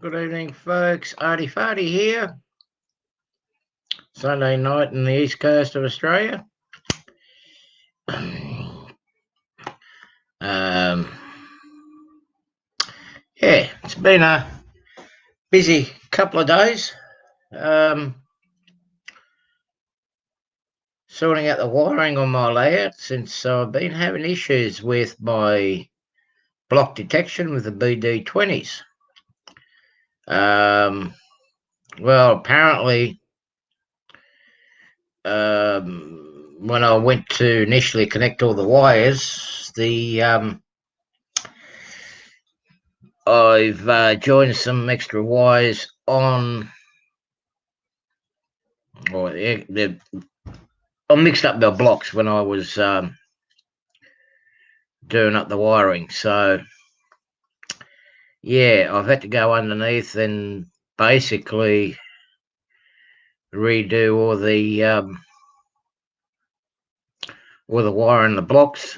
Good evening, folks. Artie Farty here. Sunday night in the east coast of Australia. Yeah, it's been a busy couple of days. Sorting out the wiring on my layout since I've been having issues with my block detection with the BD20s. Well, apparently, when I went to initially connect all the wires, I've joined some extra wires on, or I mixed up the blocks when I was doing up the wiring. So, yeah, I've had to go underneath and basically redo all the wire in the blocks,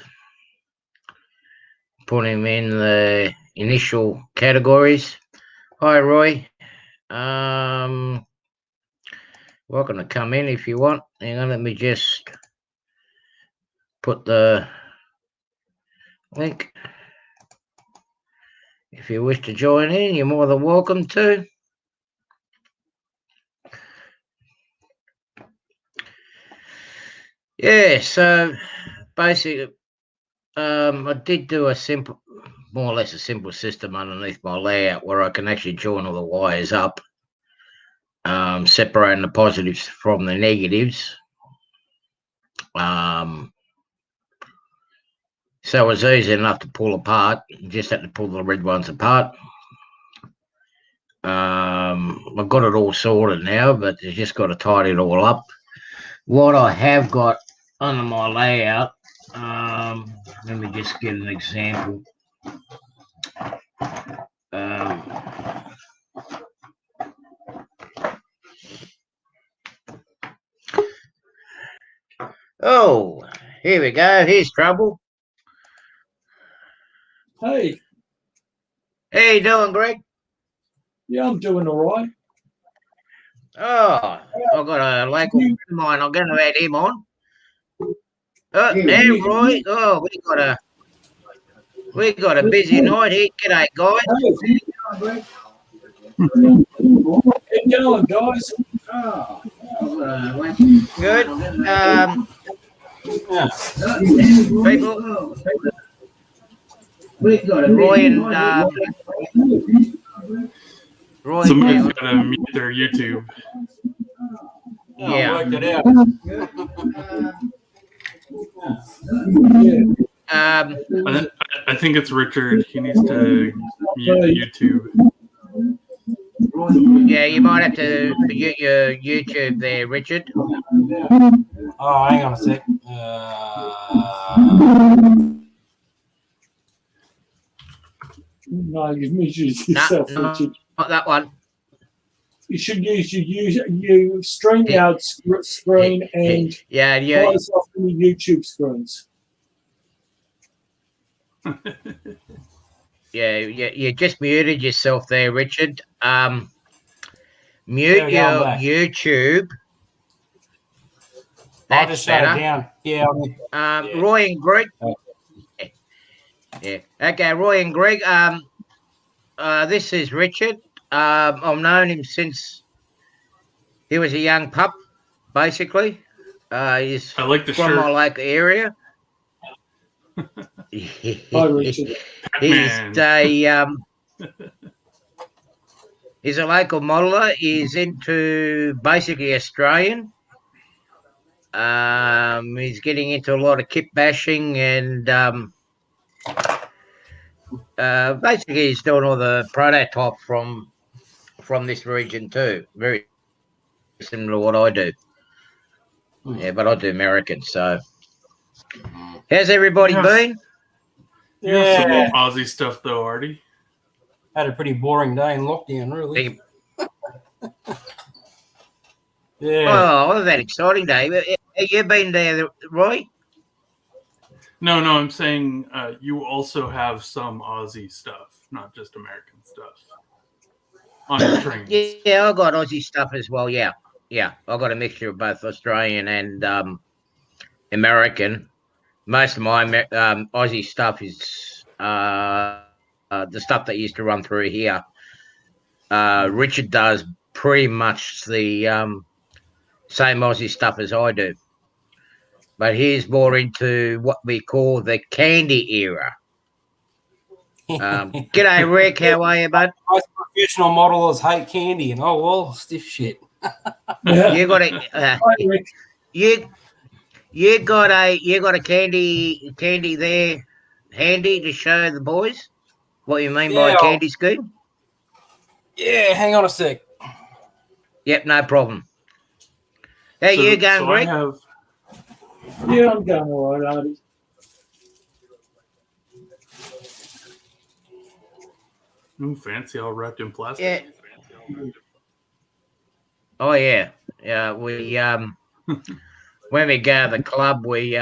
put them in the initial categories. Hi, Roy. Welcome to come in if you want. Hang on, let me just put the link. If you wish to join in, you're more than welcome to. Yeah, so basically, I did do a simple, more or less a simple system underneath my layout where I can actually join all the wires up, separating the positives from the negatives. So it's easy enough to pull apart. You just have to pull the red ones apart. I've got it all sorted now, but you just got to tidy it all up. What I have got under my layout, let me just get an example. Oh, here we go. Here's trouble. Hey. How you doing, Greg? Yeah, I'm doing all right. Oh, I've got a local friend of mine. I'm going to add him on. Hey, Roy. Oh, we got a busy night here. G'day, guys. How you going, guys? Good. People. Roy and Roy. Somebody's got to mute their YouTube. Yeah. Worked it out. I think it's Richard. He needs to mute YouTube. Yeah, you might have to mute your YouTube there, Richard. Oh, hang on a sec. No, you've muted yourself, Richard. Not that one. You should use your StreamYard screen and close off any YouTube screens. Yeah, you just muted yourself there, Richard. Mute your YouTube. I'll just shut it down. Yeah. Roy and Greg. Yeah. Okay, Roy and Greg. This is Richard. I've known him since he was a young pup, basically. He's I like the from shirt. my local area. Hi, Richard. He's a local modeler. He's into basically Australian. He's getting into a lot of kit bashing and basically he's doing all the prototype from this region too. Very similar to what I do. Yeah, but I do American. So, how's everybody been? Yeah, some Aussie stuff though, Artie. Had a pretty boring day in lockdown, really. Yeah. Oh, well, that exciting day. Have you been there, Roy? No, I'm saying you also have some Aussie stuff, not just American stuff. on your trains. Yeah, I got Aussie stuff as well. Yeah, I got a mixture of both Australian and American. Most of my Aussie stuff is the stuff that used to run through here. Richard does pretty much the same Aussie stuff as I do, but he's more into what we call the candy era. G'day, Rick. How are you, bud? Most professional modelers hate candy, and stiff shit. You got you got a candy there handy to show the boys what you mean by candy scheme? Yeah, hang on a sec. Yep, no problem. How you going, Rick? Yeah, I'm going all right, Artie. Fancy, all wrapped in plastic. Yeah. Oh yeah, yeah. We when we go to the club, we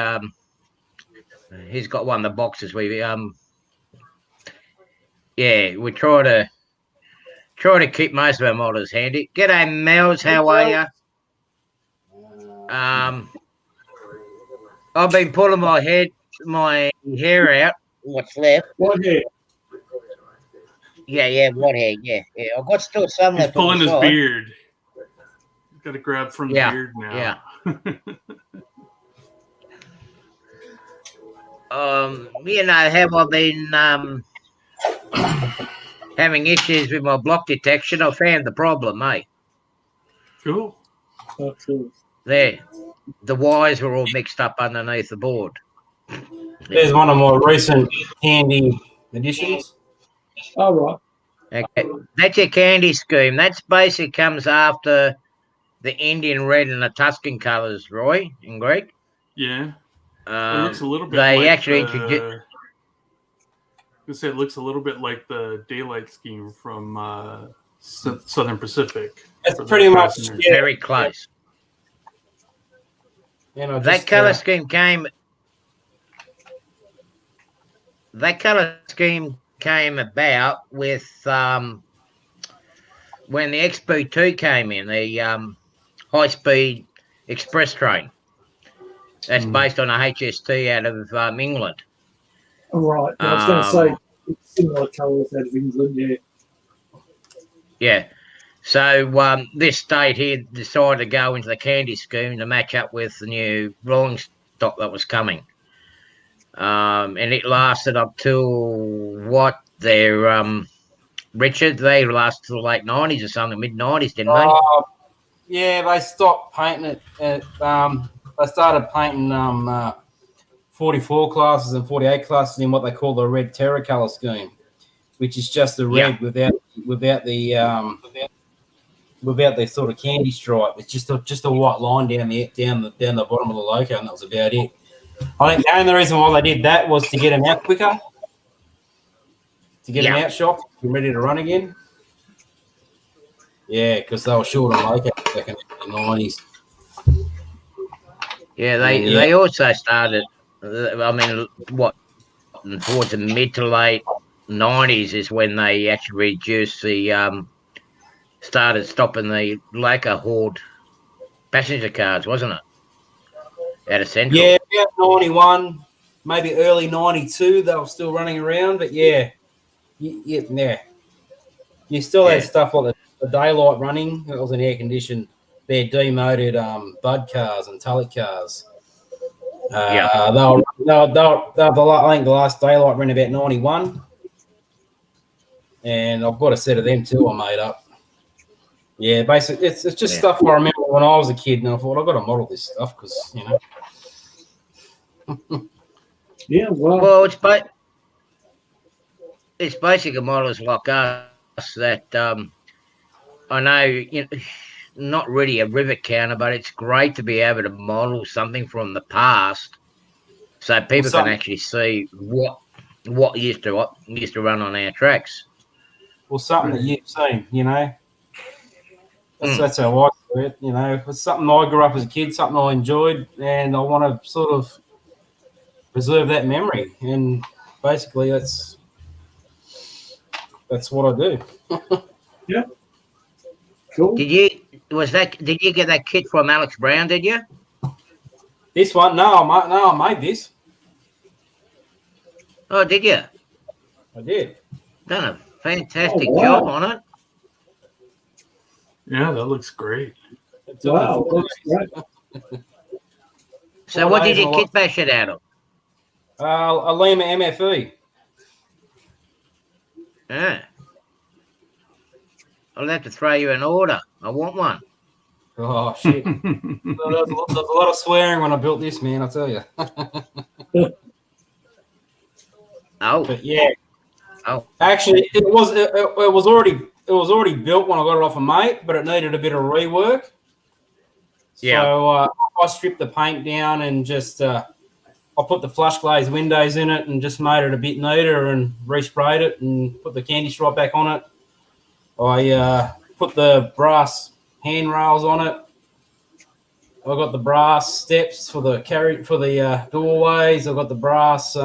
he's got one of the boxes. We we try to keep most of our models handy. G'day, Mel's. How are you? I've been pulling my hair out. What's left? What hair? Yeah, what hair? Yeah. I've got still some left. He's pulling his beard. He's got to grab from the beard now. Yeah. Have I been having issues with my block detection? I found the problem, mate. Cool. There. The wires were all mixed up underneath the board. There's one of my recent candy additions. All right. Okay. That's your candy scheme. That's basically comes after the Indian red and the Tuscan colours, Roy and Greg. Yeah. It looks a little bit they like actually introduced. It looks a little bit like the daylight scheme from Southern Pacific. It's pretty much very close. That colour scheme came. That colour scheme came about with when the XB2 came in, the high-speed express train. That's based on a HST out of England. All right. I was going to say it's similar colours out of England, yeah. Yeah. So this state here decided to go into the candy scheme to match up with the new rolling stock that was coming. And it lasted up till Richard, they lasted till the late 90s or something, mid-90s, didn't they? Yeah, they stopped painting it. They started painting 44 classes and 48 classes in what they call the red terror colour scheme, which is just the red without the sort of candy stripe. It's just a white line down the bottom of the loco, and that was about it. I think the only reason why they did that was to get them out quicker, to get them out shopped and ready to run again. Yeah, because they were short on loco back in the 90s. Yeah, they also started. Towards the mid to late 90s is when they actually reduced the started stopping the loco horde passenger cars, wasn't it? Out of Central. Yeah, about 91, maybe early 92, they were still running around. But you still had stuff like the daylight running. It was an air-conditioned, they're demoted Bud cars and Tulloch cars. They were, I think the last daylight ran about 91. And I've got a set of them too I made up. Yeah, basically, it's just stuff I remember when I was a kid, and I thought I've got to model this stuff because Yeah, well, it's basically models like us that I know, not really a rivet counter, but it's great to be able to model something from the past, so people can actually see what used to run on our tracks. Well, something that you've seen, That's how I do it, It's something I grew up as a kid, something I enjoyed, and I want to sort of preserve that memory. And basically, that's what I do. Yeah. Cool. Did you get that kit from Alex Brown? Did you? This one? No, I made this. Oh, did you? I did. Done a fantastic wow. job on it. Yeah, that looks great. Wow, that's great. So what did you kit bash it out of? A Lima MFE. Yeah. I'll have to throw you an order. I want one. Oh, shit. There's a lot of swearing when I built this, man, I tell you. Oh. But yeah. Oh. Actually, it was already built when I got it off a mate, but it needed a bit of rework. Yeah. So I stripped the paint down and just I put the flush glaze windows in it and just made it a bit neater and resprayed it and put the candy stripe back on it. I put the brass handrails on it. I got the brass steps for the doorways. I got the brass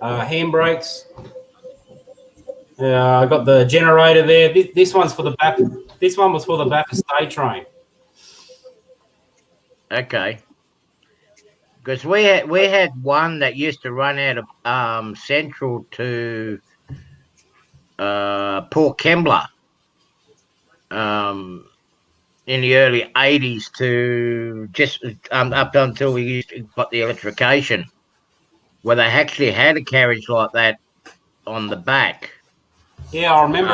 handbrakes. I got the generator there. This one's for the back. This one was for the back of stage train. Okay. Because we had one that used to run out of Central to Port Kembla in the early 80s to just up until we got the electrification, where they actually had a carriage like that on the back. Yeah, I remember.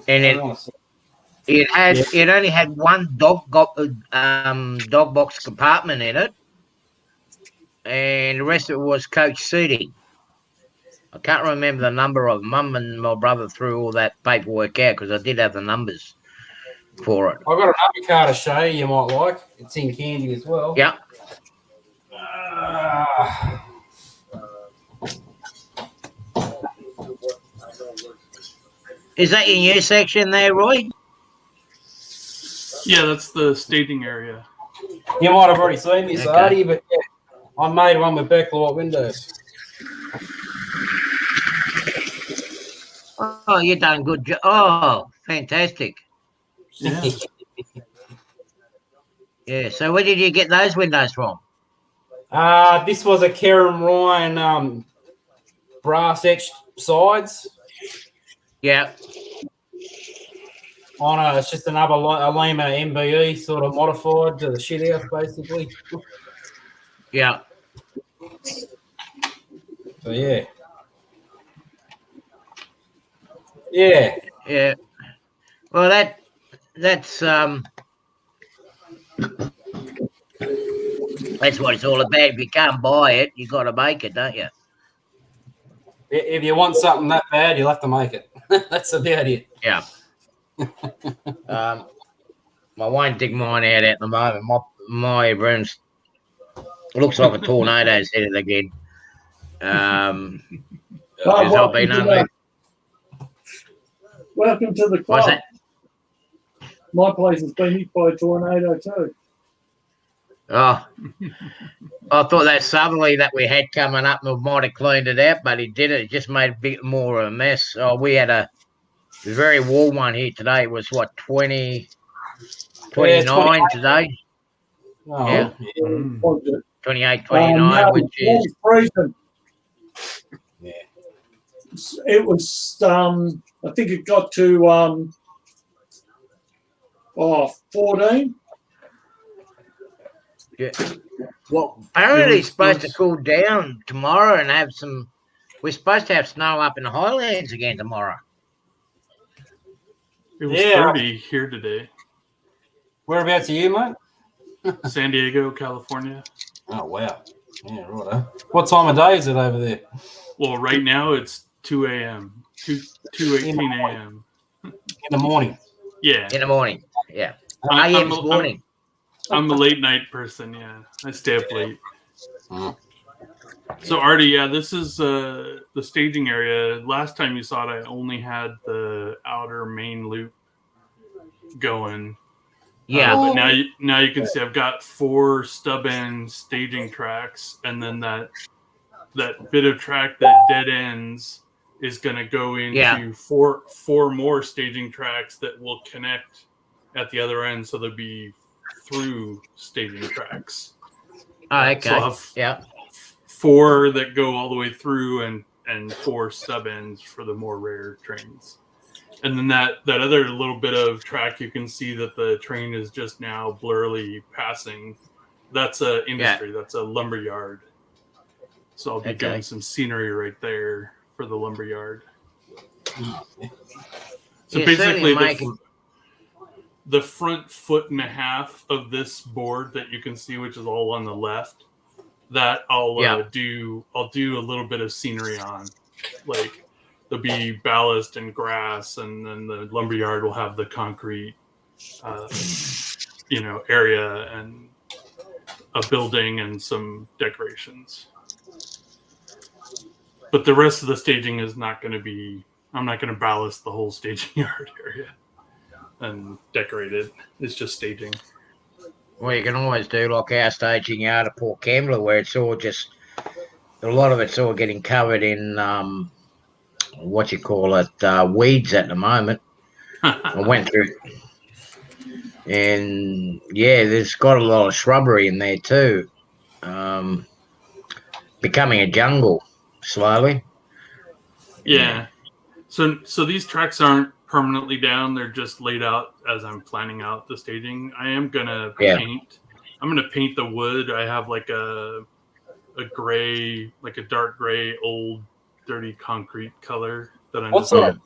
And it only had one dog box compartment in it, and the rest of it was coach seating. I can't remember the number of them. Mum and my brother threw all that paperwork out because I did have the numbers for it. I've got another car to show you might like. It's in candy as well. Yeah. Is that your new section there, Roy? Yeah, that's the staging area. You might have already seen this, Artie, but yeah, I made one with backlight windows. Oh, you've done good job. Oh, fantastic. Yeah. Yeah, so where did you get those windows from? This was a Karen Ryan brass etched sides. Yeah. It's just another Lima MBE sort of modified to the shit house, basically. Yeah. So yeah. Yeah. Yeah. Well, that's what it's all about. If you can't buy it, you got to make it, don't you? If you want something that bad, you'll have to make it. That's about it. Yeah. I won't dig mine out at the moment. My room's looks like a tornado's hit it again. Welcome to the club. What's that? My place has been hit by a tornado too. Oh, I thought that southerly that we had coming up might have cleaned it out, but it didn't. It just made a bit more of a mess. Oh, we had a very warm one here today. It was what, 29 today? Oh, yeah. 28, 29, no, which is freezing. Yeah. It was I think it got to 14. Yeah. Well, apparently it's supposed to cool down tomorrow and have some. We're supposed to have snow up in the Highlands again tomorrow. It was 30 here today. Whereabouts are you, mate? San Diego, California. Oh, wow. Yeah, right. What time of day is it over there? Well, right now it's 2 a.m. 2:18 a.m. In the morning. Yeah. In the morning. Yeah. A.m. this morning. I'm a late night person. Yeah, I stay up late. Oh. So Artie, yeah, this is the staging area. Last time you saw it, I only had the outer main loop going. Yeah. But now you can see I've got 4 stub end staging tracks, and then that bit of track that dead ends is going to go into four more staging tracks that will connect at the other end, so there'll be through staging tracks. Oh, okay. So I'll have 4 that go all the way through, and 4 stub ends for the more rare trains. And then that other little bit of track, you can see that the train is just now blurrily passing. That's a industry. That's a lumber yard. So I'll be doing some scenery right there for the lumber yard. So basically, the front 1.5 feet of this board that you can see, which is all on the left, that I'll do a little bit of scenery on. Like, there'll be ballast and grass, and then the lumberyard will have the concrete, area and a building and some decorations. But the rest of the staging is not going to be. I'm not going to ballast the whole staging yard area and decorate it. It's just staging. Well, you can always do like our staging yard at Port Kembla, where it's all just a lot of it's all getting covered in weeds at the moment. I went through, and there's got a lot of shrubbery in there too, becoming a jungle slowly. Yeah. So these tracks aren't permanently down; they're just laid out as I'm planning out the staging. I am gonna paint. I'm gonna paint the wood. I have like a gray, like a dark gray, old, dirty concrete color that I'm. What sort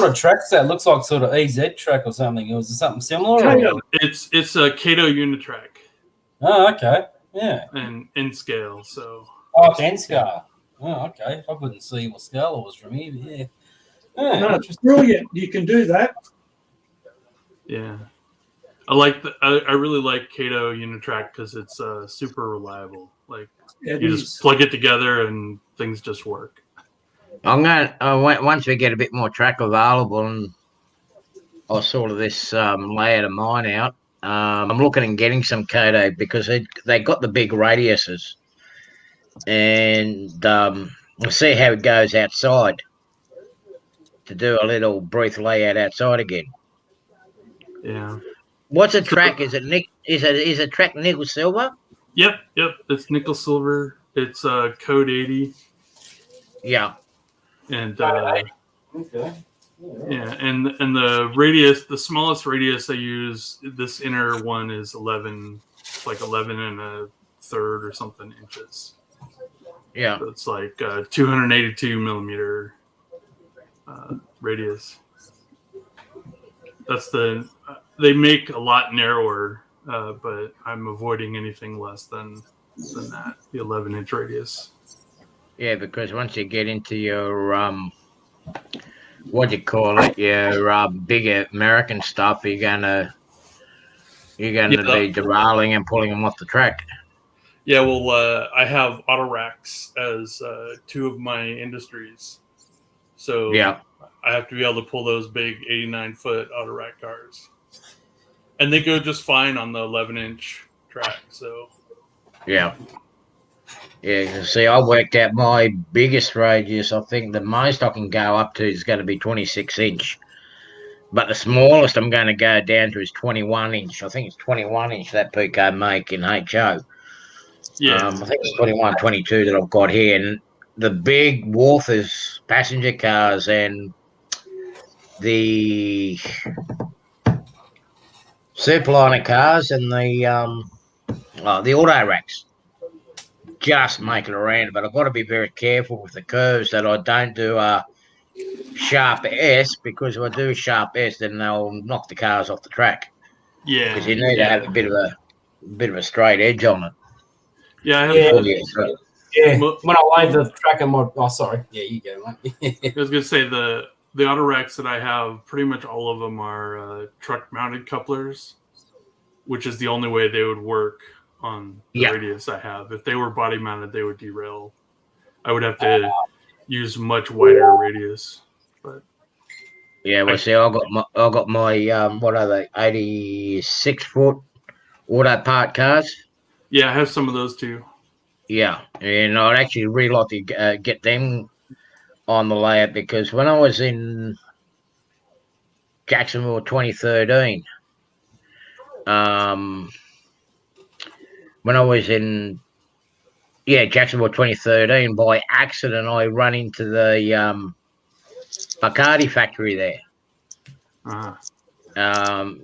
of track's that? Looks like sort of AZ track or something. Was it something similar? Or? It's a Kato Unitrack. Oh, okay. Yeah. And in scale, so. Oh, it's in scale. Oh, okay. I couldn't see what scale it was from here. Yeah. No, it's brilliant. You can do that. Yeah, I really like Kato Unitrack because it's super reliable. Like just plug it together and things just work. I'm going once we get a bit more track available, and I'll sort of this layout of mine out. I'm looking at getting some Kato because they got the big radiuses, and we'll see how it goes outside. To do a little brief layout outside again. Yeah. What's a track? Is it is a track nickel silver? Yep. It's nickel silver. It's code 80. Yeah. And okay. Yeah, and the radius, the smallest radius I use, this inner one is 11, like 11 1/3 or something inches. Yeah. So it's like 282 millimeter. Radius. That's they make a lot narrower, but I'm avoiding anything less than that, the 11-inch radius. Yeah, because once you get into your your bigger American stuff, you're gonna be derailing and pulling them off the track. Yeah, well, I have auto racks as 2 of my industries. So I have to be able to pull those big 89-foot auto rack cars. And they go just fine on the 11-inch track. So Yeah, see, I worked out my biggest radius. I think the most I can go up to is going to be 26-inch. But the smallest I'm going to go down to is 21-inch. I think it's 21-inch that Pico make in HO. Yeah. I think it's 21, 22 that I've got here. And the big Walthers passenger cars and the Superliner cars and the auto racks just make it around. But I've got to be very careful with the curves that I don't do a sharp S, because if I do a sharp S, then they'll knock the cars off the track. Yeah, because you need to have a bit of a straight edge on it. Yeah, when I laid the track on my... Oh, sorry. Yeah, you go, mate. I was going to say the auto racks that I have, pretty much all of them are truck-mounted couplers, which is the only way they would work on the radius I have. If they were body-mounted, they would derail. I would have to use much wider radius. But see, I got my what are they, 86-foot auto part cars. Yeah, I have some of those too. Yeah, and I'd actually really like to get them on the layout because when I was in Jacksonville 2013, when I was in Jacksonville 2013, by accident I run into the Bacardi factory there,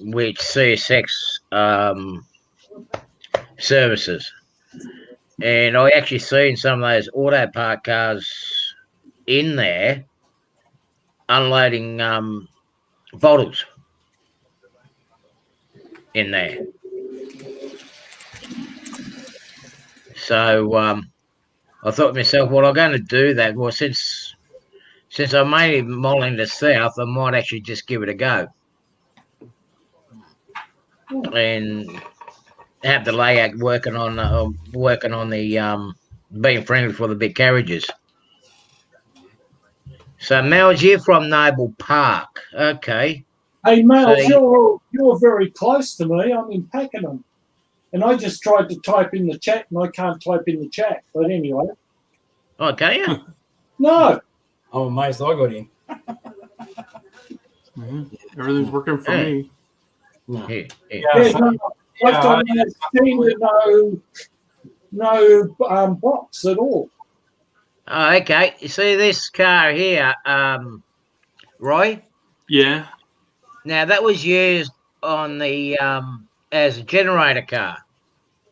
which CSX services, and I actually seen some of those auto park cars in there unloading bottles in there. So I thought to myself, well, I'm going to do that. Well, since I'm mainly modelling the south, I might actually just give it a go and have the layout working on the being friendly for the big carriages. So, Mels, you're from Noble Park. Okay. Hey, Mels, so you're very close to me. I'm in Pakenham. And I just tried to type in the chat, and I can't type in the chat. But anyway. Oh, can you? No. I'm amazed I got in. Everything's working for me. No. I've got no box at all. Oh, okay. You see this car here, Roy? Yeah. Now, that was used on the as a generator car.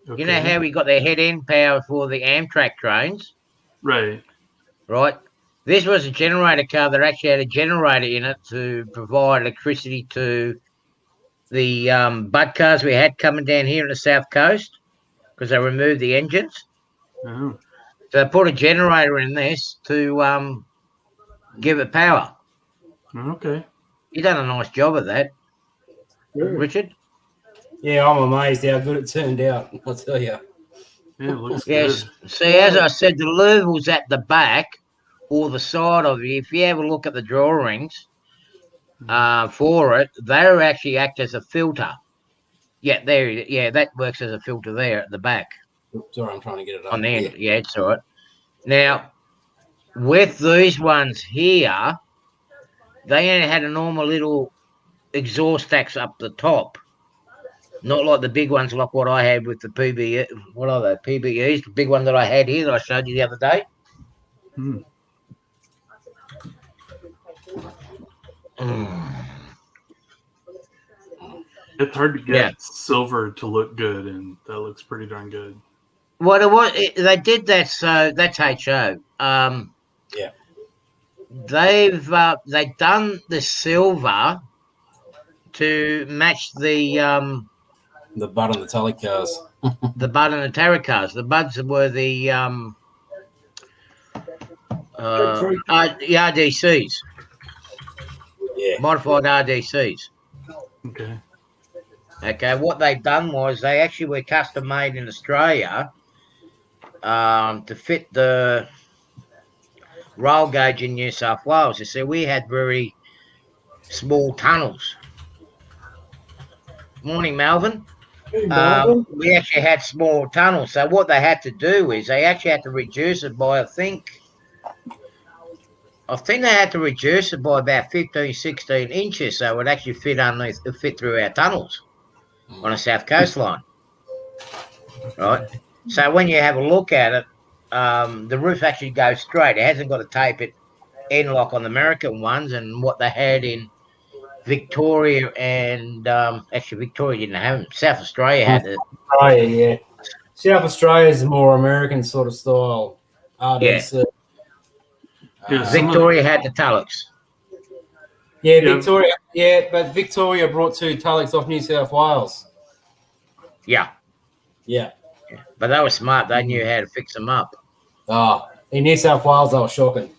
Okay. You know how we got the head-end power for the Amtrak trains? Right. Right. This was a generator car that actually had a generator in it to provide electricity to the bud cars we had coming down here on the south coast because they removed the engines. Oh. So they put a generator in this to give it power. Okay. You done a nice job of that, Richard. Yeah, I'm amazed how good it turned out. I'll tell you. Yeah, it looks good. See, as I said, the louvel's at the back or the side of it. If you have a look at the drawings for it, they actually act as a filter. Yeah, there. Yeah, that works as a filter there at the back. Sorry, I'm trying to get it on the end. Yeah, it's all right. Now, with these ones here, they only had a normal little exhaust stacks up the top. Not like the big ones like what I had with the PBE. What are they? PBEs, the big one that I had here that I showed you the other day. It's hard to get silver to look good, and that looks pretty darn good. Well, they did that, so that's HO. They've done the silver to match the bud and the tally cars. The bud and the Tarot cars. The buds were the RDCs. Yeah. Modified RDCs. Okay. Okay, what they've done was they actually were custom made in Australia to fit the rail gauge in New South Wales. You see, we had very small tunnels. Morning, Melvin. Hey, Melvin. We actually had small tunnels. So what they had to do is they actually had to reduce it by, I think they had to reduce it by about 15, 16 inches so it would actually fit through our tunnels on a south coastline. Right? So when you have a look at it, the roof actually goes straight. It hasn't got to tape it in like on the American ones and what they had in Victoria and actually Victoria didn't have them. South Australia had it. Oh, yeah. South Australia is a more American sort of style. RDC. Victoria had the Tullocks. Yeah, Victoria. Yeah, but Victoria brought 2 Tullocks off New South Wales. Yeah. But they were smart. They knew how to fix them up. Oh, in New South Wales, they were shocking.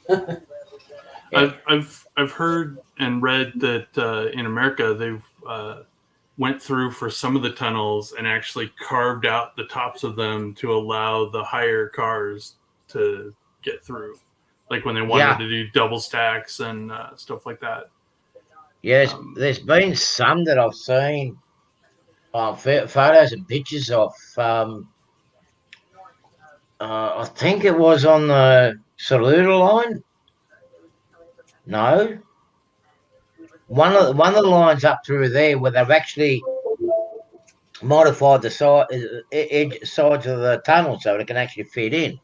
I've heard and read that in America they've went through for some of the tunnels and actually carved out the tops of them to allow the higher cars to get through, like when they wanted to do double stacks and stuff like that. Yeah, there's been some that I've seen photos and pictures of. I think it was on the Saluda line. No, one of the lines up through there where they've actually modified the sides of the tunnel so it can actually fit in.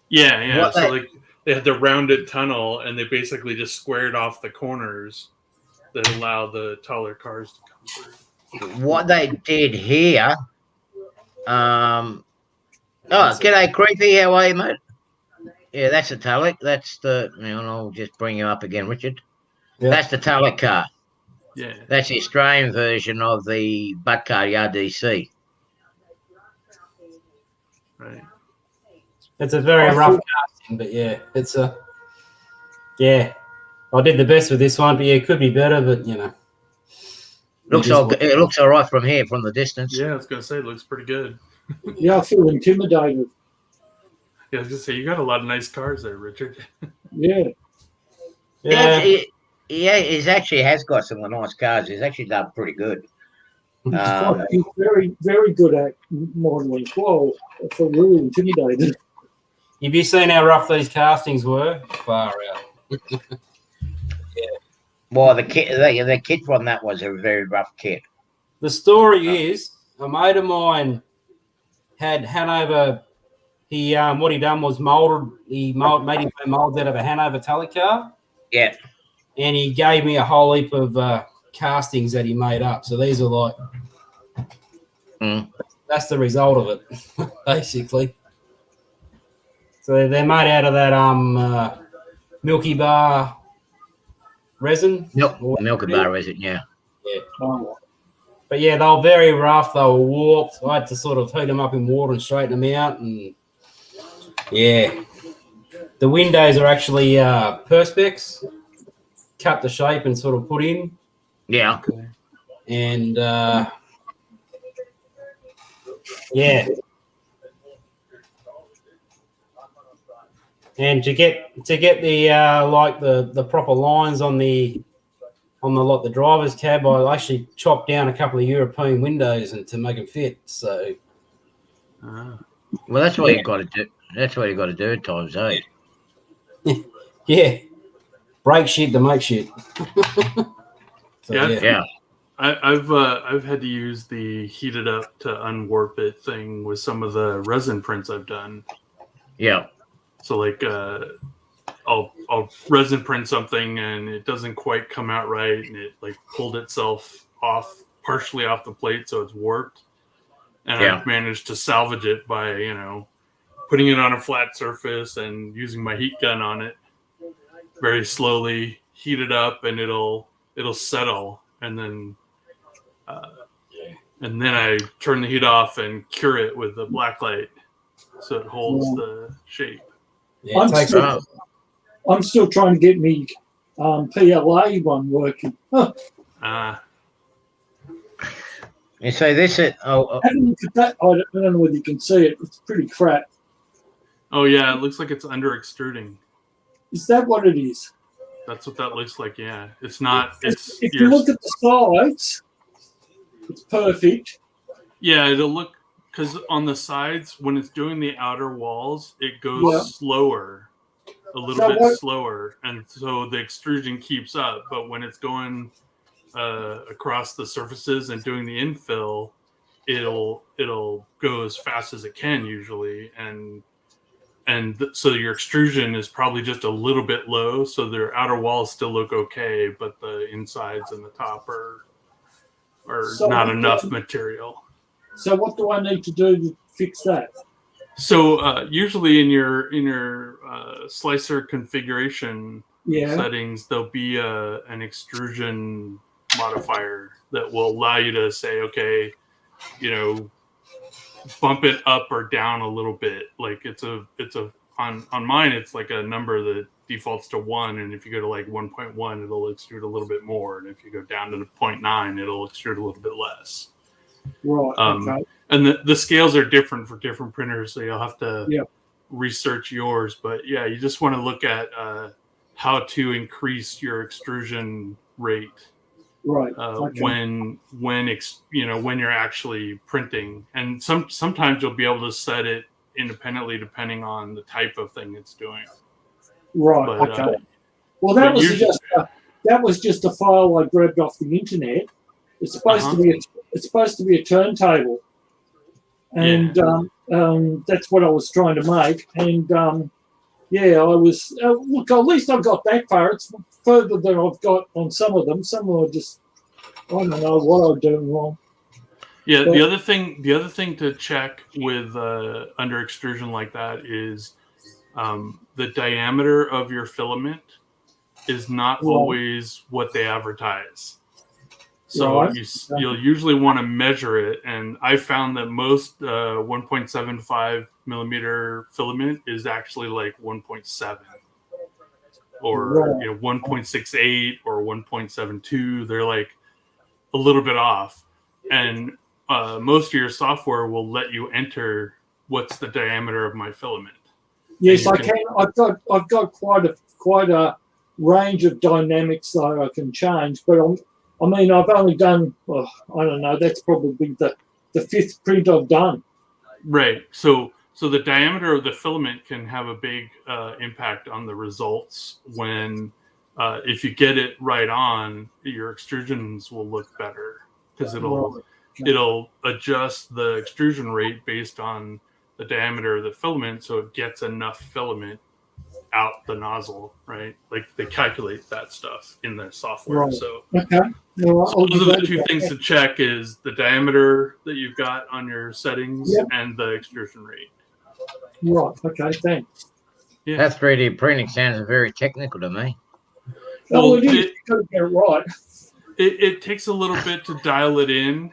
Yeah. What So they- like they had the rounded tunnel, and they basically just squared off the corners that allow the taller cars to come through. What they did here. Oh, g'day, Creepy. How are you, mate? Yeah, that's a Talik. That's the. And I'll just bring you up again, Richard. Yeah. That's the Talik car. Yeah. That's the Australian version of the butt car, the RDC. Right. It's a very rough casting, but yeah, it's a yeah. I did the best with this one, but yeah, it could be better, but you know. It looks all right from here, from the distance. Yeah, I was gonna say it looks pretty good. Yeah, I feel intimidated. Yeah, I was gonna say you got a lot of nice cars there, Richard. Yeah. Yeah. He actually has got some nice cars. He's actually done pretty good. He's very, very good at modelling. Whoa, I feel really intimidated. Have you seen how rough these castings were? Far out. Well, the kit from that was a very rough kit. The story is a mate of mine had Hanover. He what he done was made him molds out of a Hanover Talik car, Yeah. and he gave me a whole heap of castings that he made up. So these are like that's the result of it, basically. So they're made out of that Milky Bar resin. Milky Bar resin, yeah. Oh, But yeah, they were very rough. They were warped. I had to sort of heat them up in water and straighten them out. And yeah, the windows are actually Perspex, cut the shape and sort of put in. Yeah. And yeah. And to get the like the proper lines on the driver's cab, I actually chopped down a couple of European windows and to make them fit. So, Well, that's what you got to do. That's what you got to do at times, eh? yeah, break shit to make shit. So, Yeah. I've had to use the heated up to unwarp it thing with some of the resin prints I've done. Yeah. So like I'll resin print something and it doesn't quite come out right, and it like pulled itself partially off the plate, so it's warped. And I've managed to salvage it by putting it on a flat surface and using my heat gun on it very slowly, heat it up, and it'll settle, and then I turn the heat off and cure it with a black light so it holds the shape. Yeah, I'm still trying to get me PLA one working. You see this? Have a look at that. I don't know whether you can see it. It's pretty crap. Oh yeah, it looks like it's under extruding. Is that what it is? That's what that looks like. Yeah, it's not. It's if you look at the sides, it's perfect. Yeah, it'll look, because on the sides, when it's doing the outer walls, it goes slower, a little bit slower, and so the extrusion keeps up. But when it's going across the surfaces and doing the infill, it'll go as fast as it can usually, so your extrusion is probably just a little bit low, so their outer walls still look okay, but the insides and the top are not enough material. So what do I need to do to fix that? So usually in your slicer configuration settings, there'll be an extrusion modifier that will allow you to say, okay, bump it up or down a little bit. Like on mine, it's like a number that defaults to 1, and if you go to like 1.1, it'll extrude a little bit more, and if you go down to the 0.9, it'll extrude a little bit less. Right. Okay. And the scales are different for different printers, so you'll have to research yours. But yeah, you just want to look at how to increase your extrusion rate. Right. When you're actually printing, and sometimes you'll be able to set it independently depending on the type of thing it's doing. Right. But, okay. Well, that But was usually- just a file I grabbed off the internet. It's supposed to be a turntable, and that's what I was trying to make. And I was look. At least I got that far. It's further than I've got on some of them. Some of them are just I don't know what I'm doing wrong. Yeah, But- the other thing to check with under extrusion like that is the diameter of your filament is not Right. always what they advertise. So Right. you'll usually want to measure it, and I found that most 1.75 millimeter filament is actually like 1.7 or Right. 1.68 or 1.72. They're like a little bit off, and most of your software will let you enter what's the diameter of my filament. Yes, And I you can. I've got quite a range of dynamics that I can change, but I've only done. I don't know. That's probably the fifth print I've done. Right. So the diameter of the filament can have a big impact on the results. When if you get it right on, your extrusions will look better because it'll adjust the extrusion rate based on the diameter of the filament, so it gets enough filament out the nozzle, right? Like they calculate that stuff in their software. Right. So, Okay. Well, so those are the two things to check: is the diameter that you've got on your settings Yep. and the extrusion rate. Right. Okay. Thanks. Yeah. That 3D printing sounds very technical to me. Well, Well, it is. You got to get it right. It takes a little bit to dial it in.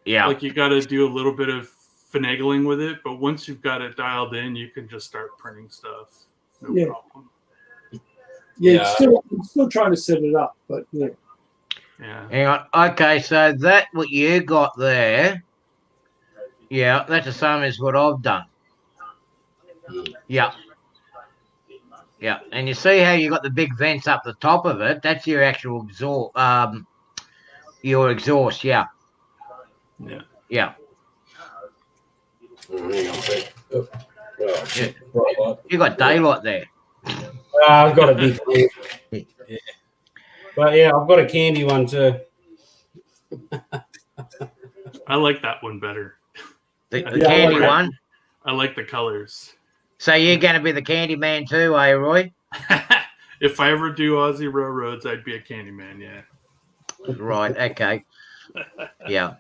Yeah. Like you got to do a little bit of finagling with it, but once you've got it dialed in, you can just start printing stuff. No Yeah. problem. Yeah. I'm still trying to set it up, but yeah. Yeah. Hang on. Okay, so that what you got there, yeah, that's the same as what I've done. Yeah. Yeah. And you see how you got the big vents up the top of it? That's your actual exhaust. Your exhaust, yeah. Yeah. Yeah. Hang on a sec. Oh, Yeah. right, right. You got daylight there. I've got a big one. Yeah. But yeah, I've got a candy one too. I like that one better. The Yeah, candy I like one. I like the colors. So you're going to be the candy man too, eh, Roy? If I ever do Aussie Railroads, I'd be a Candyman, yeah. Right. Okay. Yeah.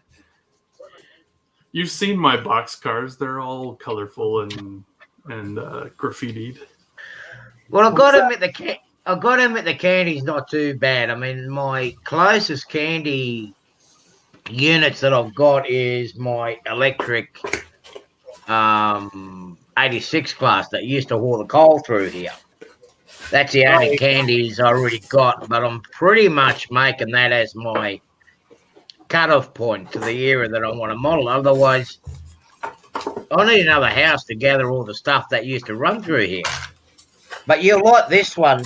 You've seen my box cars. They're all colorful and graffitied. Well, I've got to admit the candy's not too bad. I mean, my closest candy units that I've got is my electric 86 class that used to haul the coal through here. That's the only candies I already got, but I'm pretty much making that as my cutoff point to the era that I want to model. Otherwise, I need another house to gather all the stuff that used to run through here. But you'll like this one.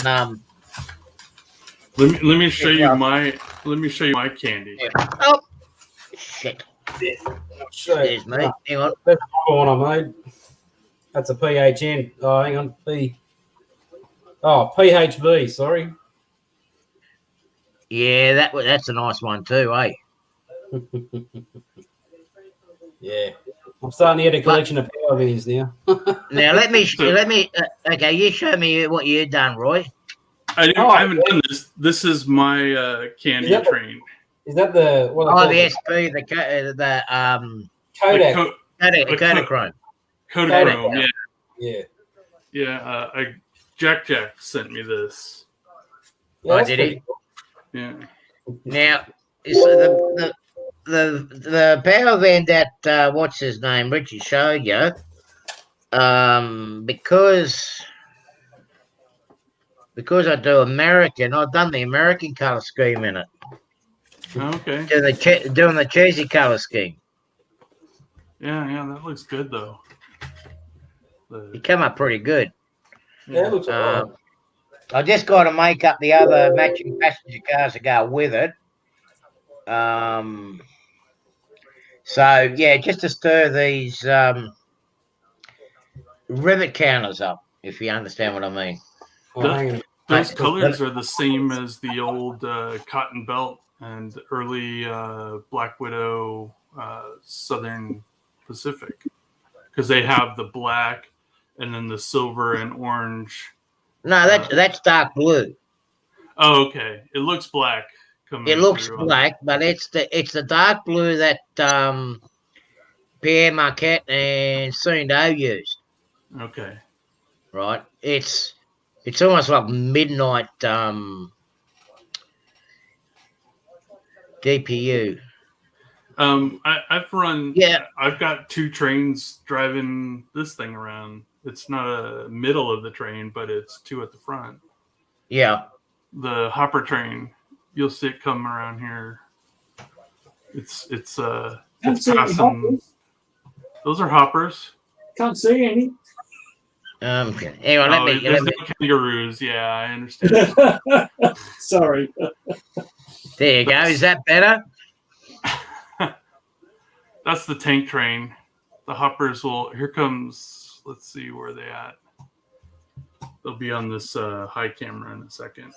Let me show Yeah. you my candy. Oh, shit. So, There's me. Hang on. that's the one I made. That's a PHN. Oh, hang on. PHV, sorry. Yeah, that's a nice one too, eh? Yeah. I'm starting to get a collection of power beers now. Now okay, you show me what you've done, Roy. I haven't done this. This is my candy Is that the- train. Is that the what? Oh, they the call it? SP, the Kodak. Kodachrome. Kodachrome, yeah. Yeah. Jack sent me this. Oh, that's did he? pretty cool. Yeah. Now, so the power van that what's his name, Richie showed you, because I do American, I've done the American color scheme in it, Okay. doing the cheesy color scheme. Yeah, that looks good though. It came up pretty good. Yeah, it looks alright. I just got to make up the other matching passenger cars to go with it. So yeah, just to stir these rivet counters up, if you understand what I mean. Oh, hang on. Those colors are the same as the old Cotton Belt and early Black Widow Southern Pacific, because they have the black and then the silver and orange. No, that's dark blue. Oh, okay. It looks black. It looks black, but it's the dark blue that Pierre Marquette and Sundo used. Okay. Right. It's almost like midnight DPU. I've run. Yeah. I've got 2 trains driving this thing around. It's not a middle of the train, but it's 2 at the front. Yeah. The hopper train, you'll see it come around here. It's Can't see any hoppers. Those are hoppers. Can't see any. Anyway, there's no kangaroos. Yeah, I understand. Sorry. There you go. Is that better? That's the tank train. The hoppers will. Here comes. Let's see where they at. They'll be on this high camera in a second.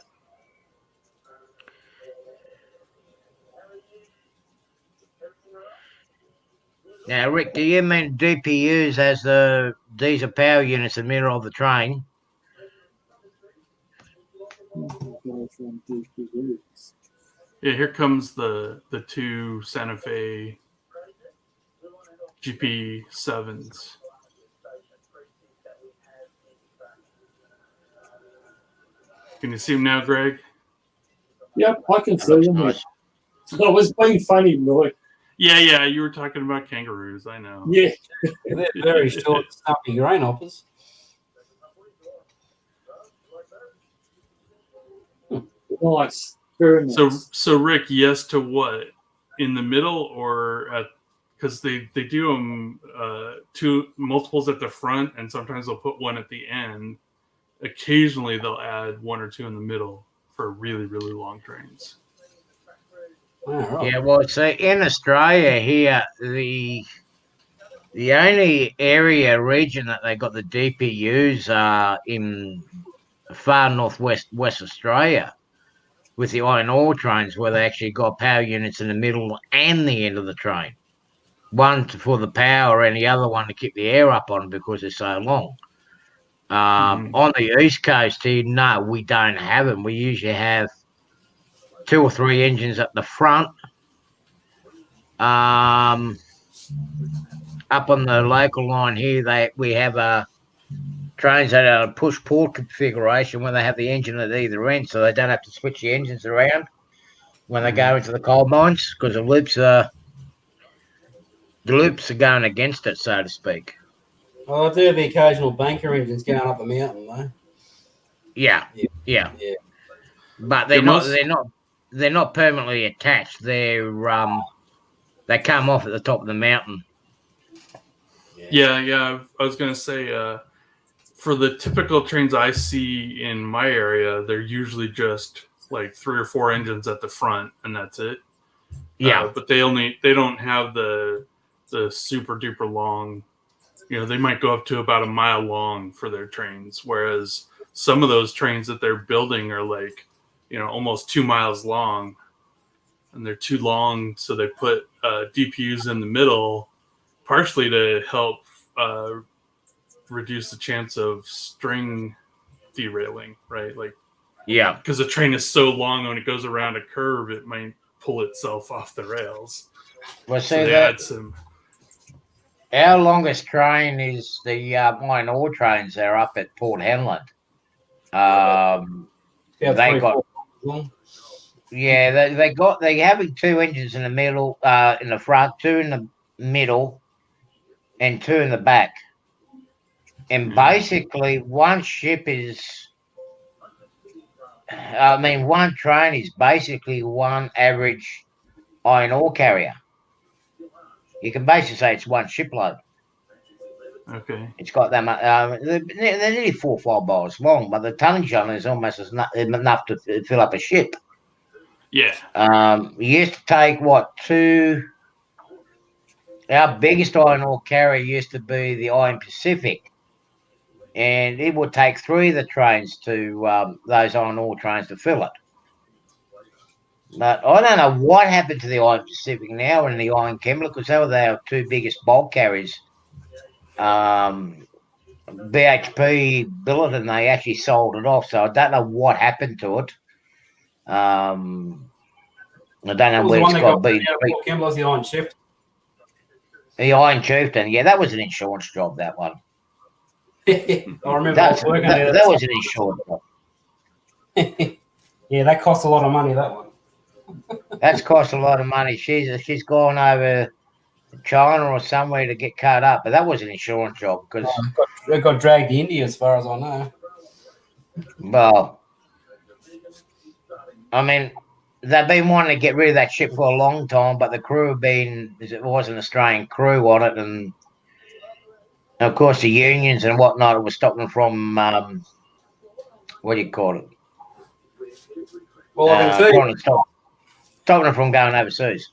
Now, Rick, do you mean DPUs as the diesel power units in the middle of the train? Yeah, here comes the 2 Santa Fe GP7s. Can you see them now, Greg? Yep, I can see them. Nice. I was being funny, Roy. Yeah, you were talking about kangaroos. I know. Yeah. They're very short, stumpy grain hoppers. Nice. Very nice. So Rick, yes to what? In the middle or at? Because they do them 2 multiples at the front, and sometimes they'll put 1 at the end. Occasionally, they'll add 1 or 2 in the middle for really, really long trains. Yeah, well, so in Australia here, the only region that they got the DPUs are in far northwest West Australia, with the iron ore trains, where they actually got power units in the middle and the end of the train. One for the power and the other one to keep the air up on because they're so long. On the East Coast here, no, we don't have them. We usually have 2 or 3 engines at the front. Up on the local line here, we have trains that are push-pull configuration where they have the engine at either end, so they don't have to switch the engines around when they go into the coal mines, because the loops are going against it, so to speak. Well, I do have the occasional banker engines going up the mountain, though. Yeah. But they're not permanently attached. They come off at the top of the mountain. Yeah. I was gonna say, for the typical trains I see in my area, they're usually just like 3 or 4 engines at the front, and that's it. Yeah, but they don't have the super duper long. They might go up to about a mile long for their trains, whereas some of those trains that they're building are like, almost 2 miles long, and they're too long, so they put DPUs in the middle, partially to help reduce the chance of string derailing, right? Like, yeah, because the train is so long, when it goes around a curve, it might pull itself off the rails. Well, so they add some. Our longest train is the iron ore trains. They're up at Port Henland. They having 2 engines in the middle, in the front, 2 in the middle, and 2 in the back. And basically, one train is basically one average iron ore carrier. You can basically say it's one shipload. Okay. It's got that much. They're nearly 4 or 5 miles long, but the tonnage on it is almost enough to fill up a ship. Yeah. You used to take 2. Our biggest iron ore carrier used to be the Iron Pacific, and it would take 3 of the trains to those iron ore trains to fill it. But I don't know what happened to the Iron Pacific now and the Iron Chemical, because they were our 2 biggest bulk carriers. BHP Billiton, they actually sold it off, so I don't know what happened to it. I don't know where it's got been. Was the Iron Shift? The Iron Chieftain, yeah, that was an insurance job, that one. I remember That working was an insurance job. Yeah, that cost a lot of money, that one. That's cost a lot of money. She's gone over to China or somewhere to get cut up, but that was an insurance job because It got dragged to India, as far as I know. well, I mean, they've been wanting to get rid of that ship for a long time, but the crew have been, it was an Australian crew on it, and of course the unions and whatnot were stopping them from, what do you call it? Well, I can tell you, Stopping them from going overseas.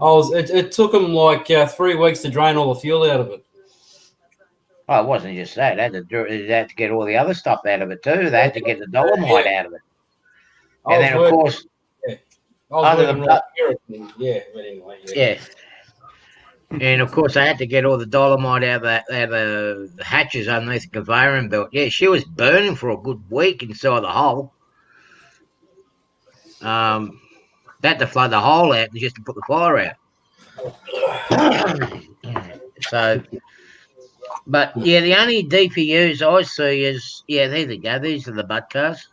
it took them like 3 weeks to drain all the fuel out of it. Oh, it wasn't just that. They had to get all the other stuff out of it too. They had to get the dolomite out of it. And then, of course, But anyway, yeah. And of course, they had to get all the dolomite out of the hatches underneath the conveyor belt. Yeah, she was burning for a good week inside the hull. They had to flood the hole out just to put the fire out. So, but yeah, the only DPUs I see is, yeah, there they go. These are the butt cars.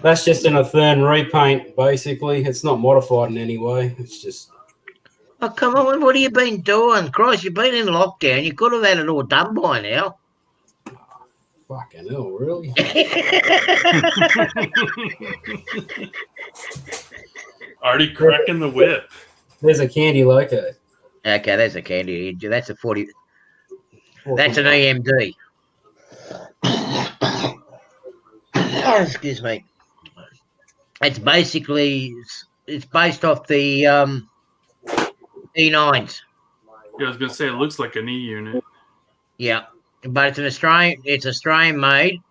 That's just in a Thurn repaint, basically. It's not modified in any way. It's just. Oh, come on. What have you been doing? Christ, you've been in lockdown. You could have had it all done by now. Fucking hell, really? Already cracking the whip. There's a Candy Loco. Okay, there's a candy. That's a 40. That's an EMD. Oh, excuse me. It's basically, it's based off the E9s. Yeah, I was gonna say it looks like an E unit. Yeah, but it's Australian made.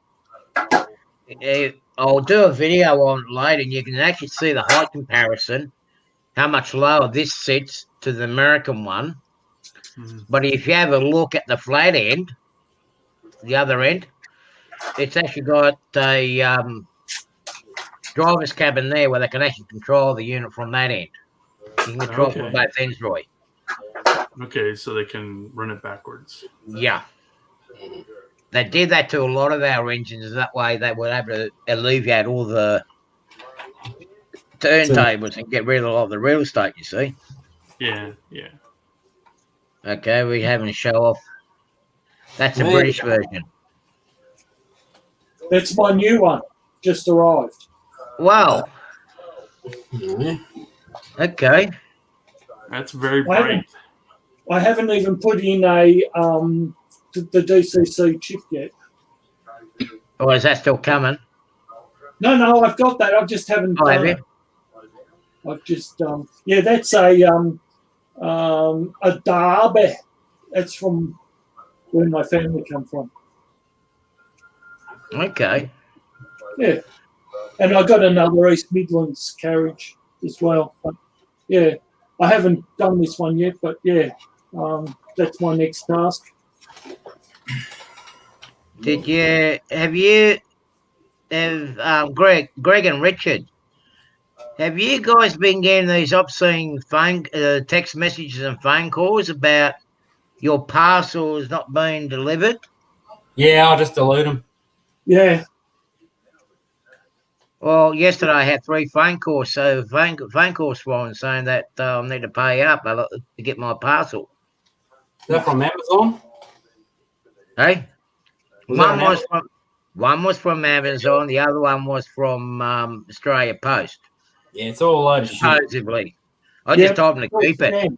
I'll do a video on it later, and you can actually see the height comparison, how much lower this sits to the American one. Mm-hmm. But if you have a look at the flat end, the other end, it's actually got a driver's cabin there where they can actually control the unit from that end. You can control from both ends, Roy. Okay, so they can run it backwards. Yeah. They did that to a lot of our engines. That way they were able to alleviate all the turntables and get rid of a lot of the real estate, you see. Yeah, yeah. Okay, we having a show off. That's a British version. That's my new one. Just arrived. Wow. Okay. That's very bright. I haven't even put in the DCC chip yet. Oh, is that still coming? No, I've got that. I just haven't done Have you? it. I've just yeah, that's a Derby. That's from where my family come from. Okay. Yeah, and I got another East Midlands carriage as well. But yeah, I haven't done this one yet, but yeah, that's my next task. Greg and Richard, have you guys been getting these obscene phone text messages and phone calls about your parcels not being delivered? Yeah, I'll just delete them. Yeah. Well, yesterday I had 3 phone calls, so phone calls from saying that I need to pay up to get my parcel. Is that from Amazon? Hey, one was from Amazon, the other one was from Australia Post. Yeah, it's all a load of shit. Supposedly, I just told them to keep it.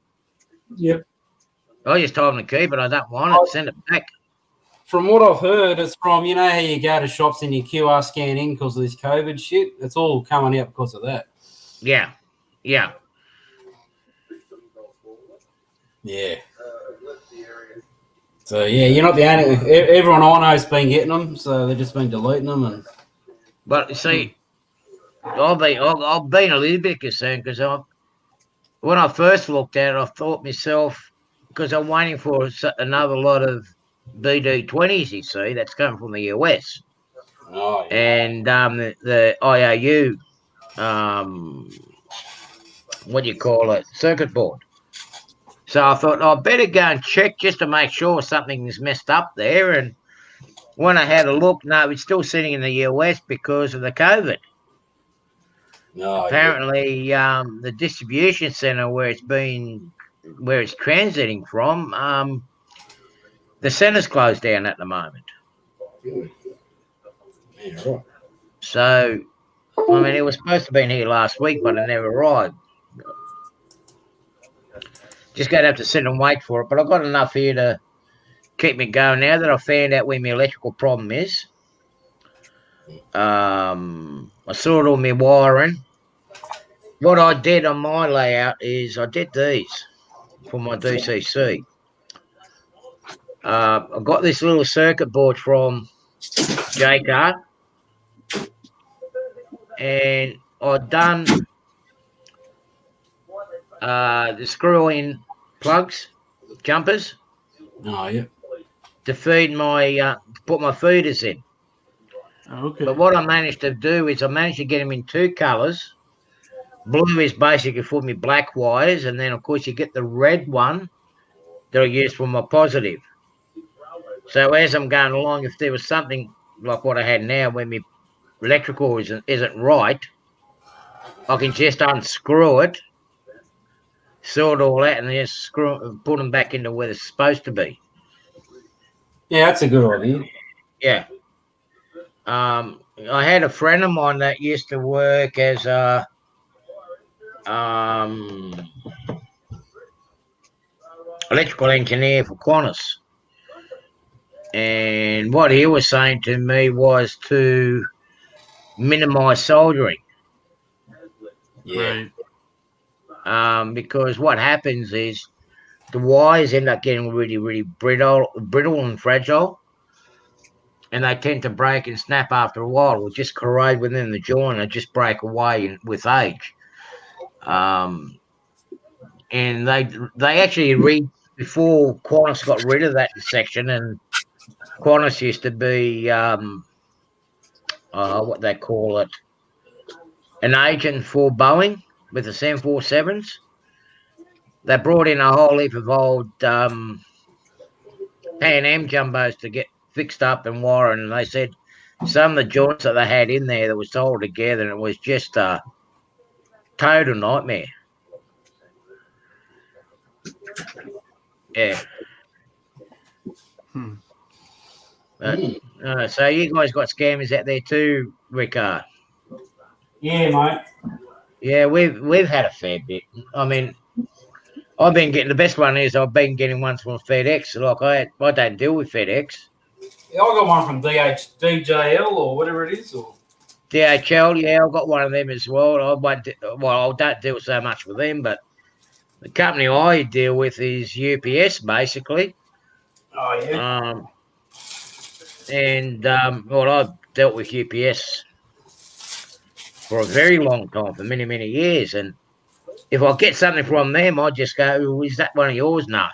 Yep. I just told them to keep it. I don't want it. Send it back. From what I've heard, it's from, you know how you go to shops and you QR scan in because of this COVID shit? It's all coming out because of that. Yeah. Yeah. So yeah, you're not the only. Everyone I know's been getting them, so they've just been deleting them. And But see, I've been a little bit concerned because when I first looked at it, I thought myself, because I'm waiting for another lot of BD20s, you see, that's coming from the US. oh yeah, And the IOU, what do you call it, circuit board. So I thought I better go and check just to make sure something's messed up there. And when I had a look, no, it's still sitting in the US because of the COVID. no, Apparently, the distribution center where it's transiting from, the center's closed down at the moment. yeah, right. So, I mean, it was supposed to be in here last week, but it never arrived. Just going to have to sit and wait for it. But I've got enough here to keep me going now that I've found out where my electrical problem is. I sorted all my wiring. What I did on my layout is I did these for my DCC. I got this little circuit board from Jaycar, and I've done the screw-in plugs, jumpers, Oh yeah. to feed my to put my feeders in. Okay. But what I managed to do is I managed to get them in two colours. Blue is basically for me black wires, and then of course you get the red one that I use for my positive. So as I'm going along, if there was something like what I had now where my electrical isn't right, I can just unscrew it, sort it all out, and then just put them back into where they're supposed to be. Yeah, that's a good idea. Yeah. I had a friend of mine that used to work as a electrical engineer for Qantas. And what he was saying to me was to minimize soldering. Yeah. Right. Because what happens is the wires end up getting really, really brittle and fragile, and they tend to break and snap after a while, or just corrode within the joint and just break away with age. And they actually before Qantas got rid of that section, and Qantas used to be what they call it, an agent for Boeing with the 747s. They brought in a whole heap of old Pan Am jumbos to get fixed up and wiring, and they said some of the joints that they had in there that was sold together, and it was just a total nightmare. Yeah. So you guys got scammers out there too, Rickard? Yeah, mate. Yeah, we've had a fair bit. I mean, I've been getting, the best one is I've been getting ones from FedEx. Like I don't deal with FedEx. Yeah, I got one from DJL or whatever it is, or DHL, yeah, I've got one of them as well. I don't deal so much with them, but the company I deal with is UPS, basically. oh yeah. I've dealt with UPS for a very long time, for many, many years. And if I get something from them, I just go, is that one of yours? No.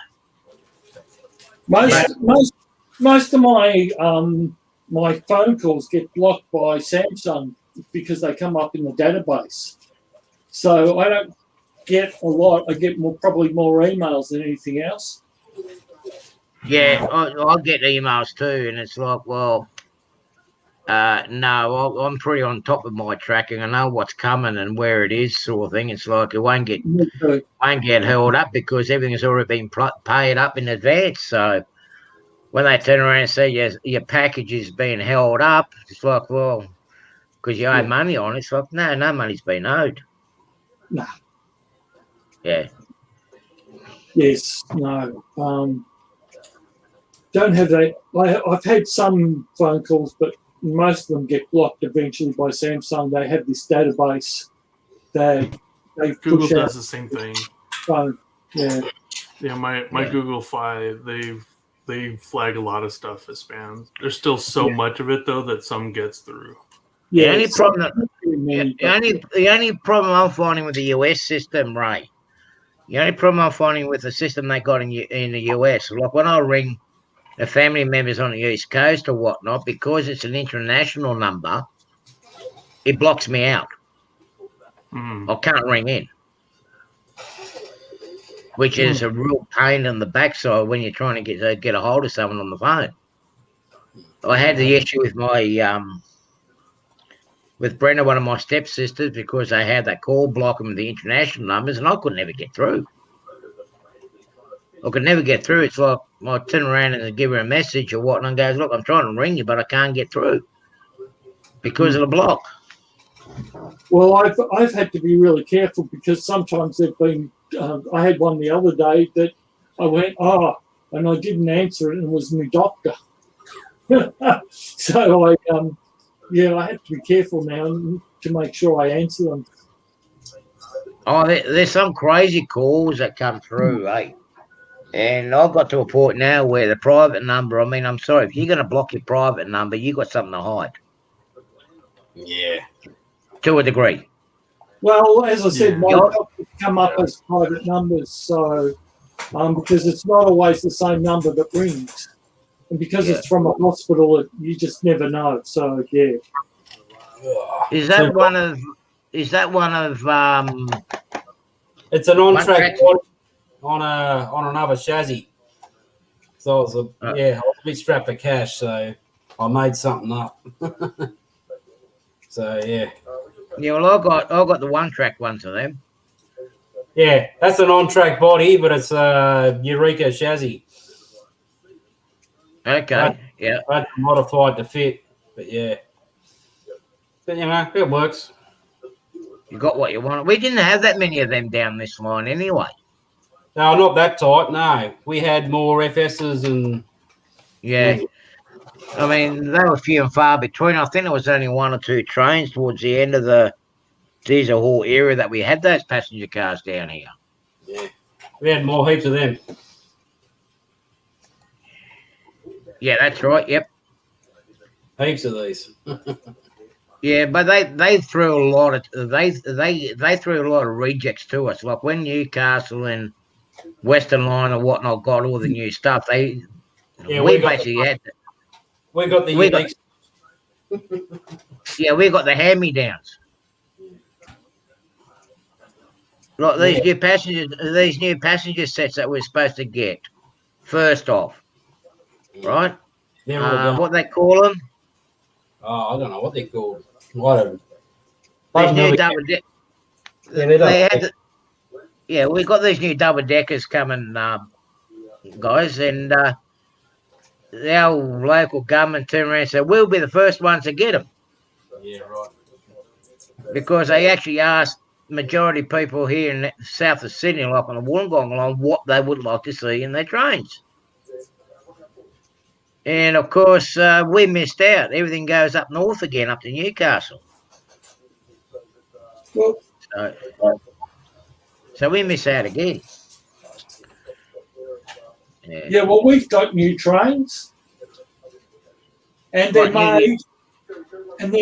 Most of my my phone calls get blocked by Samsung because they come up in the database. So I don't get a lot. I get probably more emails than anything else. Yeah, I get emails too, and it's like, well, no, I'm pretty on top of my tracking. I know what's coming and where it is, sort of thing. It's like it won't get held up because everything has already been paid up in advance. So when they turn around and say your package is being held up, it's like, well, because you owe money on it. It's like, no money's been owed. No. Yeah. Yes. No. Don't have that. I've had some phone calls, but most of them get blocked eventually by Samsung. They have this database that they Google push does out. the same thing. Phone. Yeah. Yeah, my Google Fi, they've they flag a lot of stuff as spam. There's still so much of it though that some gets through. Yeah, the only it's problem, not really many, the only problem I'm finding with the US system, Ray, the only problem I'm finding with the system they got in the US, like when I ring the family members on the East Coast or whatnot, because it's an international number, it blocks me out. Mm. I can't ring in, which is a real pain in the backside when you're trying to get a hold of someone on the phone. I had the issue with my with Brenda, one of my stepsisters, because they had that call blocking with the international numbers, and I could never get through. I could never get through. It's like I turn around and give her a message or whatnot, and goes, "Look, I'm trying to ring you, but I can't get through because of the block." well, I've had to be really careful because sometimes they've been. I had one the other day that I went, and I didn't answer it, and it was my doctor. So I have to be careful now to make sure I answer them. Oh, there's some crazy calls that come through, eh? And I've got to a point now where the private number, I mean, I'm sorry, if you're going to block your private number, you got something to hide. Yeah. To a degree. Well, as I said, my Yeah. doctors come up as private numbers, so because it's not always the same number that rings. And because it's from a hospital, you just never know. So yeah. Is that one of It's an on-track One on another chassis. So I was I was a bit strapped for cash, so I made something up. So yeah. Yeah, well, I got the one-track ones of them. Yeah, that's an on-track body, but it's a Eureka chassis. Okay, yeah. I had to modify it to fit, but yeah. But it works. You got what you want. We didn't have that many of them down this line anyway. No, not that tight. No, we had more FSs and Yeah. I mean, they were few and far between. I think there was only one or two trains towards the end of the Diesel Hall area that we had those passenger cars down here. yeah, we had more heaps of them. Yeah, that's right. Yep. Heaps of these. Yeah, but they threw a lot of they threw a lot of rejects to us. Like when Newcastle and Western Line and whatnot got all the new stuff, we basically had. We got the We unique. We got the hand-me-downs. Like these new passenger sets that we're supposed to get. First off, right? They're all gone. What they call them? Oh, I don't know what they're called. Whatever. These new double deck. We got these new double deckers coming, guys, and our local government turned around and said we'll be the first ones to get them. Yeah, right. Because they actually asked majority of people here in the south of Sydney, like on the Wollongong line, what they would like to see in their trains. And of course, we missed out. Everything goes up north again, up to Newcastle. Well, So we miss out again. yeah, well, we've got new trains, and they're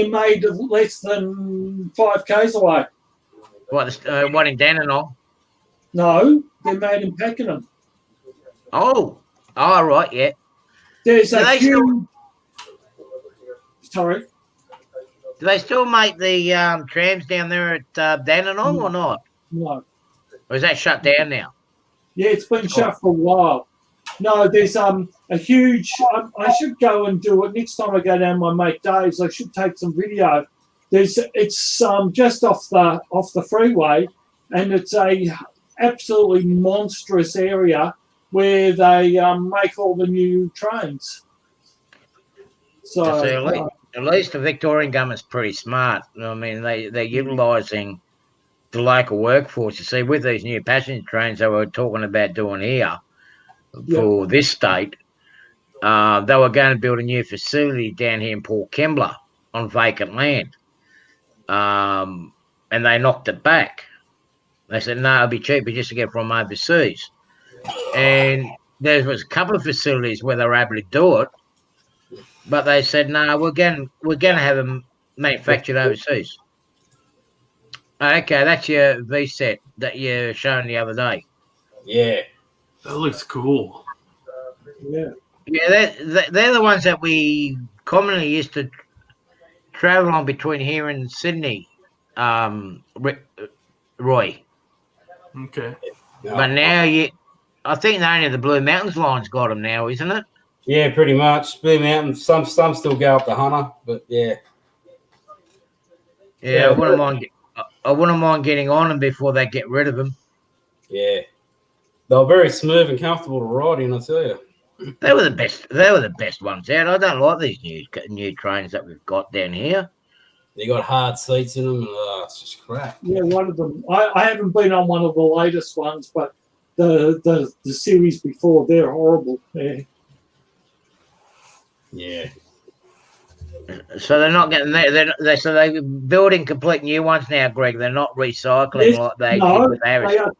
made less than 5 k's away. What in Dandenong? No, they're made in Pakenham. Oh, right, yeah. There's Do a they huge. Sorry. Do they still make the trams down there at Dandenong or not? No. Or is that shut down now? Yeah, it's been shut for a while. No, there's a huge. I should go and do it next time I go down my mate Dave's. I should take some video. It's just off the freeway, and it's a absolutely monstrous area where they make all the new trains. So at least the Victorian government's pretty smart. I mean, they're utilising the local workforce. You see, with these new passenger trains they were talking about doing here for this state, they were going to build a new facility down here in Port Kembla on vacant land. And they knocked it back. They said, no, it'll be cheaper just to get from overseas. And there was a couple of facilities where they were able to do it, but they said no, we're going to have them manufactured overseas. Okay, that's your V set that you showing the other day. Yeah. That looks cool. Yeah. Yeah, they're the ones that we commonly used to travel on between here and Sydney, Roy. Okay. But now I think only the Blue Mountains line's got them now, isn't it? Yeah, pretty much. Blue Mountain. Some still go up to Hunter, but yeah. Yeah, I wouldn't mind getting on them before they get rid of them. Yeah. They're very smooth and comfortable to ride in, I tell you. They were the best. They were the best ones out. I don't like these new trains that we've got down here. They got hard seats in them, and it's just crap. Yeah, one of them. I haven't been on one of the latest ones, but the series before, they're horrible. Yeah. Yeah. So they're not getting they're building complete new ones now, Greg. They're not recycling Yes, like they no, did with ours. they are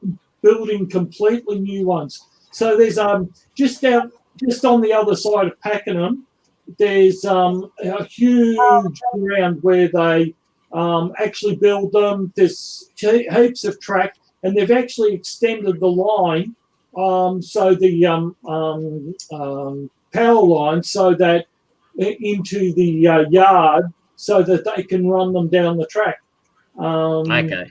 building completely new ones. So there's just on the other side of Pakenham, there's a huge ground where they actually build them. There's heaps of track, and they've actually extended the line, so the power line, so that into the yard, so that they can run them down the track. Okay.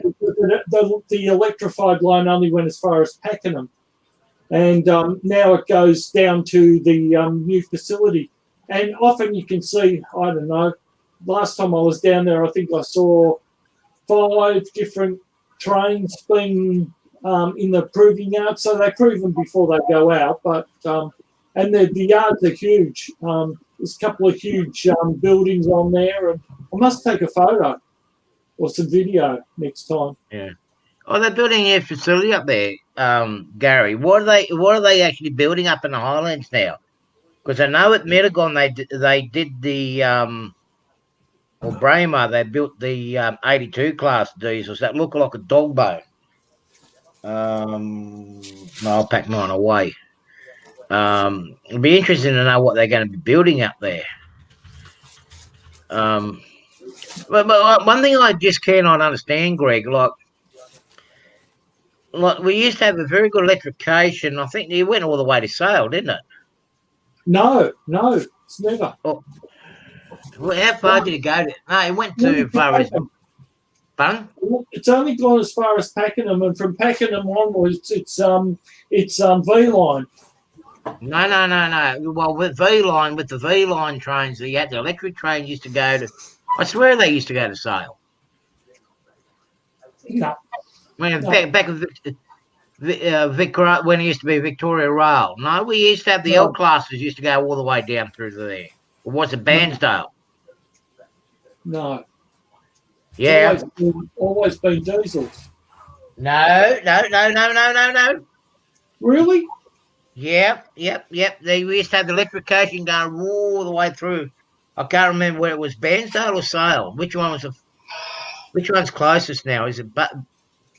The electrified line only went as far as Pakenham, and now it goes down to the new facility. And often you can see, I don't know, last time I was down there, I think I saw 5 different trains being in the proving yard. So they prove them before they go out. But and the yards are huge. There's a couple of huge buildings on there. And I must take a photo or some video next time. Yeah. Oh, they're building a facility up there, Gary. What are they actually building up in the Highlands now? Because I know at Mettagon they did the or Braemar, they built the 82 class diesels that look like a dog bone. No, I'll pack mine away. It'd be interesting to know what they're going to be building up there. But one thing I just cannot understand, Greg, like we used to have a very good electrification. I think it went all the way to Sale, didn't it? No, it's never. Oh, well, how far did it go? No, it went too far as Bun. It's only gone as far as Pakenham, and from Pakenham onwards, it's V-line. No. Well, with the V-line trains, the electric trains used to go to. I swear they used to go to Sale. Yeah. Back with when it used to be Victoria Rail. No, we used to have the L classes used to go all the way down through there. Or was it Bairnsdale? No. Yeah. Always been diesels. No. Really? Yep. We used to have the electrification going all the way through. I can't remember where it was, Bairnsdale or Sale. Which one's closest now? Is it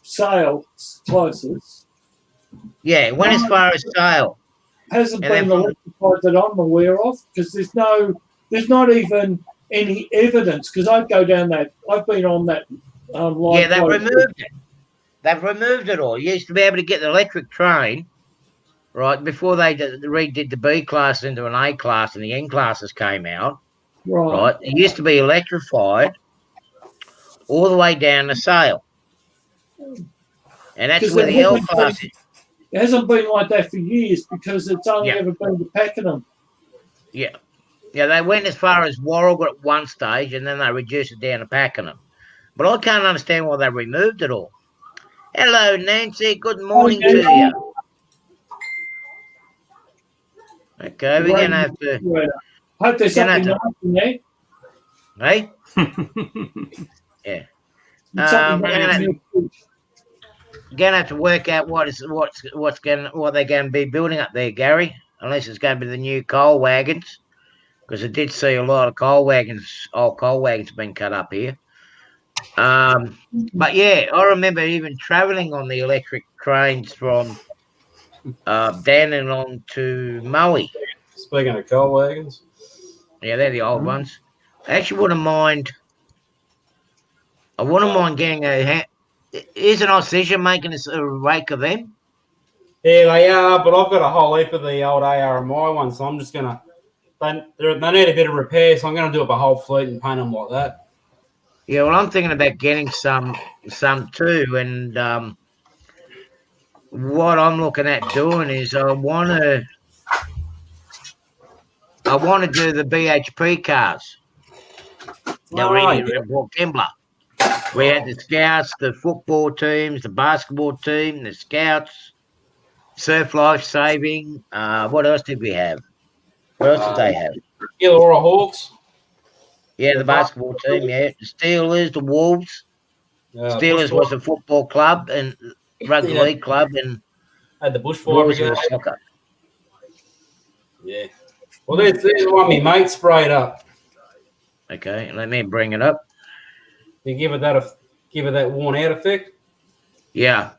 Sale closest. Yeah, it went as far as Sale. Hasn't been electrified that I'm aware of, because there's not even any evidence, because I've been on that line. Yeah, they've removed it. They've removed it all. You used to be able to get the electric train, right, before they redid the B class into an A class and the N classes came out. Right. It used to be electrified all the way down to Sale. And that's where the L class is. It hasn't been like that for years, because it's only ever been to Pakenham. Yeah. Yeah, they went as far as Warrigal at one stage, and then they reduced it down to Pakenham. But I can't understand why they removed it all. Hello, Nancy. Good morning to you. Okay, we're going to have to... I hope there's something nice in there. Hey? Yeah. We're going to have to work out what they're going to be building up there, Gary, unless it's going to be the new coal wagons, because I did see a lot of old coal wagons being cut up here. But yeah, I remember even travelling on the electric trains from down and along to Maui. Speaking of coal wagons, Yeah, they're the old ones. I actually wouldn't mind. I wouldn't mind getting a. Isn't Aussicia making a rake of them? yeah, they are. But I've got a whole heap of the old ARMI ones, so I'm just gonna. They need a bit of repair, so I'm gonna do up a whole fleet and paint them like that. Yeah, well, I'm thinking about getting some too, and what I'm looking at doing is I want to do the BHP cars. That were in Port Kembla. We had the scouts, the football teams, the basketball team, the scouts, surf life saving. What else did we have? What else did they have? Illawarra Hawks. Yeah, the basketball team. Yeah, the Steelers, the Wolves. Steelers was a football club and rugby league club, and had the bushfire Wolves brigade. was soccer. Yeah. Well, there's one my mate sprayed up. Okay, let me bring it up. You give it that worn out effect. Yeah,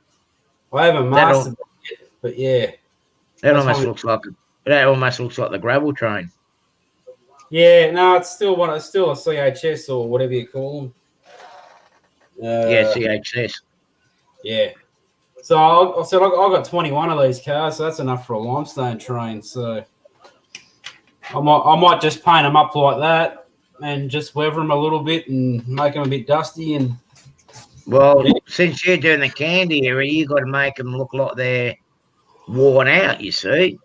I haven't mastered it yet, but yeah. that almost looks like the gravel train. Yeah, no, it's still a CHS or whatever you call them. Yeah, CHS. Yeah. So I said I got 21 of these cars, so that's enough for a limestone train. So I might just paint them up like that and just weather them a little bit and make them a bit dusty. And well, since you're doing the candy area, you got to make them look like they're worn out. You see.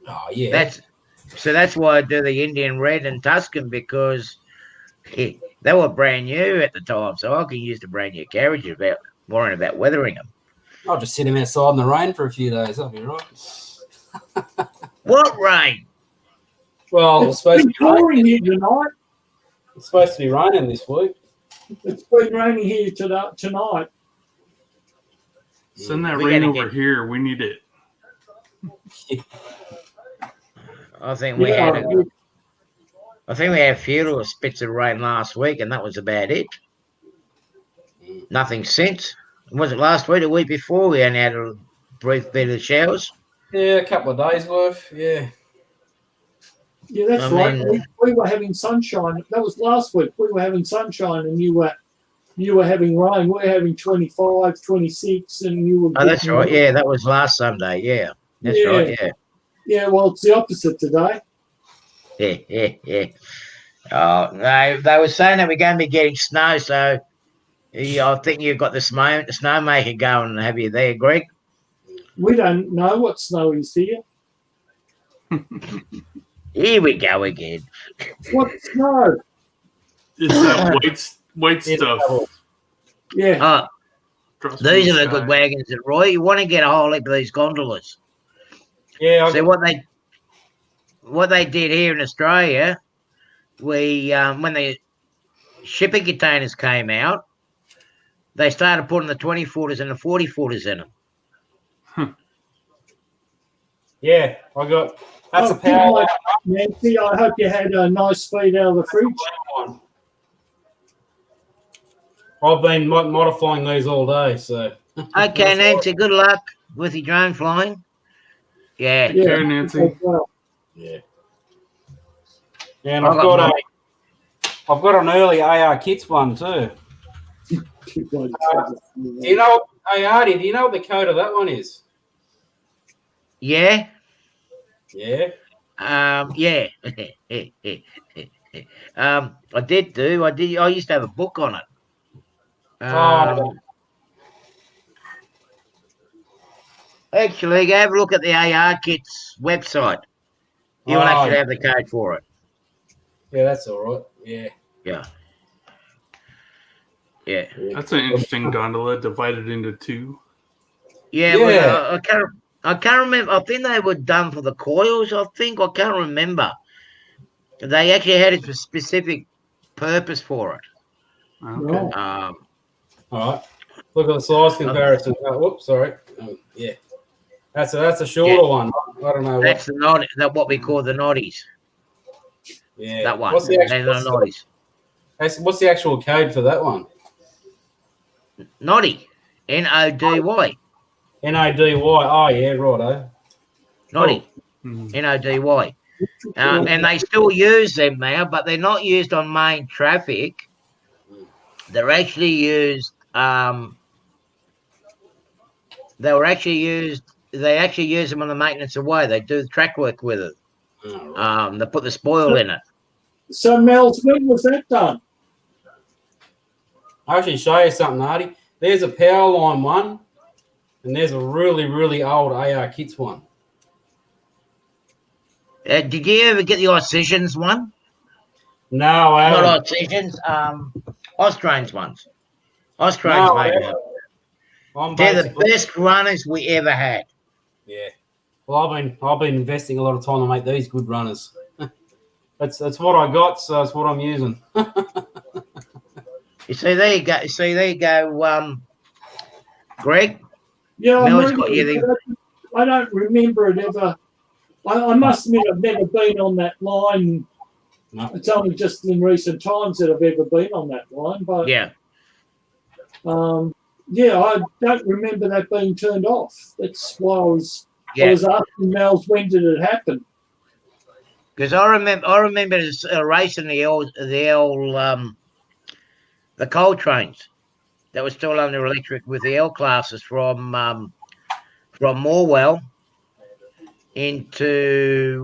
Oh yeah. That's why I do the Indian Red and Tuscan, because they were brand new at the time, so I can use the brand new carriage without worrying about weathering them. I'll just sit him outside in the rain for a few days. That'll be right. What rain? Well, It's been pouring here tonight. It's supposed to be raining this week. It's been raining here tonight. Send that We rain gotta over here. We need it. I think we had a few little spits of rain last week, and that was about it. Nothing since. Was it last week, the week before? We only had a brief bit of showers. Yeah, a couple of days worth. Yeah. Yeah, that's right. We were having sunshine. That was last week. We were having sunshine, and you were having rain. We were having 25, 26, and you were. Oh, that's right. Yeah, that was last Sunday. Yeah, that's right. Yeah. Yeah, well, it's the opposite today. Yeah. Oh, no, they were saying that we're going to be getting snow, so I think you've got the snowmaker going, have you there, Greg? We don't know what snow is here. Here we go again. What snow? It's that white stuff. Yeah. These are the good wagons, Roy. You want to get a whole heap of these gondolas. Yeah. So what they did here in Australia, when the shipping containers came out, they started putting the 20-footers and the 40-footers in them. Yeah, I got. That's a power. Nancy, I hope you had a nice feed out of the fridge. I've been modifying these all day, so. Okay, Nancy, good luck with your drone flying. Yeah. Here, Nancy. Yeah. And I've got an early AR kits one too. Do you know, hey Artie, do you know what the code of that one is? Yeah. Yeah. Yeah. I did. I used to have a book on it. Actually, go have a look at the AR Kits website. You will actually have the code for it. Yeah, that's all right. Yeah. Yeah. That's an interesting gondola divided into two. Yeah. Well, I can't remember. I think they were done for the coils. I can't remember. They actually had a specific purpose for it. Okay. All right. Look at the size comparison. Whoops, sorry. Yeah. That's a shorter one. I don't know. That's the naughty. That what we call the naughties. Yeah. That one. What's the actual code for that one? Naughty. NODY. NODY. Oh yeah, righto. Noddy, Mhm. NODY. And they still use them now, but they're not used on main traffic. They're actually used. They actually use them on the maintenance away. They do the track work with it. Oh, right. They put the spoil in it. So, Mels, when was that done? I'll actually show you something, Artie. There's a Powerline one, and there's a really, really old AR Kits one. Did you ever get the Ossitions one? No, I haven't. Not Ossitions, Australians ones. Australians No, made I them. I'm They're the basically, best runners we ever had. yeah. Well, I've been investing a lot of time to make these good runners. That's what I got, so that's what I'm using. You see, there you go. Greg, Yeah, I'm Mel's reading got you it, the. but I don't remember it ever. I must admit, I've never been on that line. No. It's only just in recent times that I've ever been on that line. But Yeah. yeah, I don't remember that being turned off. That's why I was Yeah. asking Mels, when did it happen? Because I remember racing the coal trains that were still under electric with the L classes from Morwell into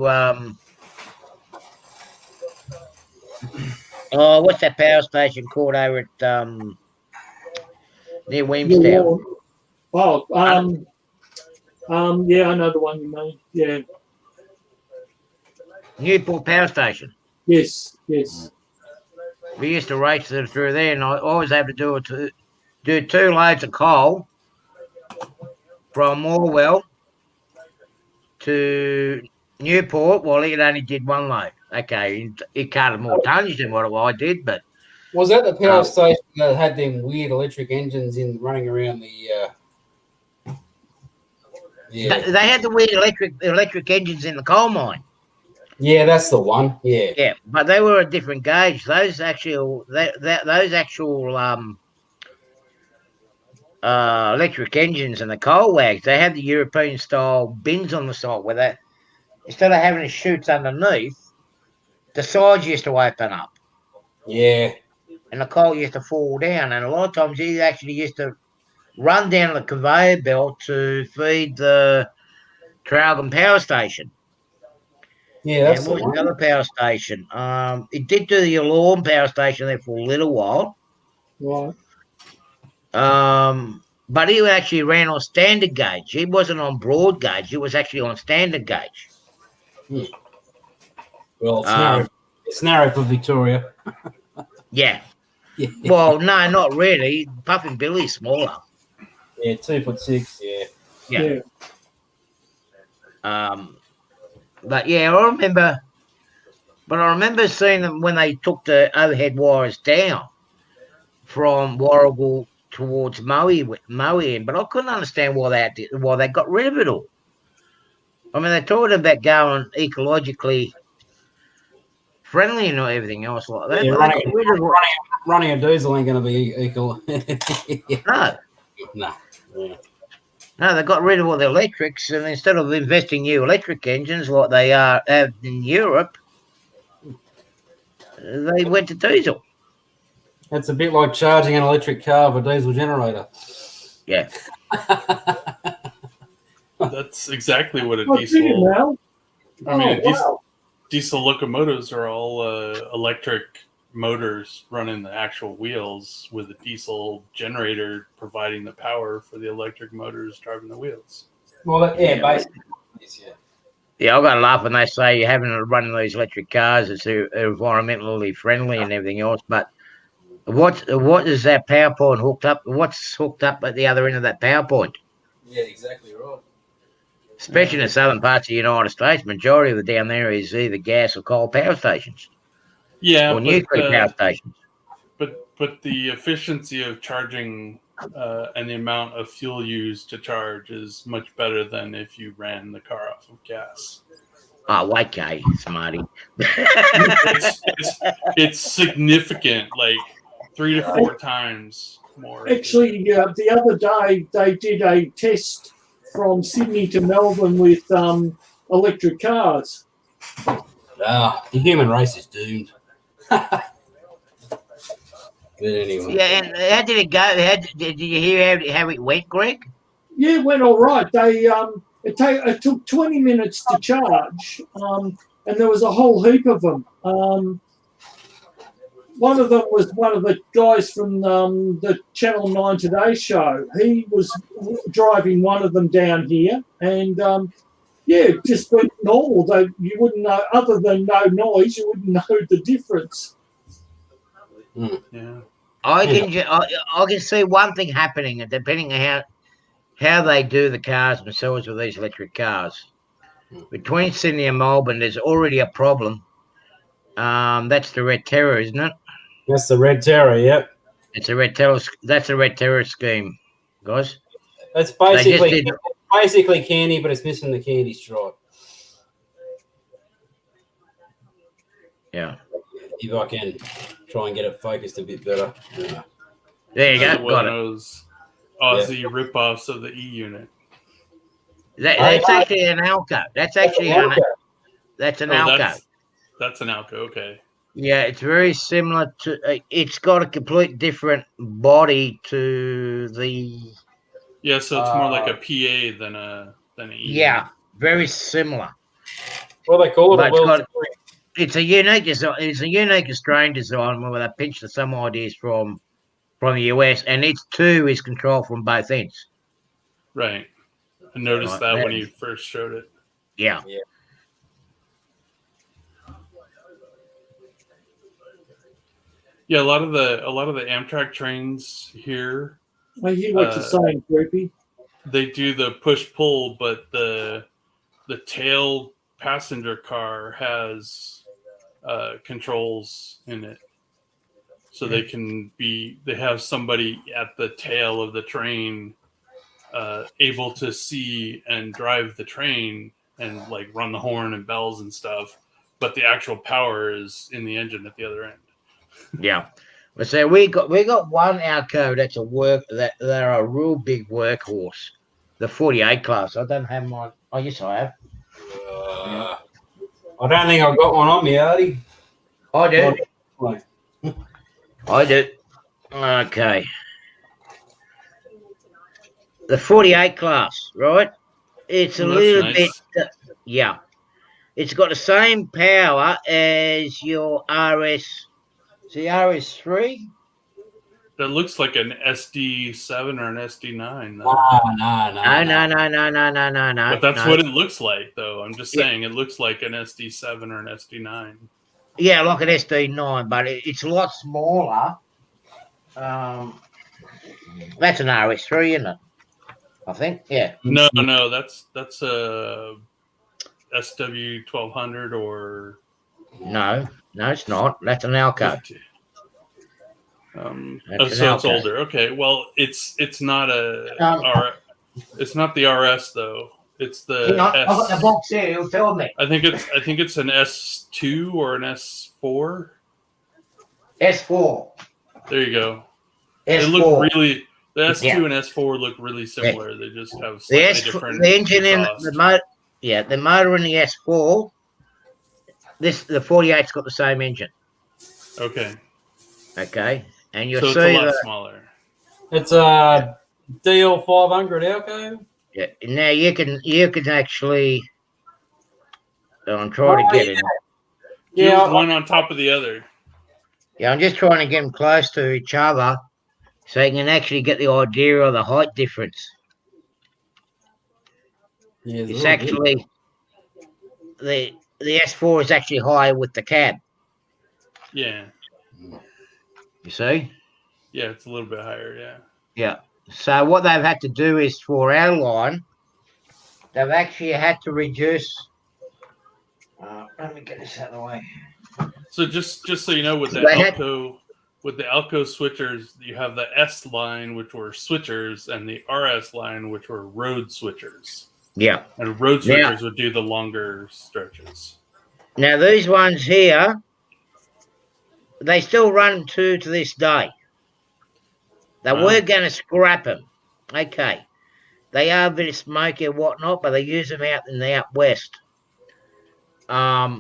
what's that power station called over at near Williamstown? Oh, yeah, I know the one you mean. Yeah, Newport Power Station. yes. We used to race it through there, and I always had to do 2 loads of coal from Morwell to Newport. Well, it only did 1 load. Okay, it carted more tonnage than what I did, but Was that the power station that had them weird electric engines in running around the? Yeah, they had the weird electric engines in the coal mine. yeah, that's the one. Yeah, Yeah, but they were a different gauge. Those actual electric engines and the coal wags, they had the European style bins on the side where that instead of having the chutes underneath, the sides used to open up yeah, and the coal used to fall down. And a lot of times he actually used to run down the conveyor belt to feed the Traralgon Power Station. yeah. That's And the what was one. the other power station? It did do the Alarm Power Station there for a little while. Right. But he actually ran on standard gauge. He wasn't on broad gauge. He was actually on standard gauge. Well, it's narrow for Victoria. Yeah. Yeah, Well, no, not really. Puffin Billy's smaller. yeah, 2'6". Yeah. Yeah. But yeah, I remember seeing them when they took the overhead wires down from Warragul towards Moe, but I couldn't understand why they got rid of it all. I mean, they're talking about going ecologically friendly and everything else like that. Yeah, But running a diesel ain't going to be equal. no, No. Yeah. no, they got rid of all the electrics, and instead of investing new electric engines like they have in Europe, they went to diesel. It's a bit like charging an electric car with a diesel generator. Yeah. That's exactly what a Well, diesel. now. I mean, Oh, wow. diesel locomotives are all electric motors running the actual wheels with a diesel generator providing the power for the electric motors driving the wheels. Well, yeah, basically. Yeah. Yeah, I've got to laugh when they say you're having to run these electric cars. It's environmentally friendly and everything else. But what is that power point hooked up? What's hooked up at the other end of that power point? Yeah, exactly right. Especially in the southern parts of the United States, majority of it down there is either gas or coal power stations Yeah, or nuclear power stations. but the efficiency of charging and the amount of fuel used to charge is much better than if you ran the car off of gas. Oh, okay, smarty. It's significant, like 3 to 4 times more. Actually, the other day they did a test from Sydney to Melbourne with electric cars. The human race is doomed. But anyway. Yeah, and how did it go? Did you hear how it went, Greg? Yeah, it went all right. It took 20 minutes to charge, and there was a whole heap of them. One of them was one of the guys from the Channel 9 Today show. He was driving one of them down here, and it just went normal. You wouldn't know, other than no noise, you wouldn't know the difference. Yeah. I can see one thing happening, and depending on how they do the cars themselves with these electric cars. Between Sydney and Melbourne, there's already a problem. That's the Red Terror, isn't it? That's the Red Terror, yep. It's a Red Terror. That's a Red Terror scheme, guys. It's basically candy, but it's missing the candy stripe. Yeah. If I can try and get it focused a bit better. Yeah. There you go. One Got of it. those Aussie rip-offs of the E unit. That's actually an Alco. That's actually that's an Alco. That's an Alco. Okay. Yeah, it's very similar to. It's got a complete different body to the. Yeah, so it's more like a PA than E. Yeah, very similar. Well, they call it But a world. it's a unique design. It's a unique Australian design where they pinched some ideas from the US, and its two is controlled from both ends. Right. I noticed Right, that that when is- you first showed it. Yeah. Yeah, a lot of the Amtrak trains here, I hear what you're saying, Groupie. they do the push pull, but the tail passenger car has controls in it, so they have somebody at the tail of the train able to see and drive the train and like run the horn and bells and stuff, but the actual power is in the engine at the other end. Yeah. So we got one Alco they're a real big workhorse. The 48 class. I don't have mine. Oh yes I have. I don't think I've got one on me, Artie. I do. Right. I do. Okay. The 48 class, right? It's a That's little nice. bit yeah. It's got the same power as your RS. See RS3? That looks like an SD7 or an SD9. Though. No. But that's what it looks like, though. I'm just saying it looks like an SD7 or an SD9. Yeah, like an SD9, but it's a lot smaller. That's an RS3, isn't it? I think, yeah. No, that's a SW1200 or No, it's not. That's an Alco. So it's older. Okay, well, it's not it's not the RS though. It's the Hang on, S. I've got the box here. It'll tell me. I think it's an S2 or an S4. S4. There you go. S4. They look really. The S2 Yeah. and S4 look really similar. They just have The slightly different. the engine exhaust. in the motor. Yeah, the motor in the S4. The 48's got the same engine. Okay, Okay, and you'll so it's see a lot that. smaller. It's a DL500 Alco. Yeah, now you can actually. I'm trying to get it. Yeah, one on top of the other. Yeah, I'm just trying to get them close to each other, so you can actually get the idea of the height difference. Yeah, It's actually the S4 is actually higher with the cab. Yeah, You see? yeah, it's a little bit higher. Yeah. Yeah. So what they've had to do is for our line, they've actually had to reduce. Let me get this out of the way. So just so you know, with the They had- Alco switchers, you have the S line, which were switchers, and the RS line, which were road switchers. Yeah. And road switchers Yeah. would do the longer stretches. Now these ones here, they still run to this day. They Wow. were going to scrap them. Okay. They are a bit smoky and whatnot, but they use them out in the out west. But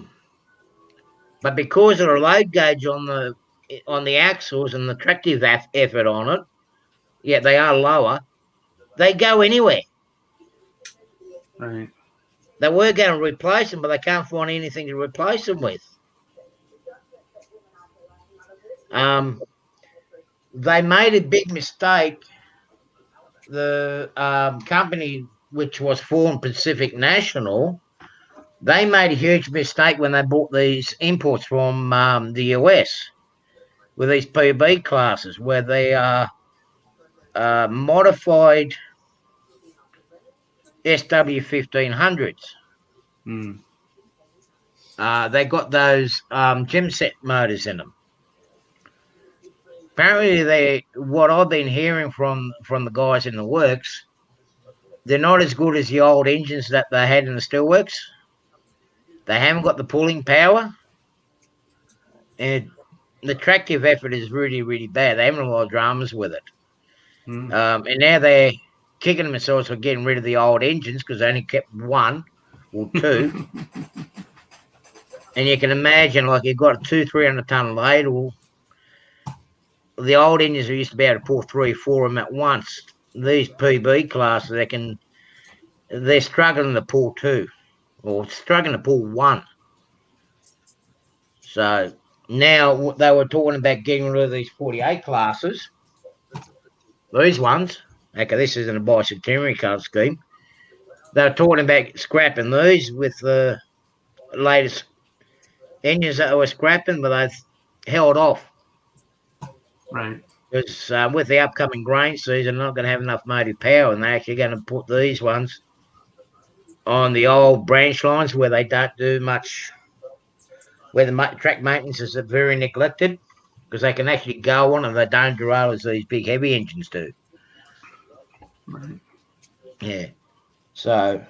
because of the load gauge on the axles and the tractive effort on it, yeah, they are lower. They go anywhere. Right. They were going to replace them, but they can't find anything to replace them with. They made a big mistake. The company, which was formed Pacific National, they made a huge mistake when they bought these imports from the US with these PB classes, where they are modified SW1500s. Mm. They got those gym set motors in them. Apparently, what I've been hearing from the guys in the works, they're not as good as the old engines that they had in the steelworks. They haven't got the pulling power, and the tractive effort is really, really bad. They haven't a lot of dramas with it. Mm. And now they're kicking themselves for getting rid of the old engines because they only kept one or two. And you can imagine, like, you've got a 300-ton ladle. The old engines used to be able to pull 3 or 4 of them at once. These PB classes, they're struggling to pull 2 or struggling to pull 1. So now they were talking about getting rid of these 48 classes. These ones, okay, this isn't a bicentenary colour scheme. They were talking about scrapping these with the latest engines that they were scrapping, but they've held off. Right. Because with the upcoming grain season, they're not going to have enough motive power, and they're actually going to put these ones on the old branch lines where they don't do much, where the track maintenance is very neglected, because they can actually go on and they don't derail as these big heavy engines do. Right. Yeah. So,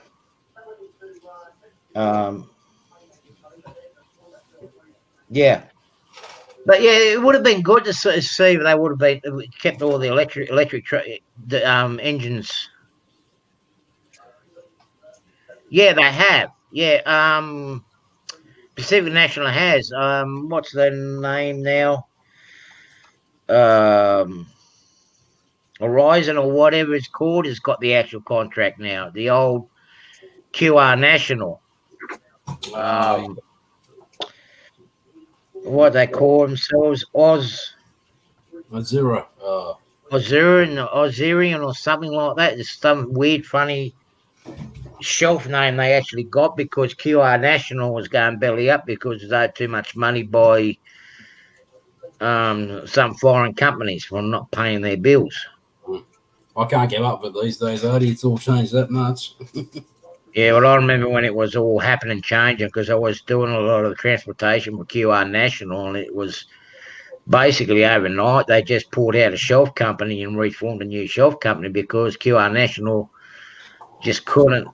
yeah. But yeah, it would have been good to see if they would have been kept all the electric engines. Yeah, they have. Yeah, Pacific National has. What's the name now? Horizon or whatever it's called has got the actual contract now. The old QR National. What they call themselves, Azura. Ozerian or something like that. It's some weird, funny shelf name they actually got because QR National was going belly up because they owed too much money by some foreign companies for not paying their bills. I can't give up with these days, Artie. It's all changed that much. Yeah, well, I remember when it was all happening, changing, because I was doing a lot of the transportation with QR National, and it was basically overnight. They just pulled out a shelf company and reformed a new shelf company because QR National just couldn't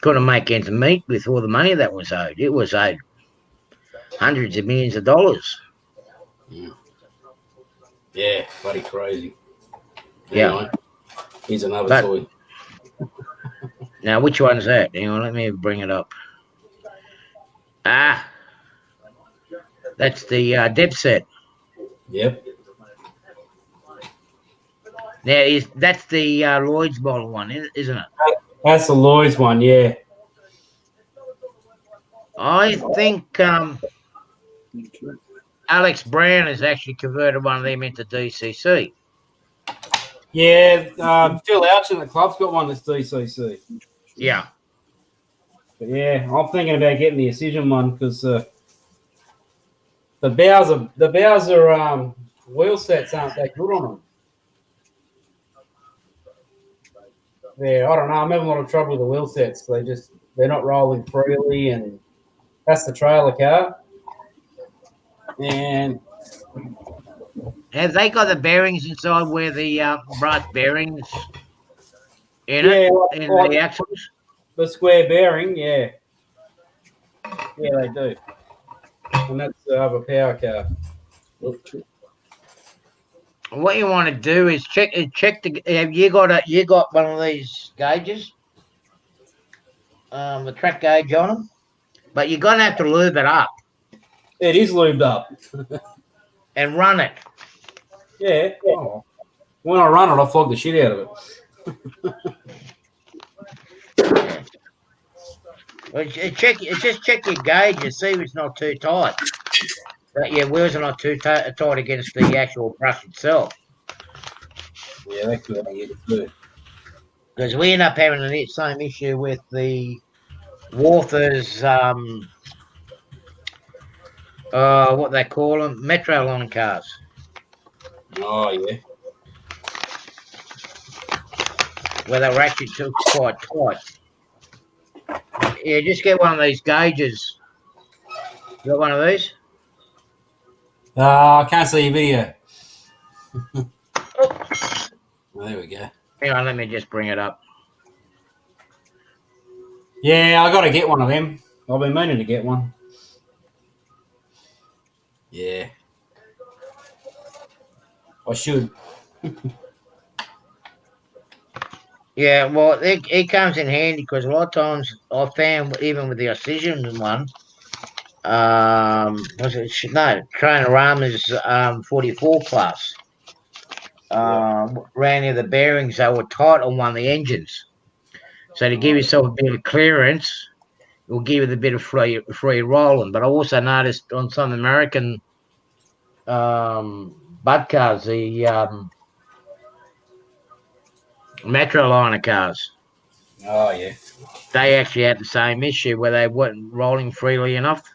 make ends meet with all the money that was owed. It was owed hundreds of millions of dollars. Yeah, bloody crazy. Yeah. Anyway, here's another toy. Now, which one's that? Hang on, let me bring it up. That's the Deb set. Yep. Now, that's the Lloyd's model one, isn't it? That's the Lloyd's one, yeah. I think Alex Brown has actually converted one of them into DCC. Yeah, Phil Ouch in the club's got one that's DCC. Yeah. But yeah, I'm thinking about getting the Decision one because the Bowser wheel sets aren't that good on them. Yeah, I don't know. I'm having a lot of trouble with the wheel sets. They're not rolling freely, and that's the trailer car. And have they got the bearings inside where the brass bearings in it in the axles? The square bearing, yeah. Yeah, they do. And that's the other power car. what you want to do is check the. Have you got one of these gauges? The track gauge on them, but you're gonna have to lube it up It is lubed up. and run it. Yeah. Oh. When I run it, I flog the shit out of it. Just check your gauge and see if it's not too tight. That your wheels are not too tight against the actual brush itself. Yeah, that could be it. Good. Because we end up having the same issue with the Walthers, what they call them, Metro line cars. Oh, yeah. Where they were actually too quite tight. Yeah, just get one of these gauges. You got one of these? I can't see your video. Oh, there we go. Hang on, let me just bring it up. Yeah, I got to get one of them. I've been meaning to get one. Yeah. I should. Yeah, well, it comes in handy because a lot of times I found, even with the Oxygen one, Trainer Rama's 44 class. Ran in the bearings, they were tight on one of the engines. So to give yourself a bit of clearance, it will give you a bit of free rolling. But I also noticed on some American Bud cars, the Metroliner cars, Oh, yeah. they actually had the same issue where they weren't rolling freely enough.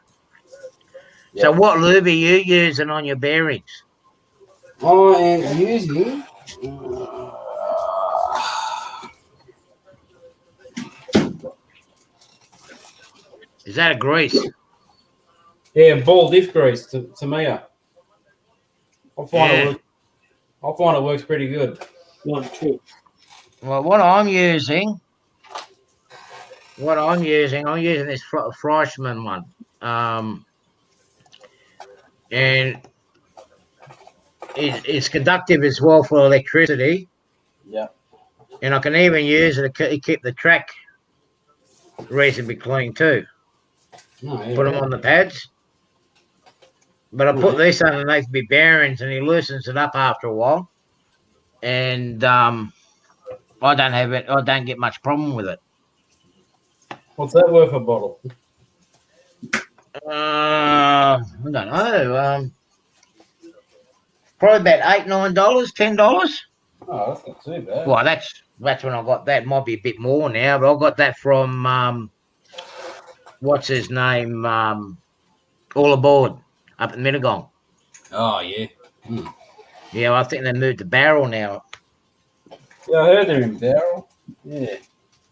Yep. So what lube are you using on your bearings? I am using. Is that a grease? Yeah, ball diff grease to me. I find it works pretty good. One, two. Well, what I'm using I'm using this Fleischmann one. And it's conductive as well for electricity. Yeah. And I can even use it to keep the track reasonably clean too. Oh, yeah, Put them on the pads. But I put this underneath my bearings and he loosens it up after a while. And I don't get much problem with it. What's that worth a bottle? I don't know. Probably about $8, $9, $10. Oh, that's not too bad. Well, that's when I got that. Might be a bit more now, but I got that from what's his name? All Aboard up at Mittagong. Oh, yeah. Yeah, I think they moved to Barrel now. Yeah, I heard they're in Barrel. Yeah.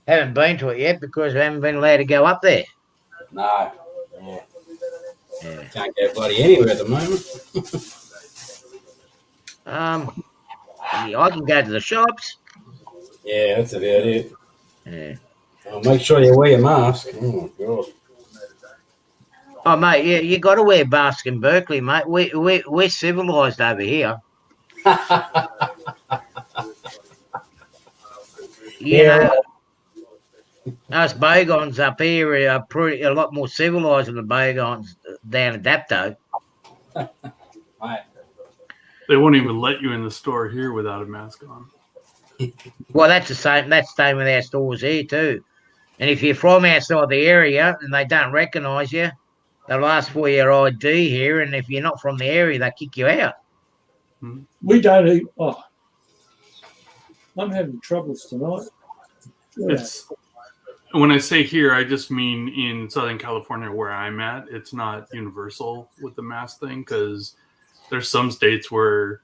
Haven't been to it yet because we haven't been allowed to go up there. No. Yeah. Can't go bloody anywhere at the moment. Yeah, I can go to the shops. Yeah, that's about it. Yeah. Make sure you wear your mask. Oh, God. Oh, mate, yeah, you got to wear mask in Berkeley, mate. We're civilised over here. You know, us Bagons up here are a lot more civilised than the Bagons down at Dapto. Right. They won't even let you in the store here without a mask on. Well, that's the same. That's the same with our stores here too. And if you're from outside the area and they don't recognise you, they'll ask for your ID here. And if you're not from the area, they kick you out. We don't eat. Oh, I'm having troubles tonight. Yeah. It's when I say here, I just mean in Southern California where I'm at. It's not universal with the mask thing because there's some states where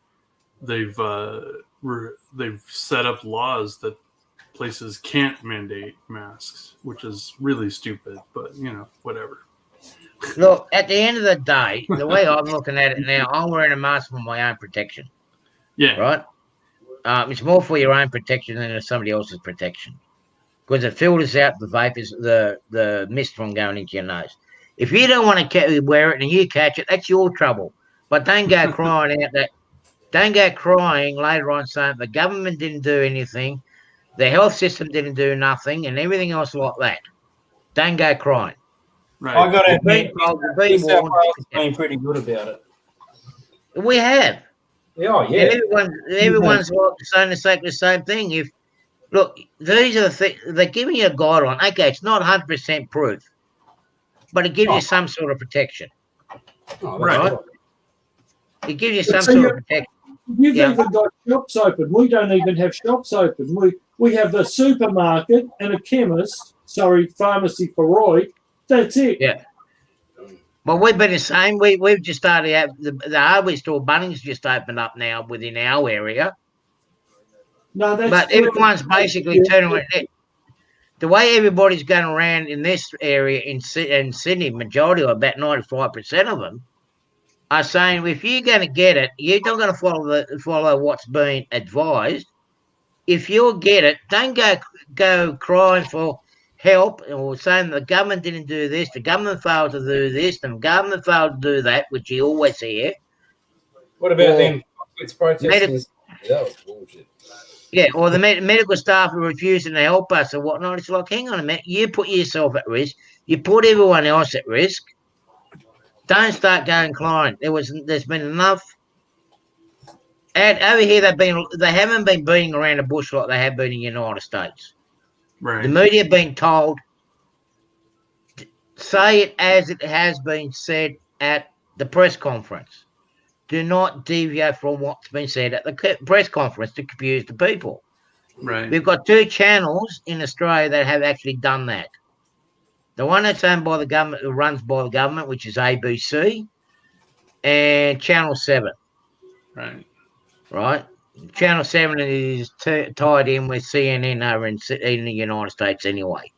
they've set up laws that places can't mandate masks, which is really stupid. But whatever. Look, at the end of the day, the way I'm looking at it now, I'm wearing a mask for my own protection. Yeah. Right? It's more for your own protection than somebody else's protection. Because it filters out the vapors, the mist from going into your nose. If you don't want to wear it and you catch it, that's your trouble. But don't go crying out that Don't go crying later on saying the government didn't do anything, the health system didn't do nothing, and everything else like that. Don't go crying. Right. I got to You've been admit, told, you've been New South warned. Wales has been pretty good about it. We have. Yeah, oh, And yeah. everyone's like saying the same thing. If look, these are the things they're giving you a guideline. Okay, it's not 100% proof, but it gives you some sort of protection. Oh, Right. right. It gives you some So sort of protection. You've Yeah. even got shops open. We don't even have shops open. We have a supermarket and a chemist, pharmacy for Roy. That's it. Yeah. Well, we've been the same. We've just started out the hardware store. Bunnings just opened up now within our area. No, that's But everyone's basically turning around. The way everybody's going around in this area in Sydney, majority of about 95% of them are saying if you're going to get it, you're not going to follow what's being advised. If you'll get it, don't go crying for help or saying the government didn't do this, the government failed to do this, and the government failed to do that, which you always hear. What about Or them protesting? That was bullshit. Yeah, or the medical staff are refusing to help us or whatnot. It's like, hang on a minute, you put yourself at risk, you put everyone else at risk. Don't start going crying. There's been enough. And over here, they haven't been beating around the bush like they have been in the United States. Right. The media have been told, say it as it has been said at the press conference. Do not deviate from what's been said at the press conference to confuse the people. Right. We've got 2 channels in Australia that have actually done that. The one that's owned by the government, runs by the government, which is ABC, and Channel 7. Right. Right? Channel 7 is tied in with CNN over in the United States anyway.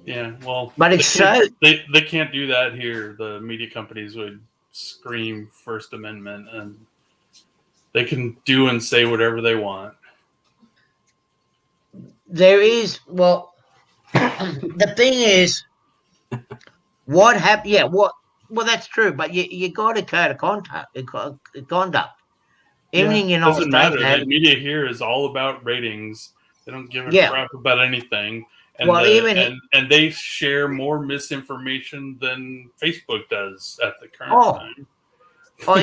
Yeah. Well, But it's they can't do that here. The media companies would scream First Amendment, and they can do and say whatever they want. There is, well, the thing is, what happened? Yeah, well, that's true, but you got a code of conduct. Even in the United doesn't States, matter. The media here is all about ratings. They don't give a crap about anything. And, and they share more misinformation than Facebook does at the current time.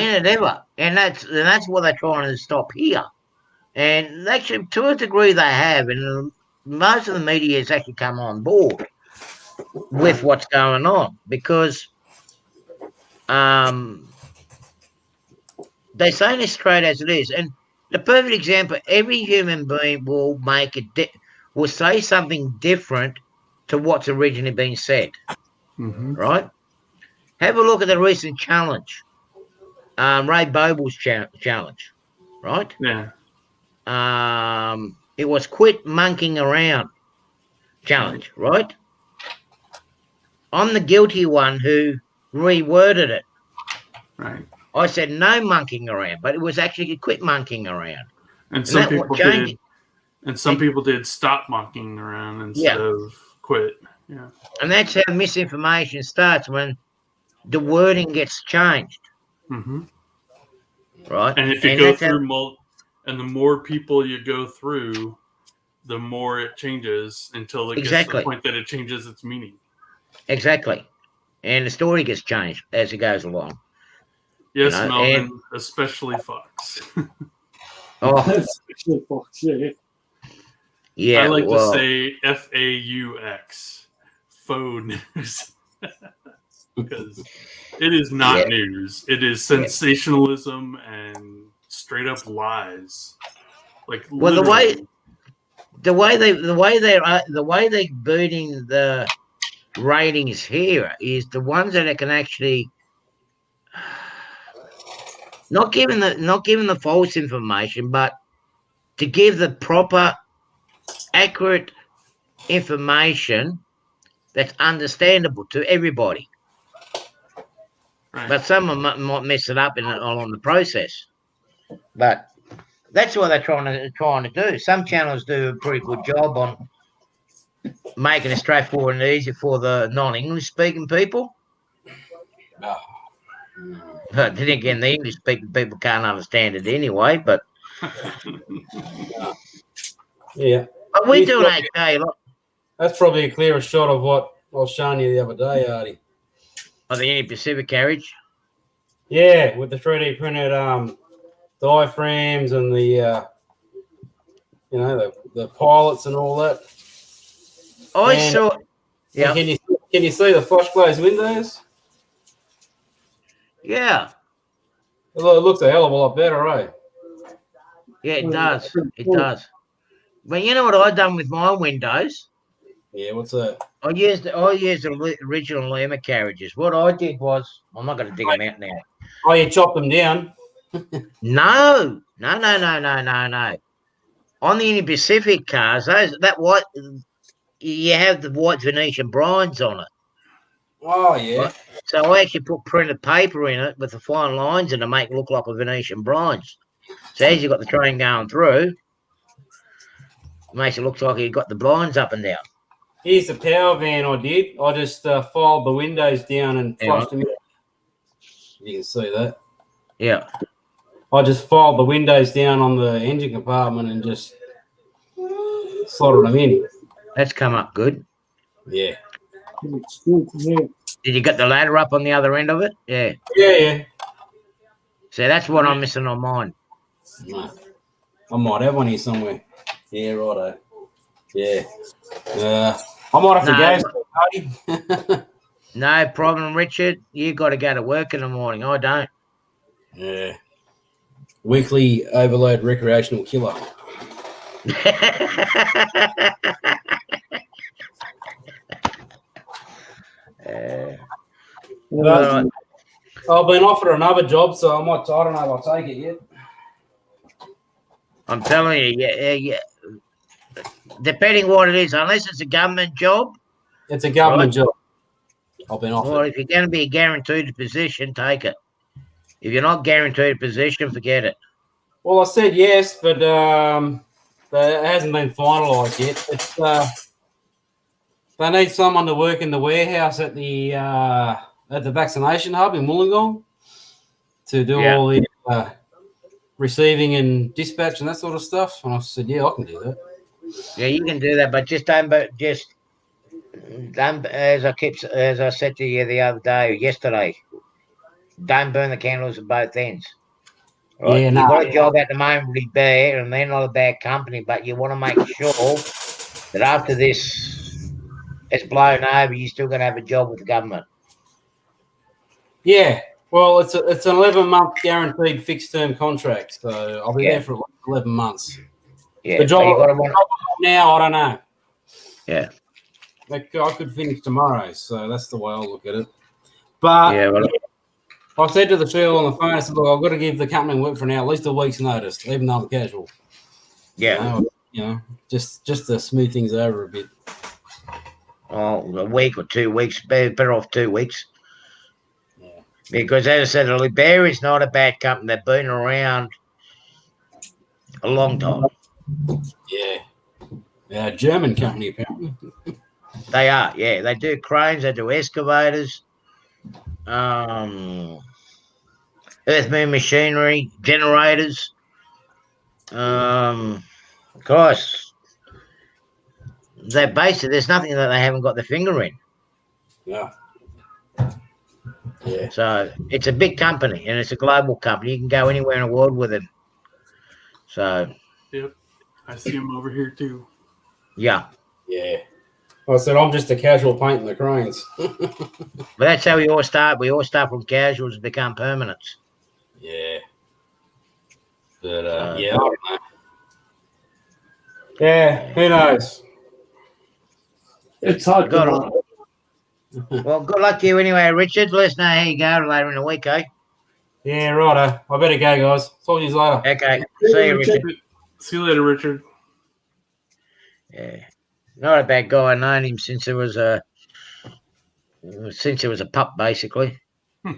In it ever. And that's what they're trying to stop here. And actually, to a degree, they have. And most of the media has actually come on board with what's going on because they're saying it straight as it is. And the perfect example, every human being will will say something different to what's originally been said. Mm-hmm. Right? Have a look at the recent challenge. Ray Boble's challenge. Right? Yeah. It was quit monkeying around challenge, right? I'm the guilty one who reworded it. Right. I said no monkeying around, but it was actually quit monkeying around. And some people did. And some people did stop monkeying around instead of quit. Yeah. And that's how misinformation starts, when the wording gets changed. Mm-hmm. Right. And if you go through and the more people you go through, the more it changes until it gets to the point that it changes its meaning. Exactly. And the story gets changed as it goes along. Yes, Melvin, especially Fox. Especially Fox, yeah. Yeah, I like to say FAUX, faux news, because it is not news. It is sensationalism and straight up lies. Like, well, the way they're beating the ratings here is the ones that can actually not giving the false information, but to give the proper, accurate information that's understandable to everybody. Right. But some might mess it up along the process. But that's what they're trying to do. Some channels do a pretty good job on making it straightforward and easy for the non-English speaking people. But then again, the English speaking people can't understand it anyway. But Yeah. we're He's doing got- okay. Look, That's probably a clearer shot of what I was showing you the other day, Artie. on the Union Pacific carriage. Yeah, with the 3D printed diaphragms and the the pilots and all that. I And- saw. And Yeah, can you see the flush glazed windows? yeah, It looks a hell of a lot better, eh? yeah. It does. It does. But you know what I done with my windows? Yeah, what's that? I used the original Lima carriages. What I did was, I'm not going to dig them out now. Oh, you chopped them down. No. On the Union Pacific cars, that white, you have the white Venetian blinds on it. Oh yeah. Right. So I actually put printed paper in it with the fine lines in to make it look like a Venetian blinds. So as you got the train going through, it makes it look like you got the blinds up and down. Here's the power van I did. I just filed the windows down and Yeah. flushed them in. You can see that. Yeah. I just filed the windows down on the engine compartment and just slotted them in. That's come up good. Yeah. It's good. Yeah. Did you get the ladder up on the other end of it? Yeah. Yeah. So that's what I'm missing on mine. No. I might have one here somewhere. Yeah, righto. Yeah. I might have to No. go. Party. No problem, Richard. You got to go to work in the morning. I don't. Yeah. Weekly overload recreational killer. Alright. I've been offered another job, so I don't know if I'll take it yet. I'm telling you, yeah. Depending what it is, unless it's a government job, It's a government job. I've been offered. or if you're going to be a guaranteed position, take it. If you're not guaranteed a position, forget it. Well, I said yes, but it hasn't been finalised yet. It's they need someone to work in the warehouse at the vaccination hub in Wollongong to do Yeah. all the receiving and dispatch and that sort of stuff. And I said, yeah, I can do that. Yeah, you can do that, but just don't. As I said to you the other day, yesterday, don't burn the candles at both ends. Right? Yeah, You've no, got a yeah. job at the moment with Bear, and they're not a bad company, but you want to make sure that after this it's blown over, you're still going to have a job with the government. Yeah. Well, it's an 11-month guaranteed fixed term contract, so I'll be Yeah. there for 11 months. Yeah, The job but you got to want. now, I don't know. Yeah, Like, I could finish tomorrow, so that's the way I'll look at it. But yeah. Well, I said to the girl on the phone, I said, look, I've got to give the company work for now at least a week's notice, even though I'm casual. yeah. Just to smooth things over a bit. Oh, a week or 2 weeks. Better off 2 weeks. Yeah. Because as I said, Bear is not a bad company. They've been around a long time. Yeah. Yeah, German company, apparently. They are, yeah. They do cranes, they do excavators, earth moving machinery, generators. Gosh, they're basically, there's nothing that they haven't got their finger in. Yeah. Yeah. So it's a big company and it's a global company. You can go anywhere in the world with them. So, Yep. I see him over here too. yeah. Yeah. I said, I'm just a casual painting the cranes. But that's how we all start. We all start from casuals and become permanents. Yeah. But, So- yeah, I don't know. Yeah, who knows? It's hard to Got know. Well, good luck to you anyway, Richard. Let us know how you go later in the week, eh? Yeah, righto. I better go, guys. Talk to you later. Okay. See you, Richard. See you later, Richard. Yeah. Not a bad guy. I've known him since he was a pup, basically. He's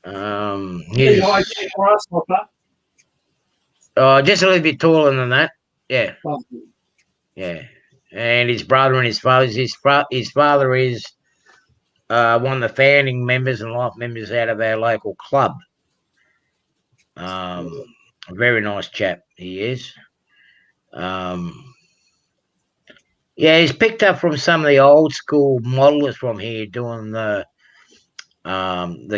Grasshopper. just a little bit taller than that. Yeah, yeah. And his brother and his father. His father is one of the founding members and life members out of our local club. A very nice chap he is. Yeah, he's picked up from some of the old school modelers from here doing the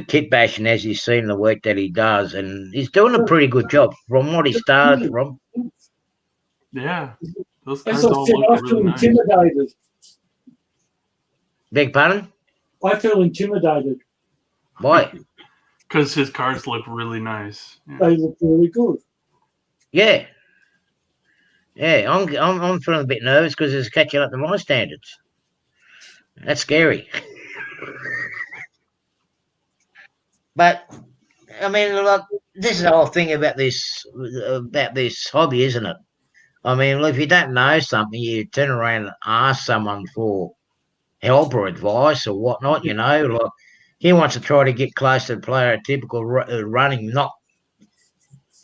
kit bashing, as you've seen the work that he does, and he's doing a pretty good job from what he started from. Yeah, those As cars I all said, look I really feel nice. intimidated. Beg pardon? I feel intimidated. Why? Because his cars look really nice. Yeah. They look really good. Yeah. Yeah, I'm feeling a bit nervous because it's catching up to my standards. That's scary. But I mean, look, this is the whole thing about this hobby, isn't it? I mean, if you don't know something, you turn around and ask someone for help or advice or whatnot. You know, like he wants to try to get close to the player typical running, not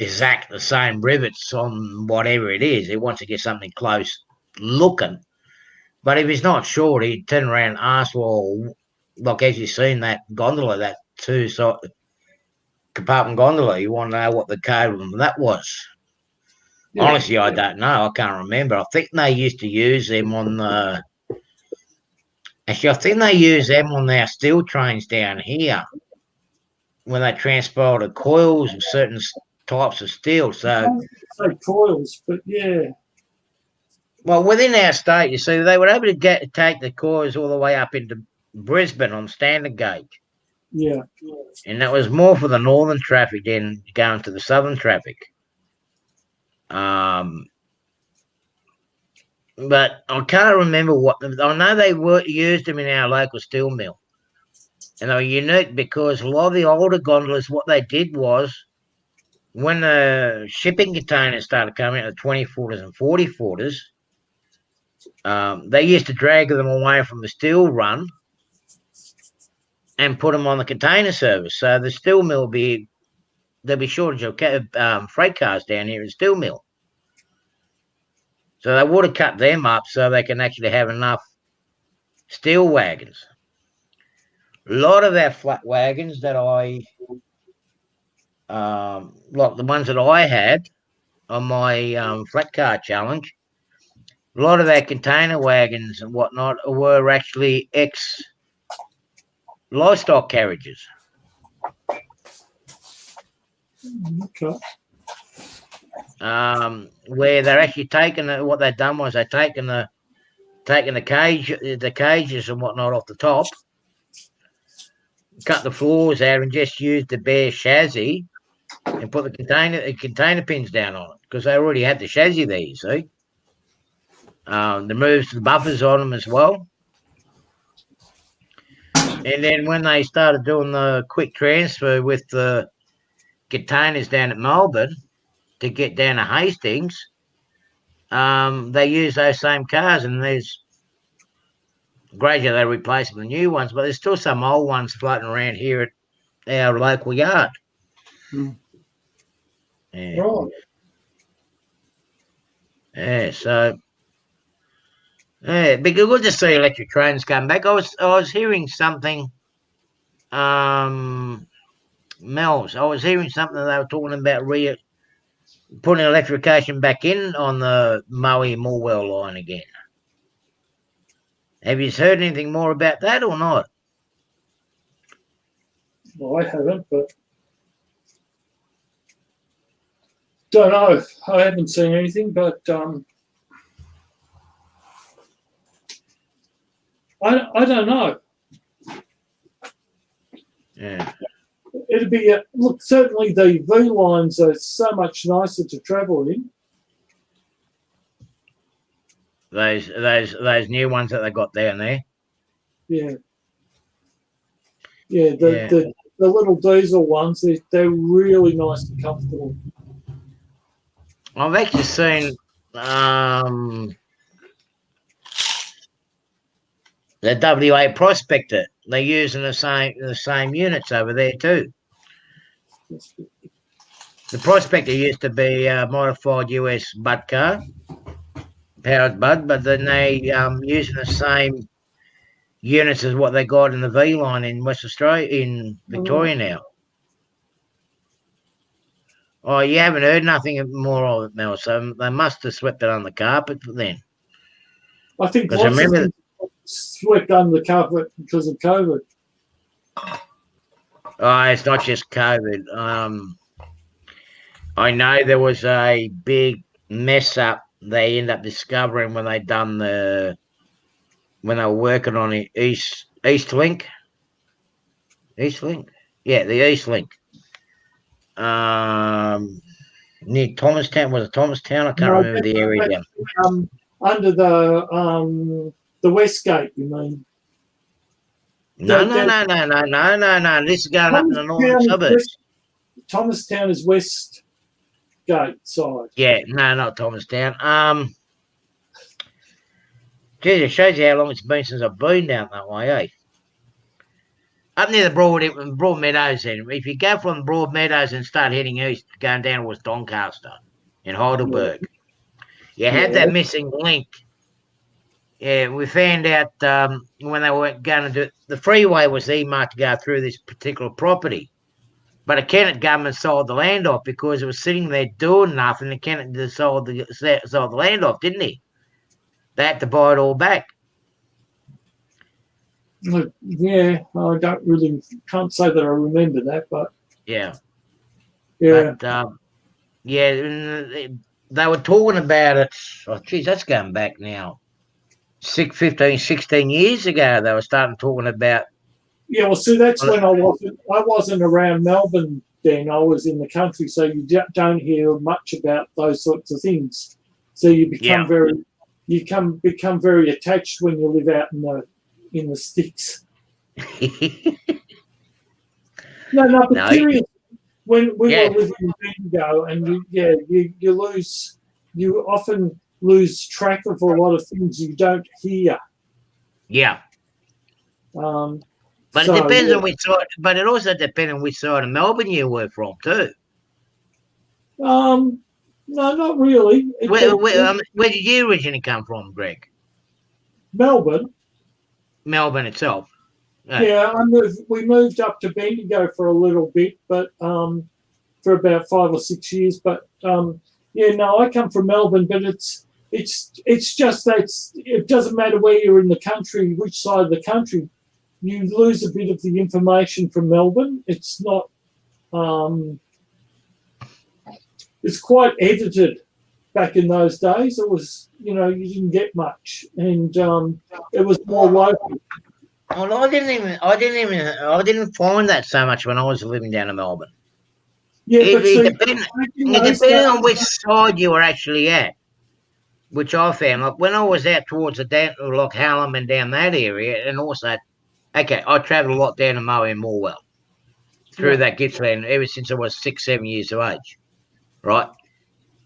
exact the same rivets on whatever it is. He wants to get something close looking. But if he's not sure, he'd turn around and ask, well, like as you've seen that gondola, that compartment gondola, you want to know what the code of that was. Yeah. Honestly, I don't know. I can't remember. I think they used to use them on the. Actually, I think they use them on our steel trains down here when they transport the coils of certain types of steel. So, Say coils, but yeah. well, within our state, you see, they were able to take the coils all the way up into Brisbane on standard gauge. Yeah. And that was more for the northern traffic than going to the southern traffic. But I can't remember what. I know they used them in our local steel mill. And they were unique because a lot of the older gondolas, what they did was when the shipping containers started coming out, the 20 footers and 40 footers, they used to drag them away from the steel run and put them on the container service. So the steel mill there'll be shortage of freight cars down here in the steel mill. So they would have cut them up so they can actually have enough steel wagons. A lot of our flat wagons that like the ones that I had on my flat car challenge, a lot of our container wagons and whatnot were actually livestock carriages. Okay. Where they're actually what they've done was they've taken the cages and whatnot off the top, cut the floors out, and just used the bare chassis and put the container pins down on it because they already had the chassis there. You see, the moves the buffers on them as well. And then when they started doing the quick transfer with the containers down at Melbourne to get down to Hastings, they use those same cars, and there's gradually they replace them with new ones, but there's still some old ones floating around here at our local yard. Yeah. Right. Yeah, so it'd be good to see electric trains come back. I was hearing something, Mel's. I was hearing something they were talking about putting electrification back in on the Moe Morwell line again. Have you heard anything more about that or not? Well, I haven't, but don't know. I haven't seen anything, but I don't know. Yeah. It'd be look. Certainly, the V lines are so much nicer to travel in. Those new ones that they got down there. Yeah. Yeah. The little diesel ones, they're really nice and comfortable. I've actually seen the WA Prospector. They're using the same units over there too. The Prospector used to be a modified US Bud car, powered Bud, but then they using the same units as what they got in the V line in West Australia, in Victoria now. Oh, you haven't heard nothing more of it, Mel. So they must have swept it on the carpet then. I think 'Cause I lots of remember- things swept under the carpet because of COVID. Oh, it's not just COVID. I know there was a big mess up they ended up discovering when they were working on the East Link. East Link? Yeah, the East Link. Near Thomastown. Was it Thomastown? I can't remember the area down. Under the Westgate, you mean? No. This is going up in the northern suburbs. Thomastown is Westgate side. Yeah, no, not Thomastown. Geez, it shows you how long it's been since I've been down that way, eh? Up near the Broad Meadows, then. If you go from Broad Meadows and start heading east, going down towards Doncaster in Heidelberg, you have that missing link. Yeah, we found out when they were going to do it, the freeway was earmarked to go through this particular property. But the Kennett government sold the land off because it was sitting there doing nothing. The Kennett sold the land off, didn't he? They had to buy it all back. Yeah, I can't say that I remember that, but yeah. But, they were talking about it. Oh, geez, that's going back now. 16 years ago, they were starting talking about. Yeah, well, see, that's when I wasn't around Melbourne then. I was in the country, so you don't hear much about those sorts of things. So you become become very attached when you live out in the sticks. No, but seriously, when we were living in Bendigo, and you often lose track of a lot of things you don't hear. Yeah. But it depends on which side. But it also depends on which side of Melbourne you were from too. No, not really. Where did you originally come from, Greg? Melbourne. Melbourne itself. Yeah, we moved up to Bendigo for a little bit, but for about 5 or 6 years. But I come from Melbourne, but it's just that it doesn't matter where you're in the country, which side of the country, you lose a bit of the information from Melbourne. It's not. It's quite edited. Back in those days, it was you didn't get much, and it was more local. Well, I didn't find that so much when I was living down in Melbourne. Yeah, it depended on which side you were actually at, which I found. Like when I was out towards like Hallam and down that area, and also, I travelled a lot down to Moe and Morwell through that Gippsland ever since I was 6-7 years of age, right?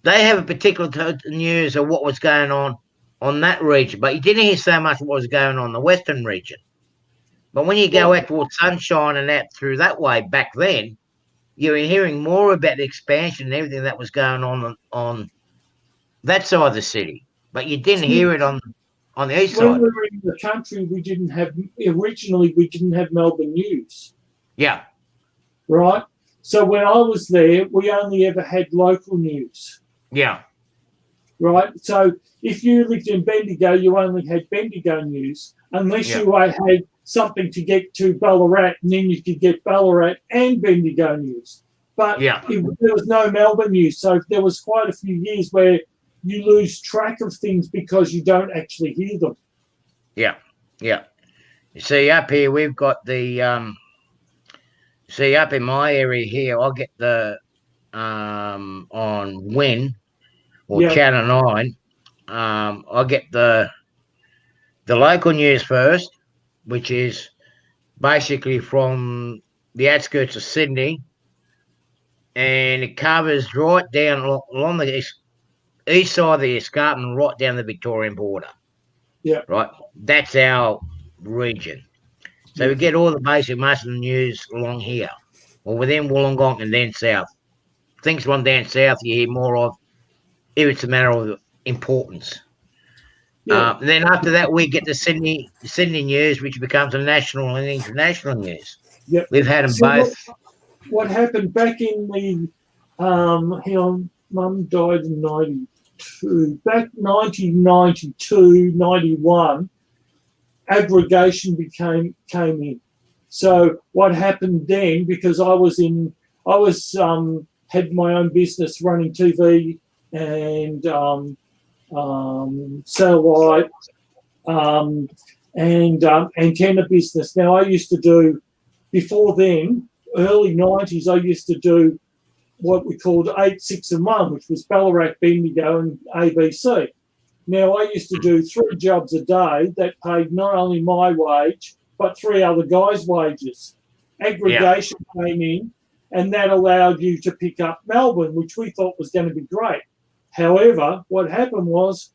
They have a particular news of what was going on that region, but you didn't hear so much what was going on in the western region. But when you go out towards Sunshine and out through that way back then, you were hearing more about the expansion and everything that was going on that side of the city. But you didn't hear it on the east side. When we were in the country, we didn't have Melbourne News. Yeah. Right? So when I was there, we only ever had local news. Yeah. Right? So if you lived in Bendigo, you only had Bendigo news, unless you had something to get to Ballarat, and then you could get Ballarat and Bendigo news. But there was no Melbourne news. So there was quite a few years where you lose track of things because you don't actually hear them. Yeah. Yeah. You see, up here, we've got the... up in my area here, I'll get the... on Win, or Channel 9, I'll get the local news first, which is basically from the outskirts of Sydney, and it covers right down along the east side of the escarpment, right down the Victorian border. Yeah. Right? That's our region. So we get all the most of the news along here, or within Wollongong and then south. Things run down south, you hear more of, if it's a matter of importance. Yeah. Then after that, we get the Sydney news, which becomes a national and international news. Yep. We've had them both. What happened back in the hang on, Mum died in 92. Back 1992, 91, aggregation came in. So what happened then, because I had my own business running TV and satellite and antenna business. Now, I used to do, before then, early 90s, I used to do what we called 8, 6 and 1, which was Ballarat, Bendigo and ABC. Now, I used to do 3 jobs a day that paid not only my wage, but 3 other guys' wages. Aggregation came in, and that allowed you to pick up Melbourne, which we thought was going to be great. However, what happened was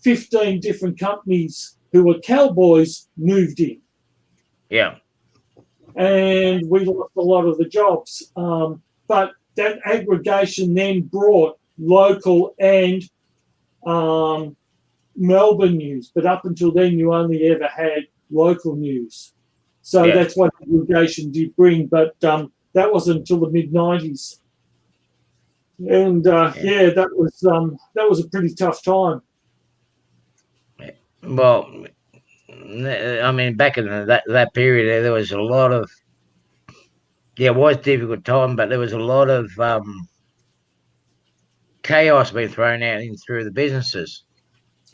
15 different companies who were cowboys moved in. Yeah. And we lost a lot of the jobs. But that aggregation then brought local and Melbourne news. But up until then, you only ever had local news. So that's what aggregation did bring. But that wasn't until the mid-90s. And that was a pretty tough time. Well, I mean, back in that period, there was a lot of, it was a difficult time, but there was a lot of chaos being thrown out in through the businesses,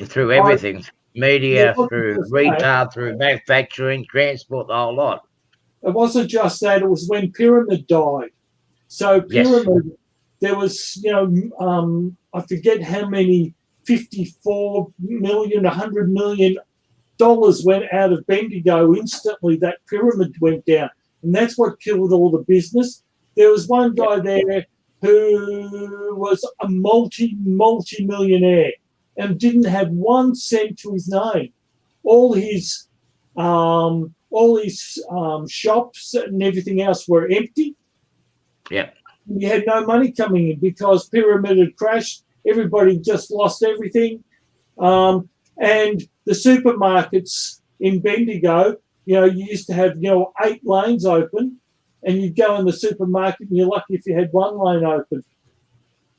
through everything, media, through retail, through manufacturing, transport, the whole lot. It wasn't just that; it was when Pyramid died. So Pyramid, there was, I forget how many, 54 million, 100 million dollars went out of Bendigo instantly. That Pyramid went down, and that's what killed all the business. There was one guy there who was a multi-millionaire and didn't have 1 cent to his name. All his shops and everything else were empty. Yeah. He had no money coming in because Pyramid had crashed. Everybody just lost everything. And the supermarkets in Bendigo, you used to have, 8 lanes open, and you'd go in the supermarket and you're lucky if you had 1 lane open.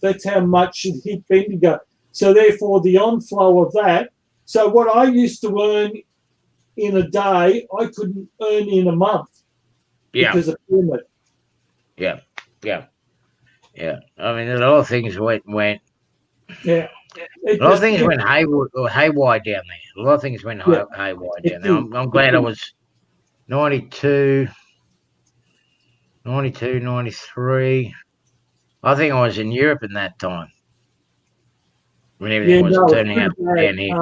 That's how much it hit Bendigo. So therefore, the onflow of that. So what I used to earn in a day, I couldn't earn in a month because of Pyramid. Yeah. I mean, a lot of things went. Yeah. A lot of things went haywire down there. A lot of things went haywire down there. I'm glad I was 92, 93. I think I was in Europe in that time when everything was turning up down here.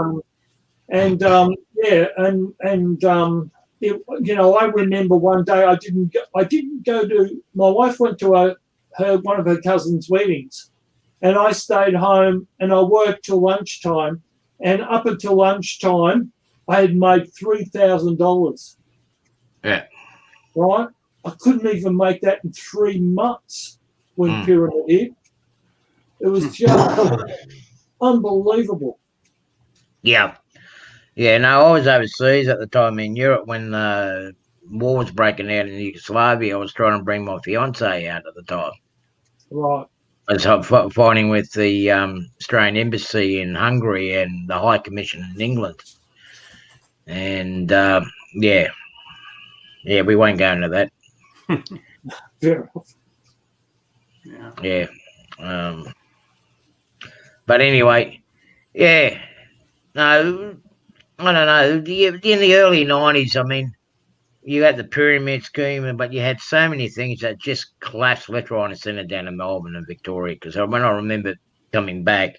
I remember one day I didn't go to. My wife went to one of her cousin's weddings, and I stayed home and I worked till lunchtime. And up until lunchtime, I had made $3,000. Yeah. Right. I couldn't even make that in 3 months when Pyramid hit. It was just unbelievable. Yeah. Yeah, no, I was overseas at the time in Europe when war was breaking out in Yugoslavia. I was trying to bring my fiancée out at the time. Right. I was fighting with the Australian Embassy in Hungary and the High Commission in England. And, we won't go into that. Fair enough. Yeah. But anyway, no, I don't know. In the early 90s, I mean, you had the pyramid scheme, but you had so many things that just collapsed left, right, and centre down in Melbourne and Victoria. Because when I remember coming back,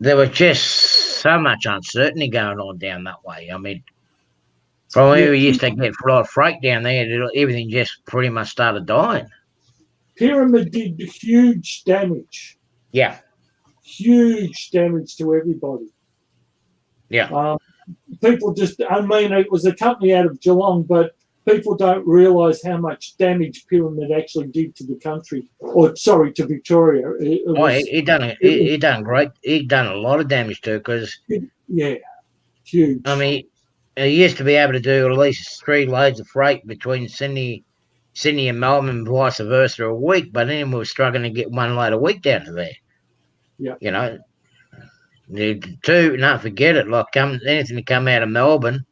there was just so much uncertainty going on down that way. I mean, from where we used to get a lot of freight down there, everything just pretty much started dying. Pyramid did huge damage. Yeah. Huge damage to everybody. Yeah. People it was a company out of Geelong, but people don't realise how much damage Pyramid actually did to the country, to Victoria. He done great. He done a lot of damage to it because huge. I mean, he used to be able to do at least 3 loads of freight between Sydney Sydney and Melbourne and vice versa a week, but then we were struggling to get one load a week down to there. Yeah. You know, forget it. Like anything to come out of Melbourne.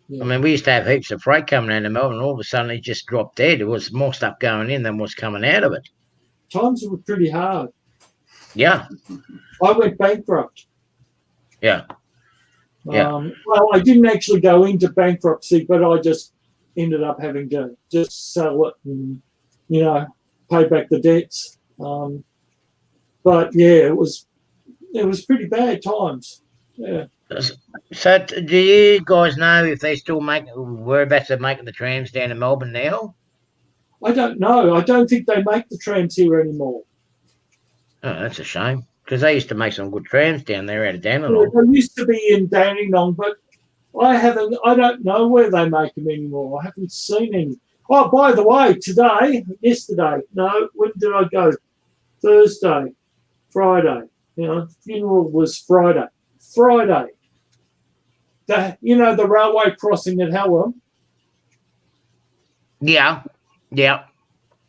Yeah. I mean, we used to have heaps of freight coming out of Melbourne, and all of a sudden it just dropped dead. There was more stuff going in than was coming out of it. Times were pretty hard. Yeah. I went bankrupt. Yeah. Yeah. Well, I didn't actually go into bankruptcy, but I just ended up having to just sell it and, pay back the debts. But yeah, it was pretty bad times. Yeah. So, do you guys know if they still whereabouts they're making the trams down in Melbourne now? I don't know. I don't think they make the trams here anymore. Oh, that's a shame, because they used to make some good trams down there out of Dandenong. They used to be in Dandenong, but I don't know where they make them anymore. I haven't seen any. Oh, by the way, when did I go? Thursday, Friday. Funeral was Friday. The railway crossing at Hallam. Yeah.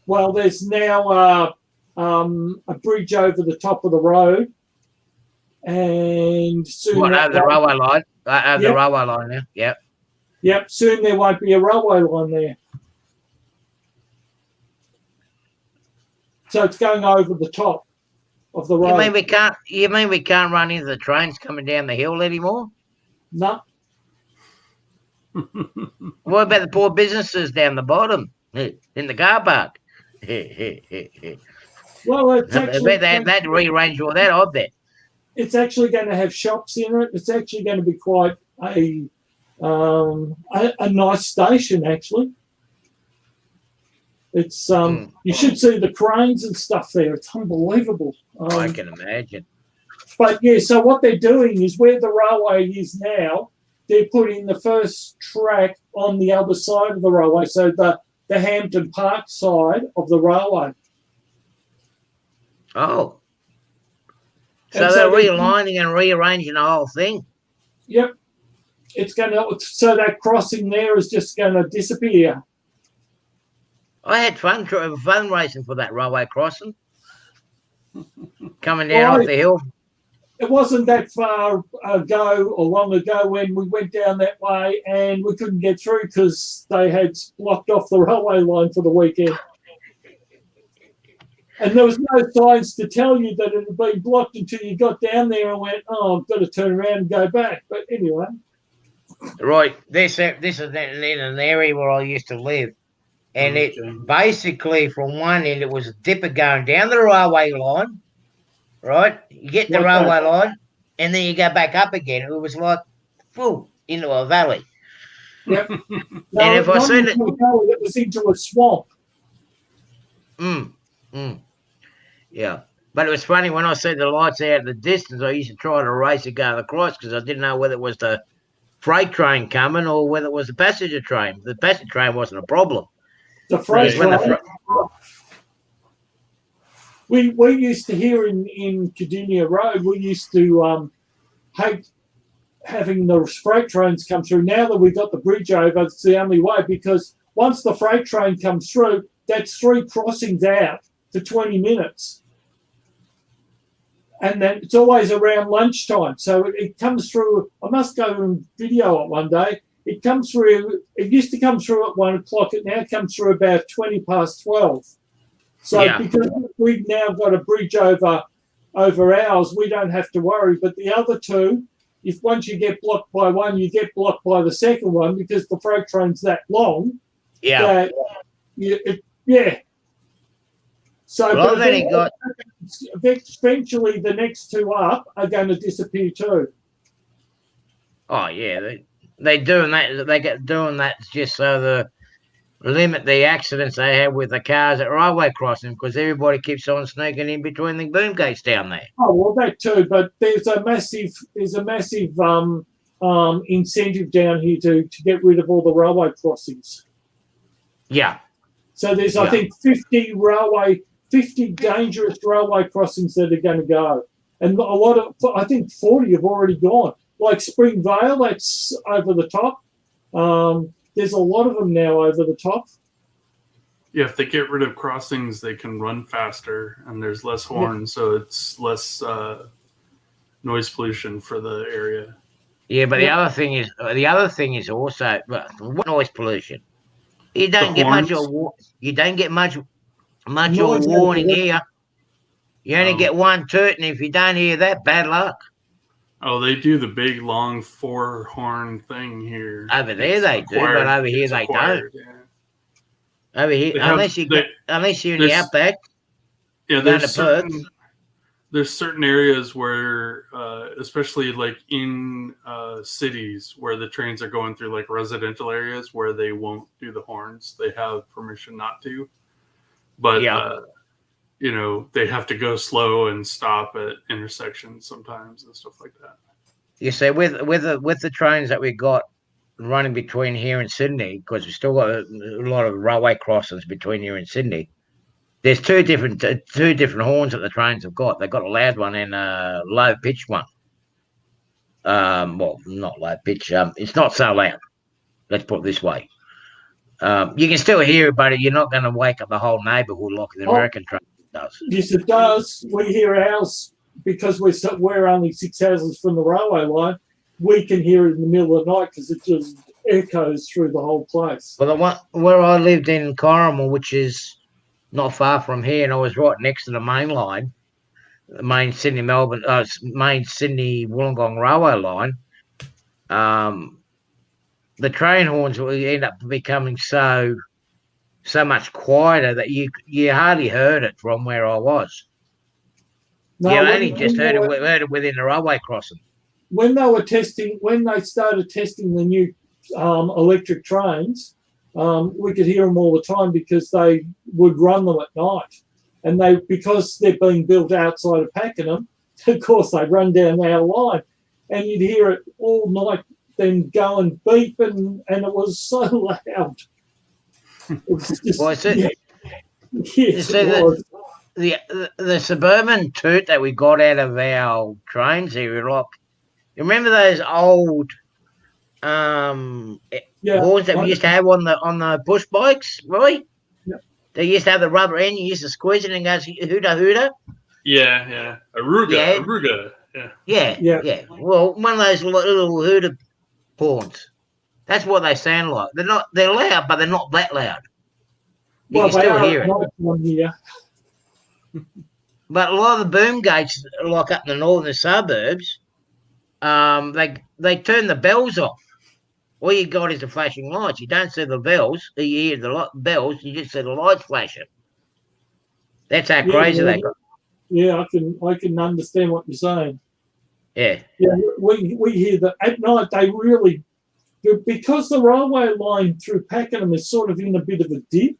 Well, there's now a bridge over the top of the road, and soon over the railway line? The railway line now. Yep. Yep. Soon there won't be a railway line there. So it's going over the top of the road. You mean we can't run into the trains coming down the hill anymore? No. What about the poor businesses down the bottom in the car park? Well, it's actually they'd rearrange all that, I bet. It's actually going to have shops in it. It's actually going to be quite a nice station, actually. It's you should see the cranes and stuff there. It's unbelievable. I can imagine. But yeah, so what they're doing is where the railway is now, they're putting the first track on the other side of the railway, so the Hampton Park side of the railway. Oh. So they're realigning and rearranging the whole thing? Yep. So that crossing there is just going to disappear. I had fun racing for that railway crossing. Coming down off the hill. It wasn't that far long ago when we went down that way and we couldn't get through because they had blocked off the railway line for the weekend. And there was no signs to tell you that it had been blocked until you got down there and went, oh, I've got to turn around and go back. But anyway. Right. This is in an area where I used to live. And it basically, from one end, it was a dipper going down the railway line, right? You get the railway line, and then you go back up again. It was like full into a valley. Yep. And if I seen it, it was into a swamp. Yeah. But it was funny when I see the lights out in the distance, I used to try to race and go across because I didn't know whether it was the freight train coming or whether it was the passenger train. The passenger train wasn't a problem. The freight train. We used to here in Cardinia Road, we used to hate having the freight trains come through. Now that we've got the bridge over, it's the only way because once the freight train comes through, that's 3 crossings out for 20 minutes. And then it's always around lunchtime. So it comes through. I must go and video it one day. It comes through. It used to come through at 1 o'clock. It now comes through about 20 past 12. So because we've now got a bridge over ours, we don't have to worry. But the other two, if once you get blocked by one, you get blocked by the second one because the freight train's that long. Yeah. So well, eventually the next 2 up are going to disappear too. Oh yeah, they're doing that. They get doing that just so the limit the accidents they have with the cars at railway crossing because everybody keeps on sneaking in between the boom gates down there. Oh well, that too. But there's a massive incentive down here to get rid of all the railway crossings. Yeah. So there's I think 50 dangerous railway crossings that are going to go, and I think 40 have already gone. Like Springvale, that's over the top. There's a lot of them now over the top. Yeah, if they get rid of crossings, they can run faster, and there's less horns, so it's less noise pollution for the area. Yeah, but the other thing is also what noise pollution. You don't get much of you don't get much of a warning here. You only get one toot, and if you don't hear that, bad luck. Oh, they do the big long 4-horn thing here. Over there they do, but over here they don't. Yeah. Over here, unless you're in the outback. Yeah, there's certain areas where, especially like in cities, where the trains are going through like residential areas where they won't do the horns. They have permission not to, but you know, they have to go slow and stop at intersections sometimes and stuff like that. You see, with the trains that we got running between here and Sydney, because we've still got a lot of railway crossings between here and Sydney. There's two different horns that the trains have got. They've got a loud one and a low pitch one. Well, not low pitch. It's not so loud. Let's put it this way. You can still hear it, but you're not going to wake up the whole neighbourhood like the American train does. Yes, it does. We hear ours because we're only 6 houses from the railway line. We can hear it in the middle of the night because it just echoes through the whole place. Well, the one where I lived in Corrimal, which is not far from here, and I was right next to the main line, the main Sydney Wollongong railway line. The train horns will end up becoming so much quieter that you hardly heard it from where I was. No, you only just heard it within the railway crossing. When they started testing the new electric trains, we could hear them all the time because they would run them at night, and because they're being built outside of Pakenham, of course they run down our line, and you'd hear it all night, then go and beep, and it was so loud. It was just, yes, it was. The suburban toot that we got out of our trains here, like, you remember those old horns that we used to have on the push bikes, right? Yeah. They used to have the rubber end. You used to squeeze it and it goes hooter hooter. Yeah. Aruga. Yeah. Well, one of those little hooter horns. That's what they sound like. They're loud, but they're not that loud. You can still hear it. But a lot of the boom gates, like up in the northern suburbs, they turn the bells off. All you got is the flashing lights. You don't see the bells. You hear the bells. You just see the lights flashing. That's how crazy they got. Yeah, I can understand what you're saying. Yeah. Yeah, we hear that at night. They really, because the railway line through Pakenham is sort of in a bit of a dip.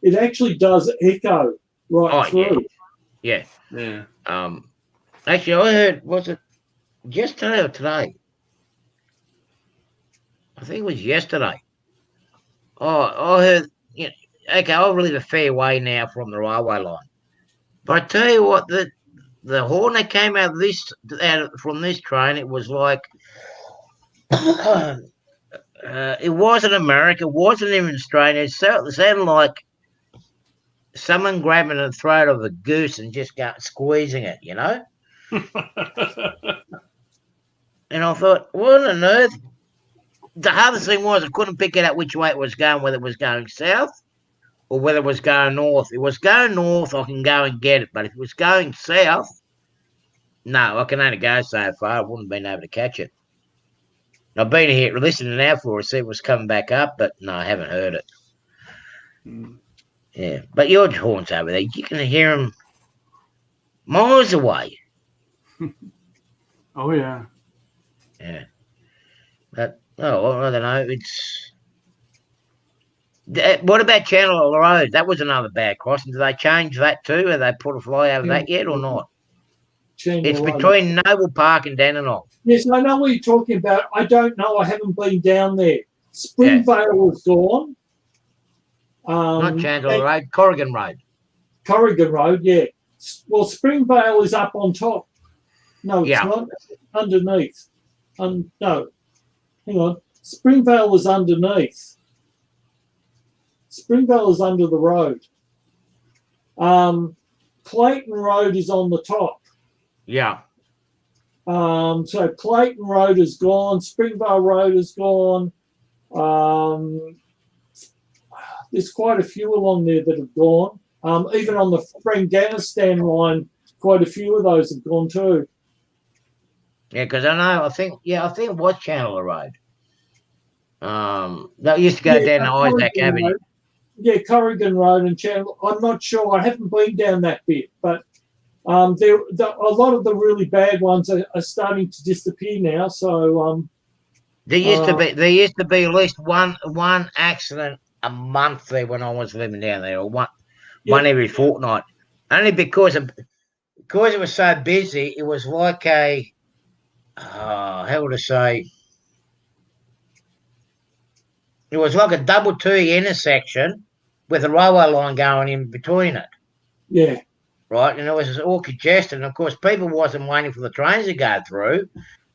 It actually does echo through. Yeah. Actually, I heard, was it yesterday or today? I think it was yesterday. Oh, I heard, okay, I live a fair way now from the railway line. But I tell you what, the horn that came out from this train, it was like, it wasn't America, it wasn't even Australia. It sounded like someone grabbing the throat of a goose and just squeezing it, And I thought, what on earth? The hardest thing was I couldn't pick it out which way it was going, whether it was going south or whether it was going north. If it was going north, I can go and get it. But if it was going south, no, I can only go so far. I wouldn't have been able to catch it. I've been here listening now for it, see if it was coming back up, but no, I haven't heard it. Yeah, but your horns over there, you can hear them miles away. Oh, yeah. Yeah. But, I don't know. What about Channel Road? That was another bad crossing. Did they change that too? Have they put a fly over that yet or not? It's between Noble Park and Dandenong. Yes, I know what you're talking about. I don't know. I haven't been down there. Springvale was gone. Not Chandler Road, Corrigan Road. Corrigan Road, yeah. Well, Springvale is up on top. No, it's not. Underneath. No. Hang on. Springvale is underneath. Springvale is under the road. Clayton Road is on the top. Yeah. So Clayton Road is gone. Springvale Road is gone. There's quite a few along there that have gone. Even on the Afghanistan line, quite a few of those have gone too. Yeah, because I think it was Chandler Road. That used to go down to Isaac Corrigan Avenue. Road. Yeah, Corrigan Road and Chandler. I'm not sure. I haven't been down that bit, but a lot of the really bad ones are starting to disappear now. So There used to be at least one accident a month there when I was living down there, or one every fortnight. Only because it was so busy. It was like a how would I say? It was like a double T intersection with a railway line going in between it. yeah, Right, and it was all congested. And of course, people wasn't waiting for the trains to go through;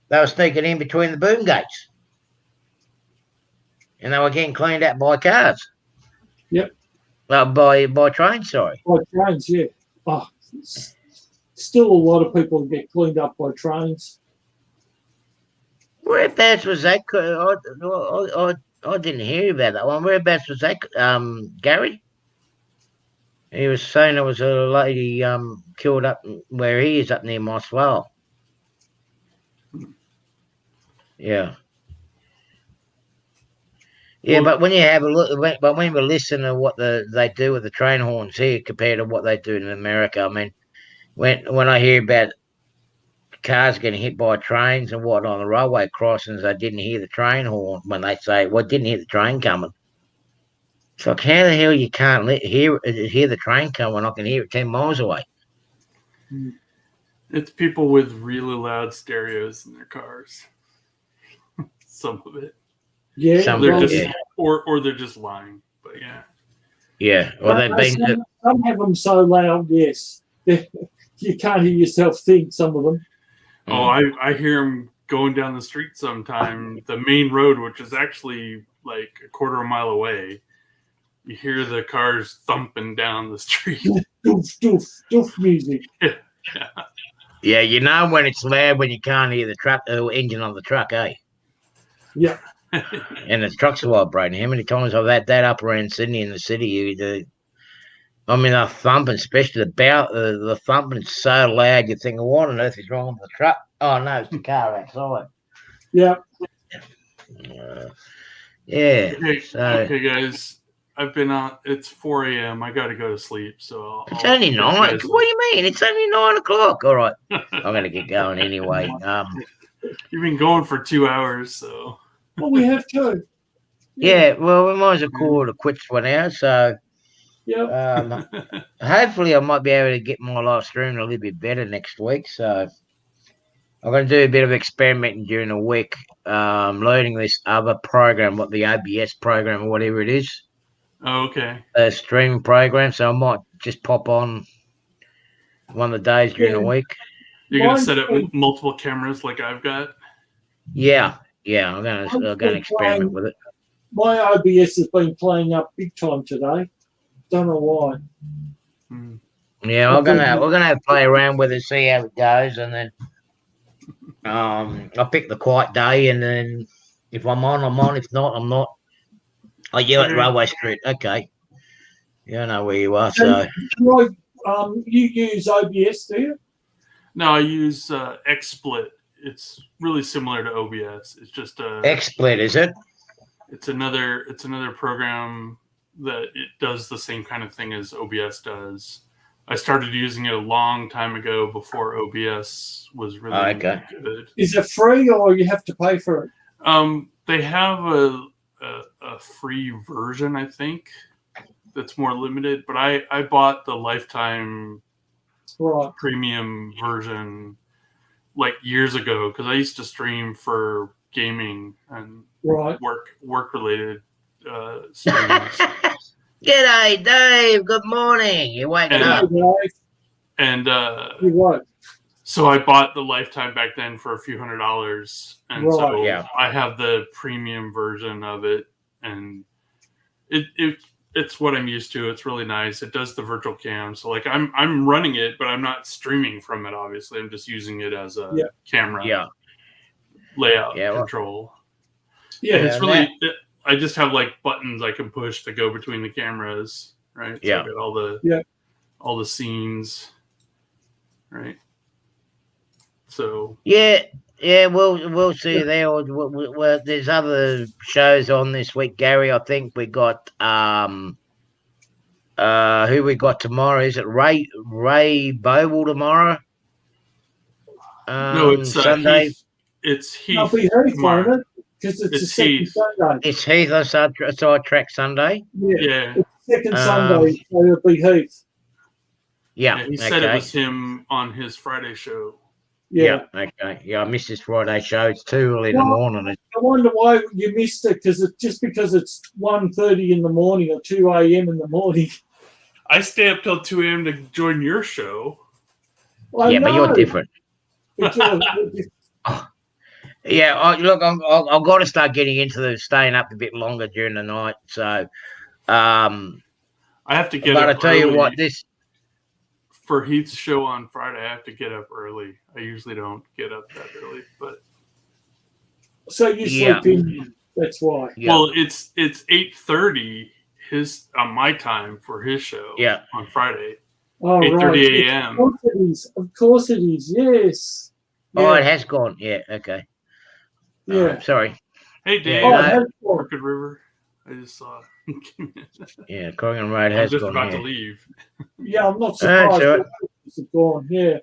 they were sneaking in between the boom gates, and they were getting cleaned out by cars. Yep. By trains, sorry. by trains. Yeah. Oh, still a lot of people get cleaned up by trains. Whereabouts was that? I didn't hear about that one. Whereabouts was that, Gary? He was saying there was a lady killed up where he is, up near Mosswell. Yeah. Yeah, but when you have a look, but when we listen to what they do with the train horns here compared to what they do in America, I mean, when I hear about cars getting hit by trains and what on the railway crossings, I didn't hear the train horn when they say, "Well, I didn't hear the train coming." It's like, how the hell you can't hear the train coming when I can hear it 10 miles away? It's people with really loud stereos in their cars. Some of it. Yeah, Some They're of it, just yeah. or they're just lying. But yeah. Yeah, well, they've been. Some have them so loud, yes. You can't hear yourself think, some of them. Oh, I hear them going down the street sometime. The main road, which is actually like a quarter of a mile away, you hear the cars thumping down the street. Doof, doof, doof music. Yeah, you know when it's loud when you can't hear the truck engine on the truck, eh? Yeah. And the trucks are vibrating. How many times I've had that up around Sydney in the city? I mean, they're thumping, especially the thumping is so loud. You're thinking, what on earth is wrong with the truck? Oh no, it's the car outside. Yeah. Yeah. Okay, guys. I've been on. It's 4 a.m. I got to go to sleep. So it's only 9. What do you mean? It's only 9 o'clock. All right, I'm gonna get going anyway. You've been going for 2 hours, so. Well, we have to. Yeah. Well, we might as well call it a quits for now. So. Yeah. Hopefully I might be able to get my live stream a little bit better next week. So I'm going to do a bit of experimenting during the week, loading this other program, what the OBS program or whatever it is. Oh, okay. A streaming program. So I might just pop on one of the days during the week. You're going to set up multiple cameras like I've got? Yeah. I'm going to experiment with it. My OBS has been playing up big time today. Don't know why. Yeah, we're gonna play around with it, see how it goes, and then I'll pick the quiet day, and then if I'm on, I'm on. If not, I'm not. I yell at Railway Street. Okay, you don't know where you are. So, Roy, you use OBS, do you? No, I use XSplit. It's really similar to OBS. It's just XSplit, is it? It's another program that it does the same kind of thing as OBS does. I started using it a long time ago before OBS was really good. Is it free or you have to pay for it? They have a free version, I think, that's more limited. But I bought the lifetime premium version like years ago because I used to stream for gaming and work related streams. G'day, Dave. Good morning. You waking up? And so I bought the lifetime back then for a few $100s, and I have the premium version of it, and it's what I'm used to. It's really nice. It does the virtual cam. So like I'm running it, but I'm not streaming from it. Obviously, I'm just using it as a camera layout control. Yeah, And it's really. I just have like buttons I can push to go between the cameras, right? So I got all the scenes, right? So we'll see there. Well, there's other shows on this week, Gary. I think we got who we got tomorrow? Is it Ray Boble tomorrow? No, it's Sunday. Heath. It's Heath. I'll be Heath, won't it? Because it's the second Heath. Sunday. It's Heath on Sidetrack Sunday. Yeah. It's second Sunday, so it'll be Heath. Yeah, he said it was him on his Friday show. Yeah. Okay. Yeah, I missed this Friday show. It's too early in the morning. I wonder why you missed it, because it's 1:30 in the morning or 2 a.m. in the morning. I stay up till 2 a.m. to join your show. But you're different. Look, I've got to start getting into staying up a bit longer during the night. So, I have to get. But up I tell you early. what, for Heath's show on Friday, I have to get up early. I usually don't get up that early, but so you sleep in. That's why. Yeah. Well, it's 8:30 his on my time for his show. Yeah. On Friday. Oh, 8:30 a.m. Of course it is. Yes. Oh, it has gone. Yeah. Okay. Yeah. Sorry. Hey, Dave. Crooked River. I just saw. Yeah, Corrigan Road has I'm just gone. about to leave. Yeah, I'm not surprised. It's gone. Yeah.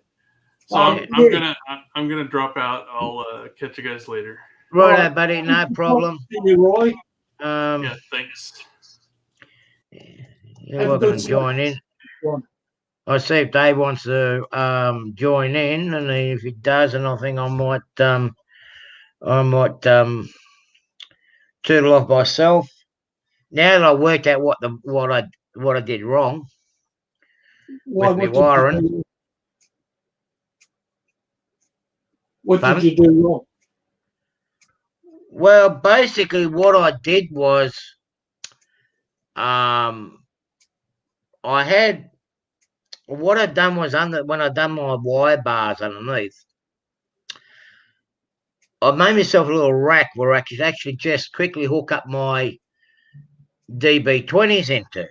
So I'm gonna drop out. I'll catch you guys later. Right, buddy. No problem. Roy. Yeah. Thanks. You're welcome to join in. I'll see if Dave wants to join in, and if he does, and I think I might tootle off myself. Now that I worked out what I did wrong with my wiring. What did you do wrong? Well, basically, what I did was, what I'd done was when I done my wire bars underneath, I made myself a little rack where I could actually just quickly hook up my DB20s into.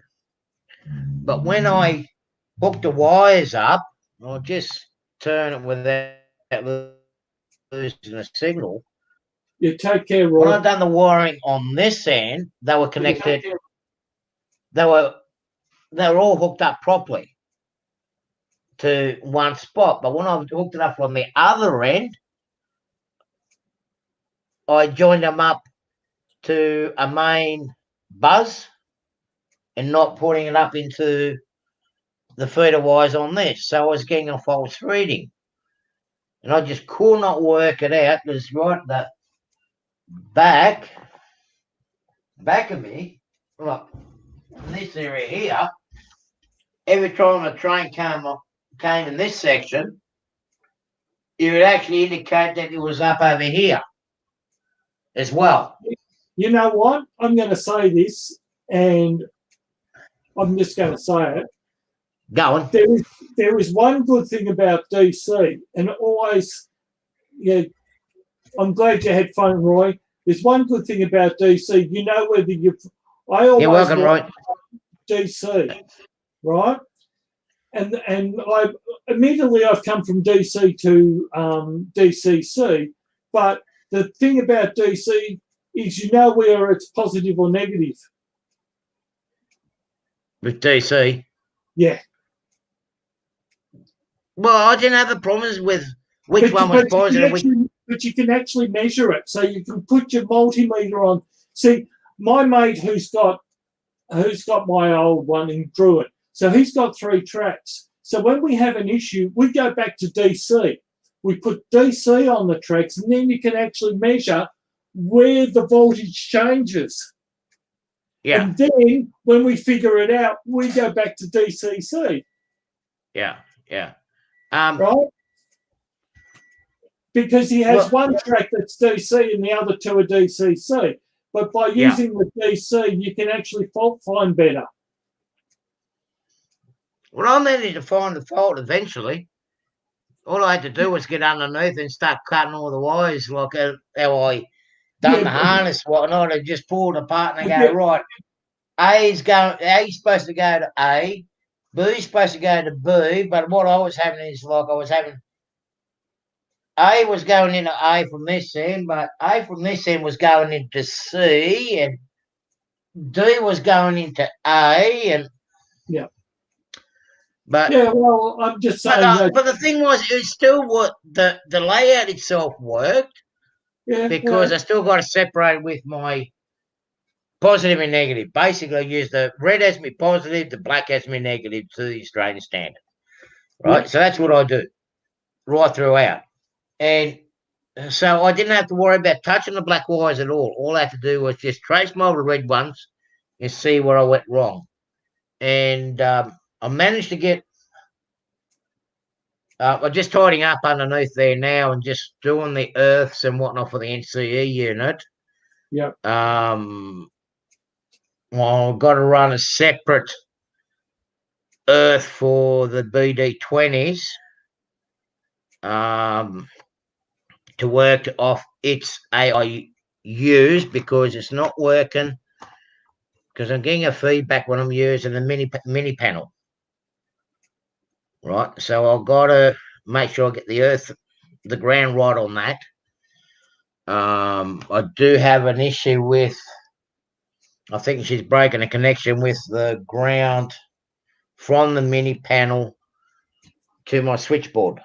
But when I hook the wires up, I'll just turn it without losing a signal. You take care, Roy. When I've done the wiring on this end, they were connected. They were all hooked up properly to one spot. But when I hooked it up from the other end, I joined them up to a main buzz and not putting it up into the feeder wires on this. So I was getting a false reading. And I just could not work it out because right at the back of me, look, in this area here, every time a train came in this section, it would actually indicate that it was up over here as well. You know what? I'm going to say this, and I'm just going to say it. Go on. There is one good thing about DC, and always, I'm glad you had fun, Roy. There's one good thing about DC. You know whether you're welcome, Roy. DC, right? And I've come from DC to DCC, but the thing about DC is you know whether it's positive or negative. With DC? Yeah. Well, I didn't have the problems with which one was positive. But you can actually measure it. So you can put your multimeter on. See, my mate who's got my old one in Druid, so he's got 3 tracks. So when we have an issue, we go back to DC. We put DC on the tracks, and then you can actually measure where the voltage changes. Yeah. And then when we figure it out, we go back to DCC. Yeah. Right? Because he has one track that's DC and the other 2 are DCC. But by Yeah. using the DC, you can actually fault find better. Well, I managed to find the fault eventually. All I had to do was get underneath and start cutting all the wires, like how I done Yeah, the harness, whatnot, and just pulled apart and Yeah. go, right, A's supposed to go to A, B's supposed to go to B, but what I was having is like I was having A was going into A from this end, but A from this end was going into C, and D was going into A, and Yeah. but Yeah, well, I'm just but, saying that. but the thing was, it was still what the layout itself worked Yeah, because I still got to separate with my positive and negative. Basically, I use the red as my positive, the black as my negative to the Australian standard. Right, Yeah. so that's what I do right throughout, and so I didn't have to worry about touching the black wires at all. All I had to do was just trace my red ones and see where I went wrong. And I managed to get, I'm just tidying up underneath there now and just doing the earths and whatnot for the NCE unit. Yeah. Well, I've got to run a separate earth for the BD20s to work off its AIUs because it's not working because I'm getting a feedback when I'm using the mini panel. Right, so I've got to make sure I get the ground right on that. I do have an issue with, I think she's breaking a connection with the ground from the mini panel to my switchboard.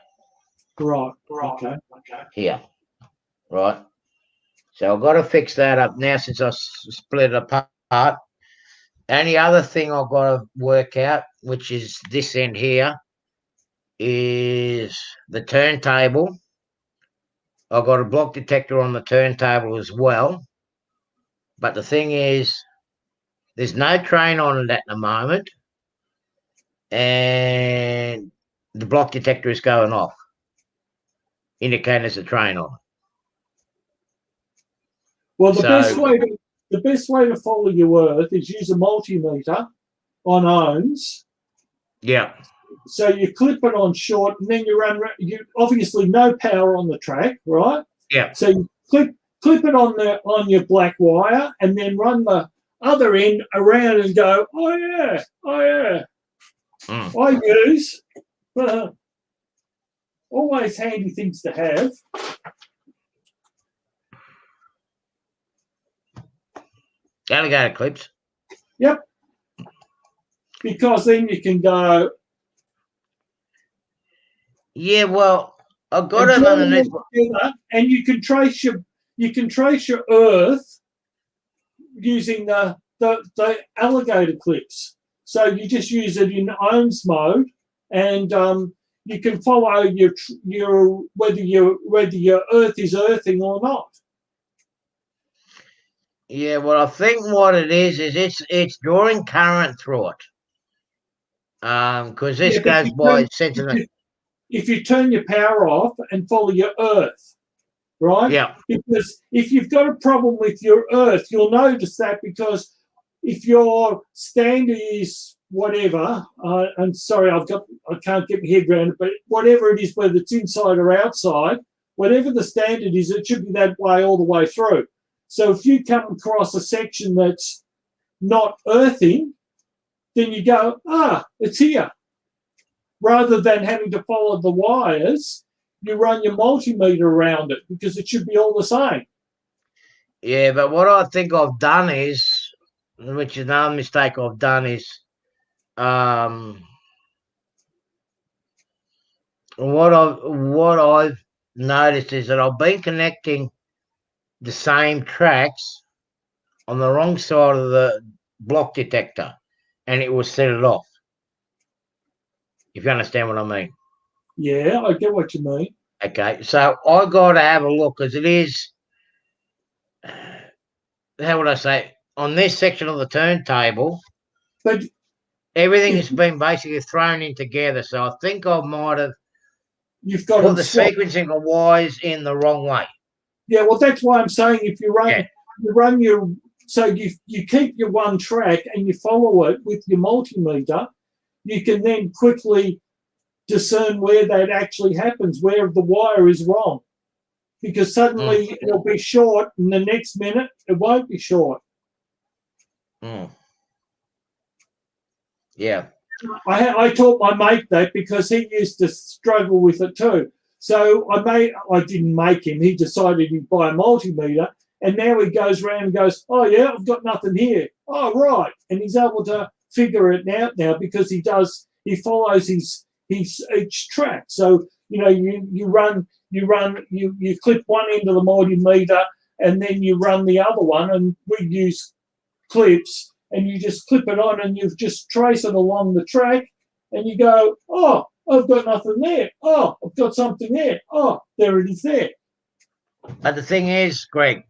Right. Okay. Here. Right. So I've got to fix that up now since I split it apart. Only other thing I've got to work out, which is this end here, is the turntable. I've got a block detector on the turntable as well. But the thing is, there's no train on it at the moment. And the block detector is going off, indicating there's a train on. Well, the So- best way to follow your earth is use a multimeter on ohms. Yeah. So you clip it on short, and then you run. You obviously no power on the track, right? Yeah. So you clip it on your black wire, and then run the other end around and go. Oh yeah. I use always handy things to have. Alligator clips. Yep. Because then you can go. Yeah, well, I've got and it join them underneath. together, and you can trace your earth using the alligator clips. So you just use it in ohms mode, and you can follow your whether your earth is earthing or not. Yeah, well, I think what it is it's drawing current through it. Because this Yeah, but goes by sentiment. If you turn your power off and follow your earth, right? Yeah. Because if you've got a problem with your earth, you'll notice that because if your standard is whatever, I'm sorry, I can't get my head around it, but whatever it is, whether it's inside or outside, whatever the standard is, it should be that way all the way through. So if you come across a section that's not earthing, then you go, it's here. Rather than having to follow the wires, you run your multimeter around it because it should be all the same. Yeah, but what I think I've done is, which is another mistake I've done is, what I've noticed is that I've been connecting the same tracks on the wrong side of the block detector, and it will set it off. If you understand what I mean. Yeah, I get what you mean. Okay, so I got to have a look because it is, how would I say, on this section of the turntable, But everything has been basically thrown in together. So I think I might have you've got put them the swapped. sequencing of wires in the wrong way. Yeah, well, that's why I'm saying if you run so you keep your one track and you follow it with your multimeter. You can then quickly discern where that actually happens, where the wire is wrong, because suddenly it'll be short, and the next minute it won't be short. Yeah. I taught my mate that because he used to struggle with it too. So I didn't make him. He decided he'd buy a multimeter, and now he goes around and goes, "Oh yeah, I've got nothing here." Oh right, and he's able to figure it out now because he follows his each track. So you clip one end of the multimeter, and then you run the other one, and we use clips. And you just clip it on and you just trace it along the track and you go, oh, I've got nothing there. Oh, I've got something there. Oh, there it is there. But the thing is, Greg,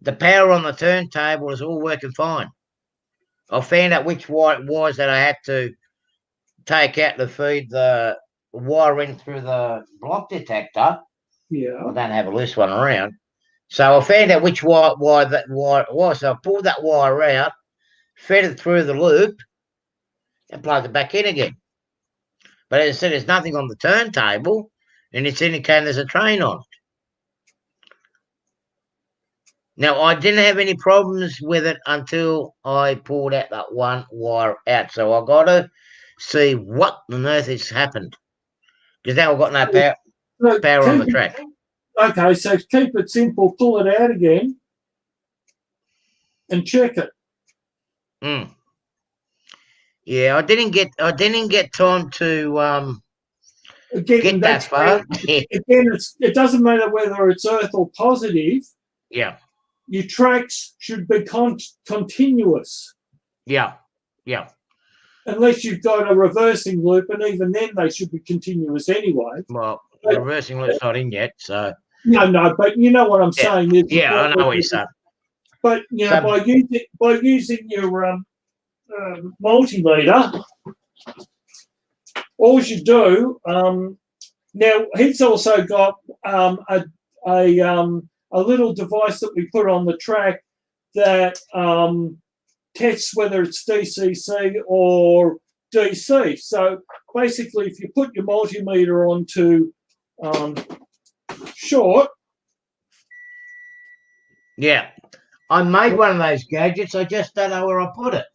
the power on the turntable is all working fine. I found out which wire it was that I had to take out to feed the wiring through the block detector. Yeah. I don't have a loose one around. So I found out which wire that wire it was. So I pulled that wire out, fed it through the loop, and plugged it back in again. But as I said, there's nothing on the turntable, and it's indicating there's a train on it. Now, I didn't have any problems with it until I pulled out that one wire out. So I got to see what on earth has happened, because now I've got no power on the track. Okay, so keep it simple. Pull it out again and check it. Yeah, I didn't get time to get that far. Again, it doesn't matter whether it's earth or positive. Yeah. Your tracks should be continuous. Yeah. Unless you've got a reversing loop, and even then they should be continuous anyway. Well, the reversing loop's not in yet, so. No, but you know what I'm saying. Yeah, I know what you're saying. But by using your multimeter, all you do now. He's also got a little device that we put on the track that tests whether it's DCC or DC. So basically, if you put your multimeter onto short. Yeah. I made one of those gadgets. I just don't know where I put it.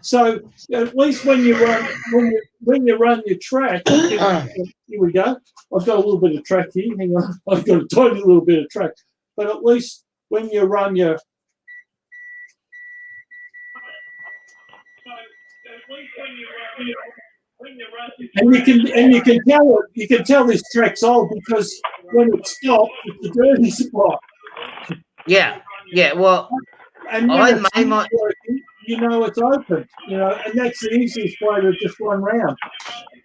So at least when you run your track, here we go. I've got a little bit of track here. Hang on, I've got a tiny little bit of track. But at least when you run your and you can tell this track's old because when it stops, it's a dirty spot. Yeah. Well, and when it's working, you know it's open. And that's the easiest way to just run round.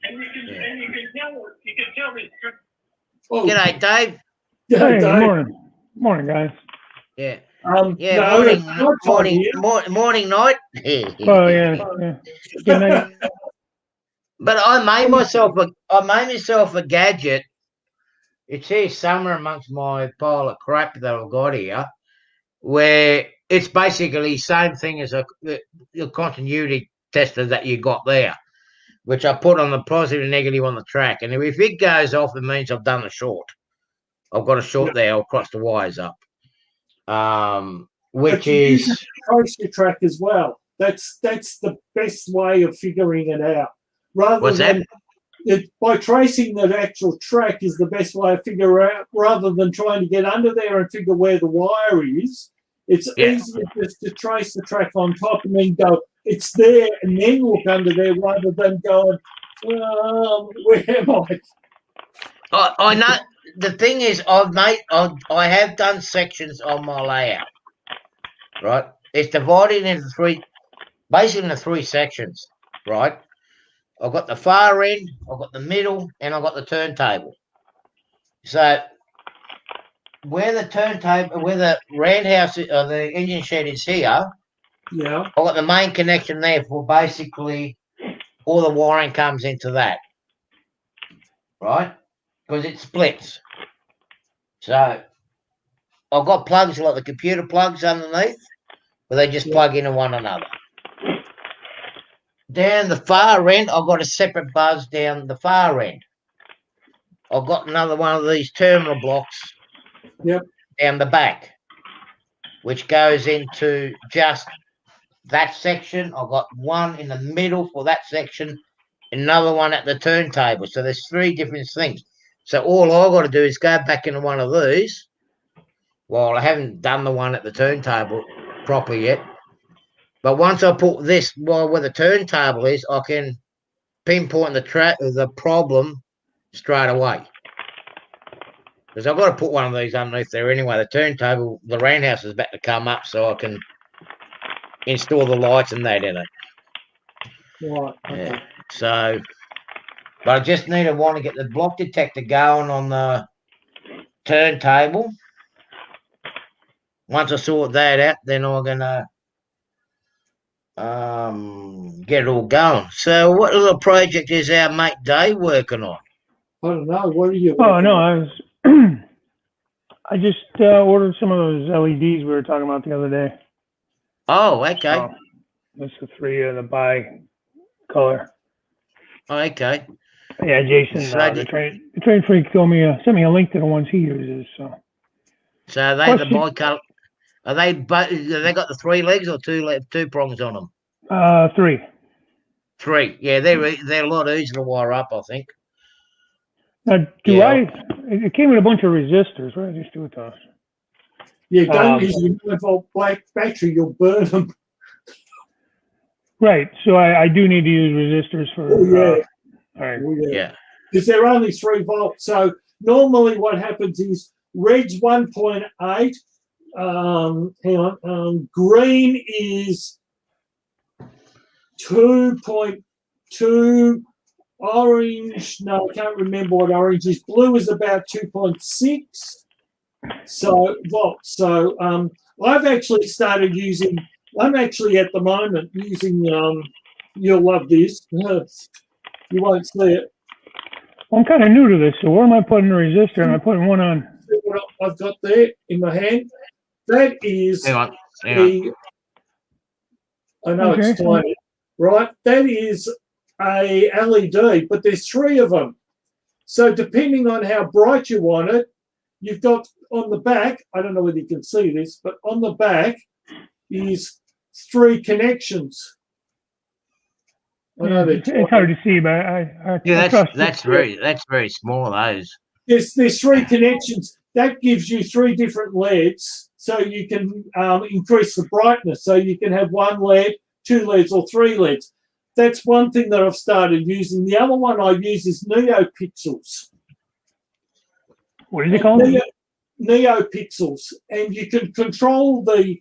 And you can tell this. Oh. G'day, Dave. Hey, Dave. Morning, guys. Yeah. Morning, night. Oh yeah. Good night. But I made myself a gadget. It's here somewhere amongst my pile of crap that I've got here, where it's basically the same thing as the continuity tester that you got there, which I put on the positive and negative on the track. And if it goes off, it means I've done a short. I've got a short there. I'll cross the wires up. Which is trace your track as well. That's the best way of figuring it out. By tracing that actual track is the best way to figure out, rather than trying to get under there and figure where the wire is. It's easier just to trace the track on top and then go, it's there, and then look under there rather than going, where am I? I know. The thing is, I have done sections on my layout, right? It's divided into three sections, right? I've got the far end, I've got the middle, and I've got the turntable. So where the roundhouse or the engine shed is here, I've got the main connection there for basically all the wiring comes into that, right? Because it splits. So I've got plugs like the computer plugs underneath, where they just plug into one another. Down the far end, I've got a separate buzz down the far end. I've got another one of these terminal blocks down the back, which goes into just that section. I've got one in the middle for that section, another one at the turntable. So there's 3 different things. So all I've got to do is go back into one of these. Well, I haven't done the one at the turntable properly yet. But once I put this where the turntable is, I can pinpoint the problem straight away. Because I've got to put one of these underneath there anyway. The turntable, the roundhouse is about to come up, so I can install the lights and that in it. Right. Okay. Yeah. So, but I just want to get the block detector going on the turntable. Once I sort that out, then I'm gonna get it all going. So, what little project is our mate Dave working on? I don't know. What are you? Oh no, I just ordered some of those LEDs we were talking about the other day. Oh, okay. So, that's the 3 of the bi-color. Okay. Yeah, Jason, So the train freak sent me a link to the ones he uses. So they the bicolor. Are they got the 3 legs or 2 prongs on them? 3. 3. Yeah, they're a lot easier to wire up, I think. Now, it came with a bunch of resistors. What did I just do with those? Yeah, don't use your 9-volt black battery. You'll burn them. Right. So I do need to use resistors for. Oh, yeah. All right. Oh, Yeah. Because they're only 3 volts. So normally what happens is red's 1.8. Green is 2.2. Orange, no, I can't remember what orange is. Blue is about 2.6. So volts. So I've actually started using. I'm actually at the moment using. You'll love this. You won't see it. I'm kind of new to this, so where am I putting the resistor? Am I putting one on? See what I've got there in my hand? That is Hang on. I know it's tiny, right? That is a LED, but there's 3 of them. So depending on how bright you want it, you've got on the back, I don't know whether you can see this, but on the back is 3 connections. I know It's hard to see, but that's very small. Those. There's 3 connections. That gives you 3 different LEDs, so you can increase the brightness. So you can have 1 LED, 2 LEDs, or 3 LEDs. That's one thing that I've started using. The other one I use is NeoPixels. What is it called? NeoPixels, and you can control the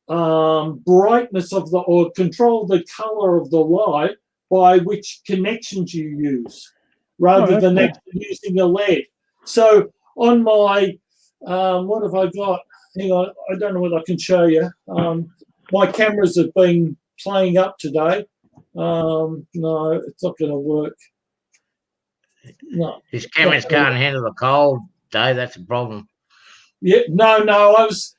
brightness of or control the color of the light by which connections you use, rather than actually using a LED. So on my, what have I got? Hang on, I don't know whether I can show you. My cameras have been playing up today. No, it's not going to work. No, His cameras can't handle the cold, Dave. That's a problem. Yeah, no. I was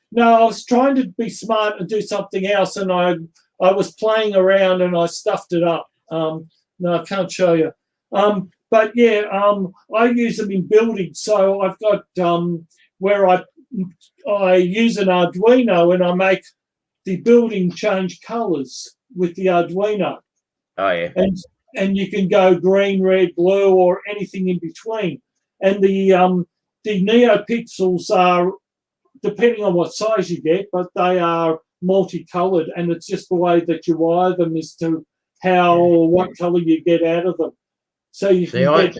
trying to be smart and do something else, and I was playing around and I stuffed it up. No, I can't show you. But yeah, I use them in buildings. So I've got where I use an Arduino and I make the building change colors with the Arduino. Oh yeah. And you can go green, red, blue, or anything in between. And the NeoPixels are, depending on what size you get, but they are multicolored, and it's just the way that you wire them as to how or what color you get out of them. So you can get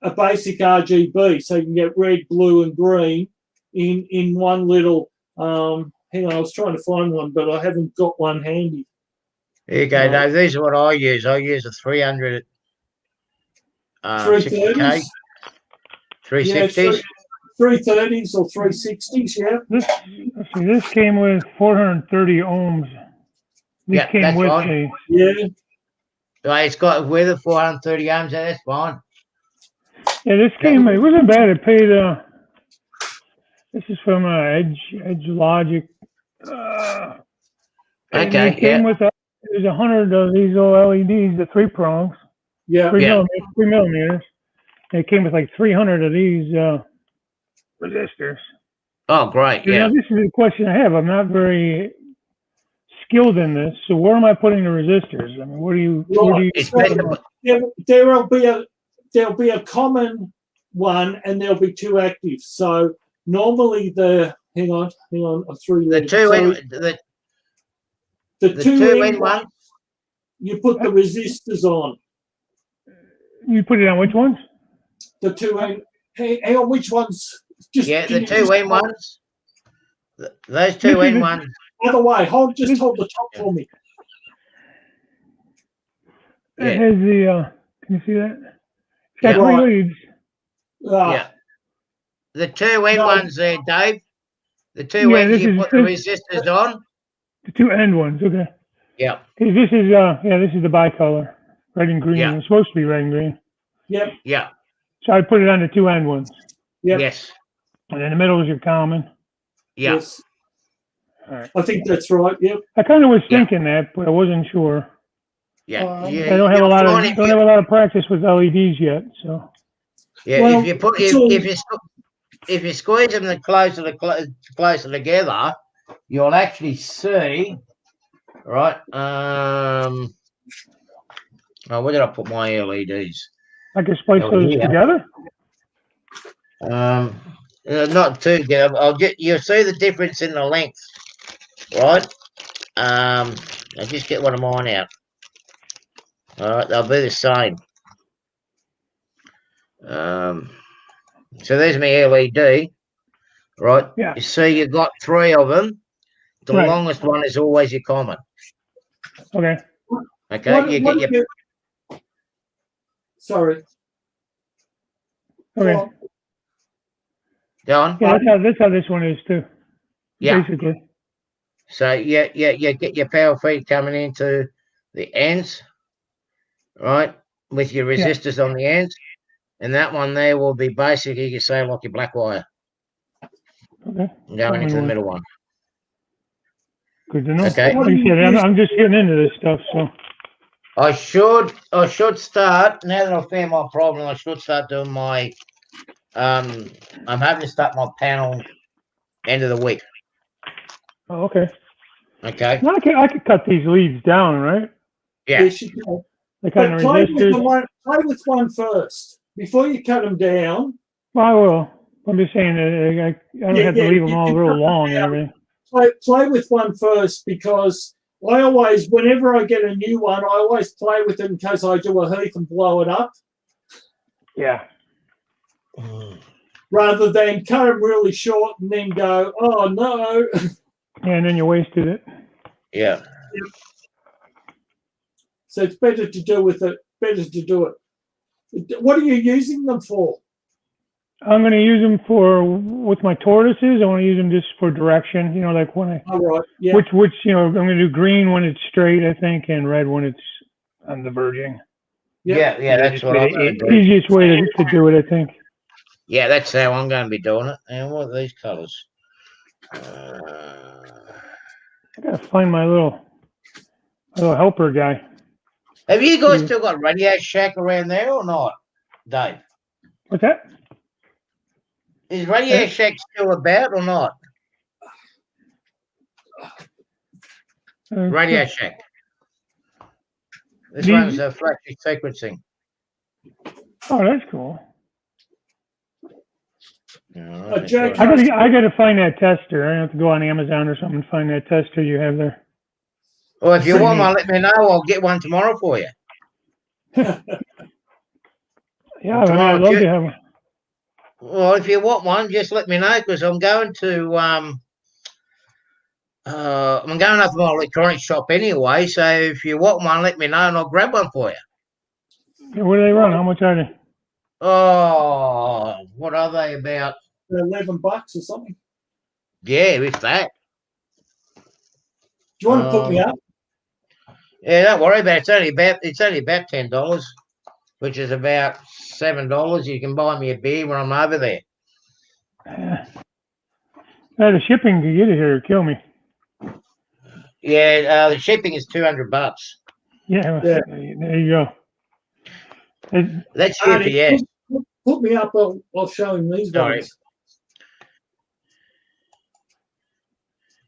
a basic RGB, so you can get red, blue, and green in one little. Hang on, I was trying to find one, but I haven't got one handy. Here you go, Dave. These are what I use. I use a 300 330s, 360s. 330s or 360s, yeah. This came with 430 ohms. This came with fine. It's got with the 430 ohms. That's fine. Yeah, this came. It wasn't bad. It This is from Edge Logic. And Okay, it came with there's 100 of these little LEDs, the 3 prongs, Yeah. 3 millimeters. And it came with like 300 of these resistors. Oh, great. Now, Yeah. this is the question I have. I'm not very skilled in this, so where am I putting the resistors? I mean, where do you It's better. There'll be a common one, and there'll be 2 active. So normally hang on, a 3. The two so in the the 2 two in in one. you put the resistors on. You put it on which ones? The 2 in. Hang on, which ones? Just Yeah, can the you two just in hold ones. Those two in ones. the other way. Hold the top for me. It Yeah. has the, can you see that? It's got Yeah. 3 leads. Yeah. The two in No. ones there, Dave. The two Yeah, ends this you is- put the resistors on. The 2 end ones, okay. Yeah. This is, this is the bicolor, red and green. Yeah. It's supposed to be red and green. Yep. Yeah. So I put it on the 2 end ones. Yep. Yes. And in the middle is your common. Yeah. Yes. All right. I think that's right. Yep. I kind of was Yeah. thinking that, but I wasn't sure. Yeah. I I don't have a you'll lot find of if don't you- have a lot of practice with LEDs yet, so Yeah, Well, if you put it's all- if you squeeze them closer together, you'll actually see, right? Oh, where did I put my LEDs? I can splice Oh, those yeah. together. Not too good. You'll see the difference in the length, right? I'll just get one of mine out. All right, they'll be the same. So there's my LED, right? Yeah. You see, you've got 3 of them. The Right. longest one is always your common. Okay. Okay, What- you what get do your you- Sorry. Okay. Well, go on. Yeah, that's how this one is too. Yeah. Basically. So you get your power feed coming into the ends, right? With your Yeah. resistors on the ends. And that one there will be basically, you can say, like your black wire Okay. going into the one. middle one. Good to know. Okay. Like I said, I'm just getting into this stuff, so I should start, now that I've found my problem, I should start doing my, I'm having to start my panel end of the week. oh, okay. Okay. Now I could cut these leads down, right? Yeah. yes, you can. Like on the But play with, resistors. play with one first before you cut them down. Well, I will. I'm just saying that I don't have to leave them all real long and everything. Play with one first, because I always, whenever I get a new one, I always play with it in case I do a heath and blow it up, Yeah. rather than cut them really short and then go, oh no. And then you wasted it. Yeah. So it's better to do it. What are you using them for? I'm going to use them with my tortoises. I want to use them just for direction, like when All right. Yeah. which, I'm going to do green when it's straight, I think, and red when it's on the verging. Yep. Yeah, that's what I'm going to do. Easiest way to do it, I think. Yeah, that's how I'm going to be doing it. And what are these colors? I got to find my little helper guy. Have you guys still got Radio Shack around there or not, Dave? What's that? Is Radio Shack still about or not? Radio Shack. This These- one's a flashy sequencing. Oh, that's cool. Jack, I got to find that tester. I have to go on Amazon or something and find that tester you have there. Well, if you want one, let me know. I'll get one tomorrow for you. Yeah, Tomorrow, I'd love to have one. Well, if you want one, just let me know, because I'm going to I'm going up to my electronics shop anyway. So if you want one, let me know and I'll grab one for you. Yeah, what do they run? How much are they? Oh, what are they about? $11 or something. Yeah, if that. Do you want to put me up? Yeah, don't worry about it. It's only about $10, which is about $7. You can buy me a beer when I'm over there. Yeah. The shipping to get it here would kill me. Yeah, the shipping is $200. Yeah, Yeah. there you go. That's Arnie, UPS. put me up. I'll show him these Sorry. ones.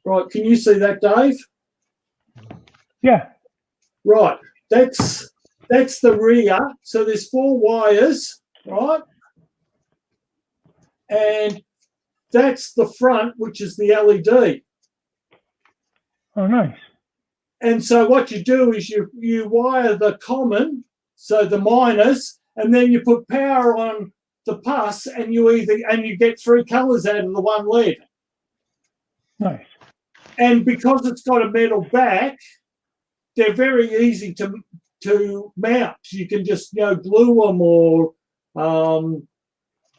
Right, can you see that, Dave? Yeah. Right, that's the rear. So there's 4 wires, right? And that's the front, which is the LED. Oh, nice. And so what you do is you wire the common, so the minus, and then you put power on the plus, and you get 3 colours out of the one LED. Nice. And because it's got a metal back, they're very easy to mount. You can just glue them, or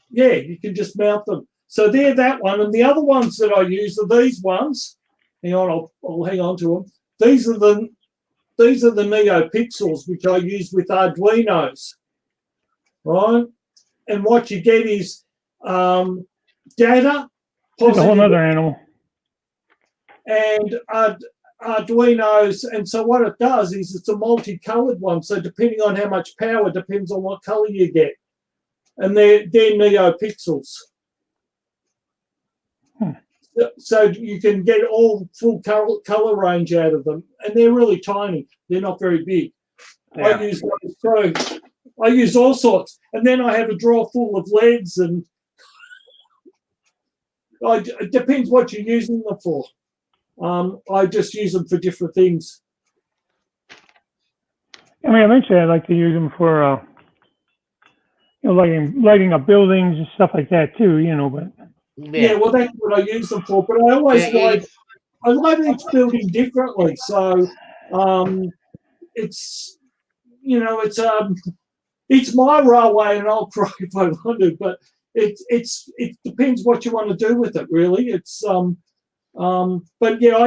you can just mount them. So they're that one, and the other ones that I use are these ones. Hang on, I'll hang on to them. These are the NeoPixels, which I use with Arduinos, right? And what you get is data, It's a whole other animal. and Arduinos. And so what it does is it's a multicolored one. So depending on how much power, depends on what color you get. And they're NeoPixels. So you can get all full color range out of them, and they're really tiny. They're not very big. Yeah. I use all sorts, and then I have a drawer full of LEDs, and it depends what you're using them for. I just use them for different things. I mean, eventually I'd like to use them for, lighting up buildings and stuff like that too, but. Yeah, well, that's what I use them for. But I always I light each building differently. So it's it's my railway, and I'll cry if I want to. But it depends what you want to do with it, really. It's but yeah,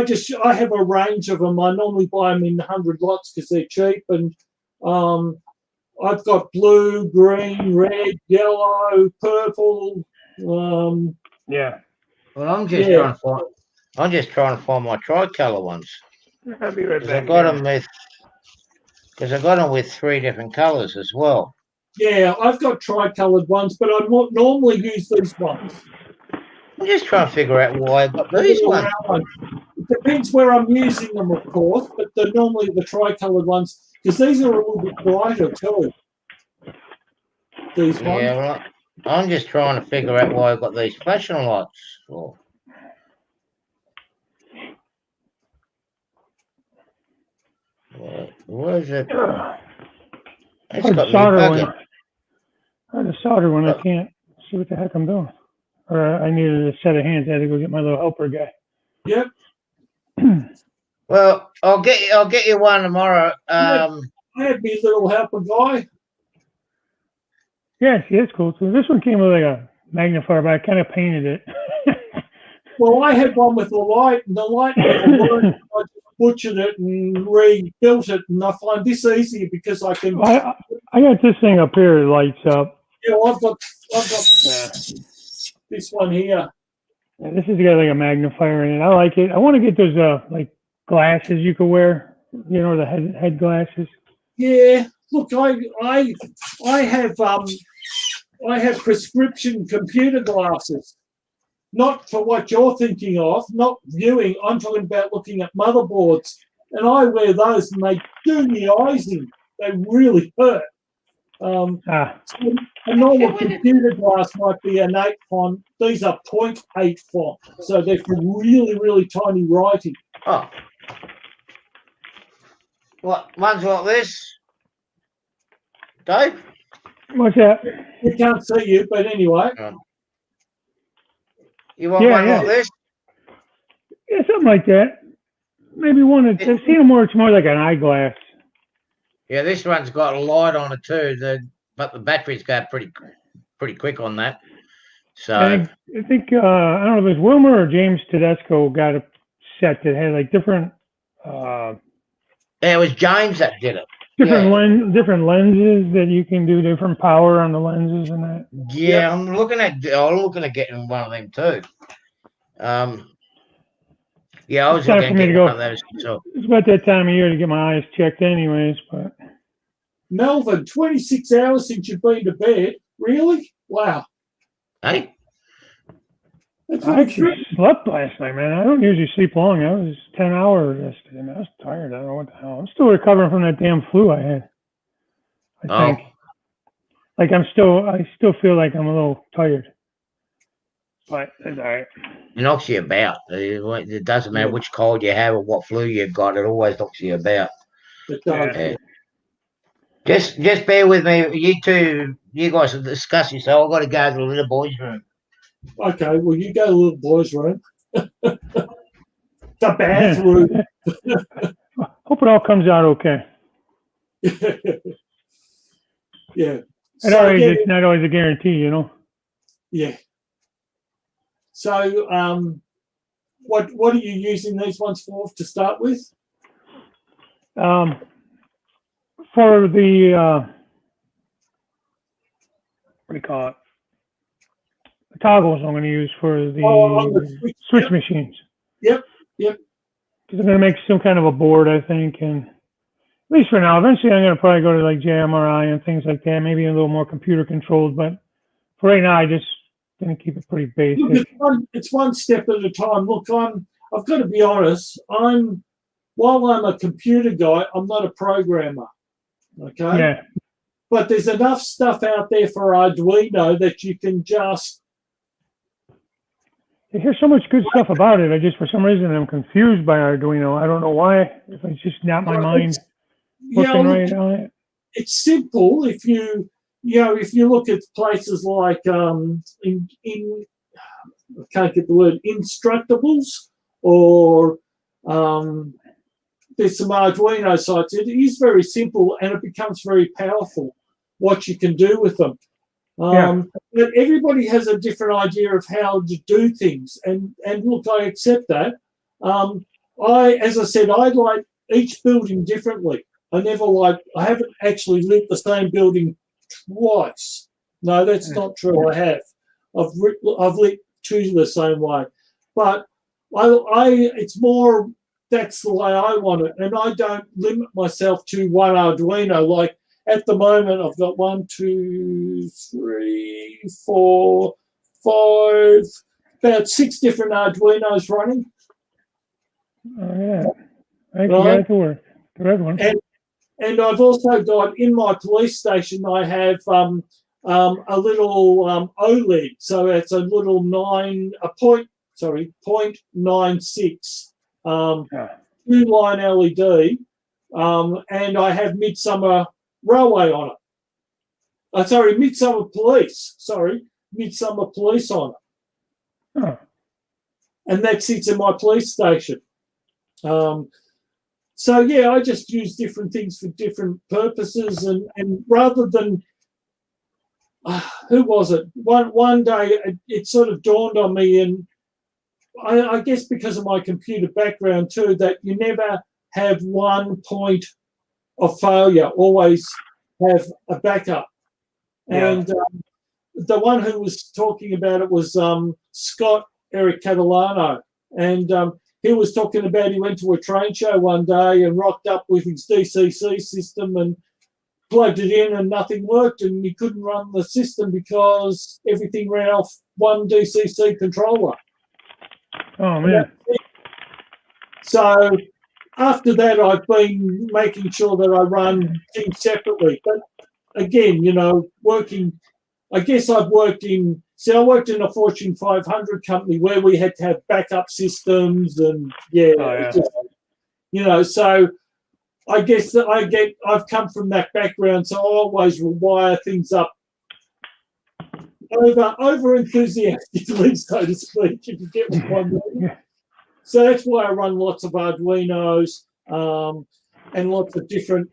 I have a range of them. I normally buy them in 100 lots because they're cheap, and I've got blue, green, red, yellow, purple. Yeah. Well, I'm just trying to find my tricolor ones. I'll be right Because I back. got them with 3 different colors as well. Yeah, I've got tricolored ones, but I normally use these ones. I'm just trying to figure out why I got these ones. It depends where I'm using them, of course, but they're normally the tricolored ones, because these are a little bit brighter too. These ones. Yeah, well, I'm just trying to figure out why I got these flashing lights for. Where's it? It's got me bugging. I had to solder when I can't see what the heck I'm doing. Or I needed a set of hands. I had to go get my little helper guy. Yep. Well, I'll get you one tomorrow. I had me little helper guy. Yeah, see, that's cool too. This one came with like a magnifier, but I kind of painted it. Well, I had one with the light, and the light never worked. I just butchered it and rebuilt it, and I find this easier because I can. I got this thing up here that lights up. Yeah, I've got this one here. Yeah, this has got like a magnifier in it. I like it. I want to get those like glasses you could wear. The head glasses. Yeah. Look, I have prescription computer glasses. Not for what you're thinking of, not viewing. I'm talking about looking at motherboards. And I wear those, and they do me eyes in. They really hurt. So a normal computer glass might be an 8 font. These are 0.8 font. So they're for really, really tiny writing. Oh. What, ones like this? Dave? What's that? We can't see you, but anyway. You want one like this? Yeah, something like that. Maybe one that's I've seen them more. It's more like an eyeglass. Yeah, this one's got a light on it too. But the batteries go pretty quick on that. So I think I don't know if it was Wilmer or James Tedesco got a set that had like different. Yeah, it was James that did it. Different lenses that you can do different power on the lenses and that. Yeah, I'm looking at getting one of them too. Yeah, I was It's time for looking me at to getting go. one of those. So, It's about that time of year to get my eyes checked, anyways. But Melvin, 26 hours since you've been to bed. Really? Wow. hey, That's I really actually slept last night, man. I don't usually sleep long. I was 10 hours yesterday, and I was tired. I don't know what the hell. I'm still recovering from that damn flu I had. I oh, think. Like I still feel like I'm a little tired. But it's all right. it knocks you about. It doesn't matter Yeah. which cold you have or what flu you've got. It always knocks you about. It does. Yeah. Just bear with me. You guys will discuss this. So I've got to go to the little boys' room. Okay, well, you go to the little boy's room. The bathroom. Hope it all comes out okay. Yeah. At our age, it's not always a guarantee, you know. Yeah. So, what are you using these ones for to start with? For the what do you call it? The toggles I'm going to use for on the the switch machines. Yep. Because I'm going to make some kind of a board, I think, and at least for now. Eventually, I'm going to probably go to like JMRI and things like that, maybe a little more computer controlled. But for right now, I just going to keep it pretty basic. Look, it's one step at a time. Look, I've got to be honest. While I'm a computer guy, I'm not a programmer. Okay. Yeah. But there's enough stuff out there for Arduino that you can just. I hear so much good stuff about it. I just, for some reason, I'm confused by Arduino. I don't know why. If it's just not my mind working right on it. It's simple. If you look at places like I can't get the word, Instructables, or there's some Arduino sites. It is very simple and it becomes very powerful what you can do with them. But everybody has a different idea of how to do things, and look, I accept that. As I said, I like each building differently. I haven't actually lit the same building twice. No, that's not true. I have. I've lit two the same way, but it's more. That's the way I want it, and I don't limit myself to one Arduino. Like at the moment, I've got 1, 2, 3, 4, 5, about 6 different Arduinos running. Oh yeah, I can get it to work. The red one. And I've also got in my police station. I have a little OLED, so it's a little 0.96 2-line LED, and I have Midsummer Railway on it. Midsummer Police on it. Oh. And that sits in my police station. So yeah, I just use different things for different purposes, and rather than who was it? One day it sort of dawned on me, and I guess because of my computer background too, that you never have one point of failure. Always have a backup. Yeah. And the one who was talking about it was Scott Eric Catalano, and he was talking about he went to a train show one day and rocked up with his DCC system and plugged it in and nothing worked, and he couldn't run the system because everything ran off one DCC controller. Oh man. So after that, I've been making sure that I run things separately. But again, working, I guess I worked in a Fortune 500 company where we had to have backup systems and so I guess that I've come from that background, so I always rewire things up over enthusiastically, so to speak, if you get what I mean. So that's why I run lots of Arduinos and lots of different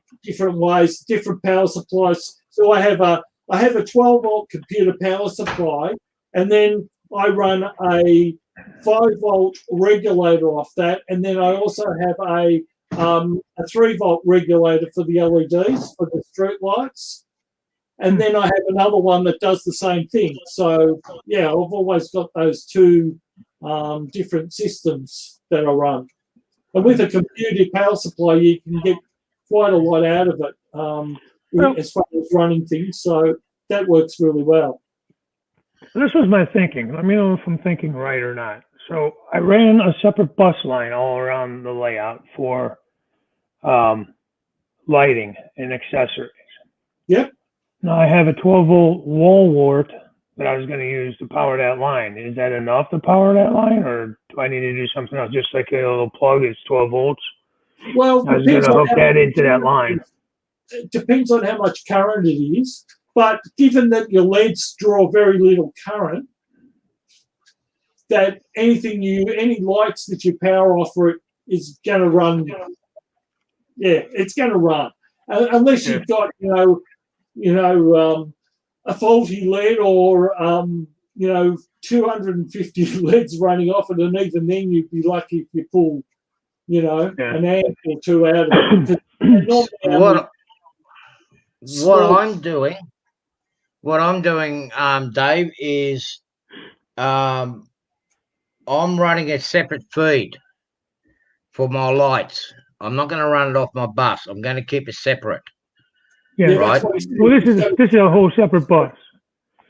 ways, different power supplies. So I have a 12-volt computer power supply, and then I run a 5-volt regulator off that, and then I also have a 3-volt regulator for the LEDs for the street lights. And then I have another one that does the same thing. So, yeah, I've always got those two different systems that are run. And with a computer power supply, you can get quite a lot out of it as far as running things. So that works really well. This was my thinking. Let me know if I'm thinking right or not. So I ran a separate bus line all around the layout for lighting and accessories. Yep. Now I have a 12-volt wall wart that I was going to use to power that line. Is that enough to power that line, or do I need to do something else? Just like a little plug is 12 volts. Well, I was going to hook that into that line. It depends on how much current it is. But given that your LEDs draw very little current, that any lights that you power off for it is going to run. Yeah, it's going to run unless you've got a faulty LED or 250 LEDs running off it, and even then you'd be lucky if you pull an amp or two out of it. What I'm doing, Dave, is I'm running a separate feed for my lights. I'm not going to run it off my bus. I'm going to keep it separate. Yeah, right. Well, this is a whole separate bus.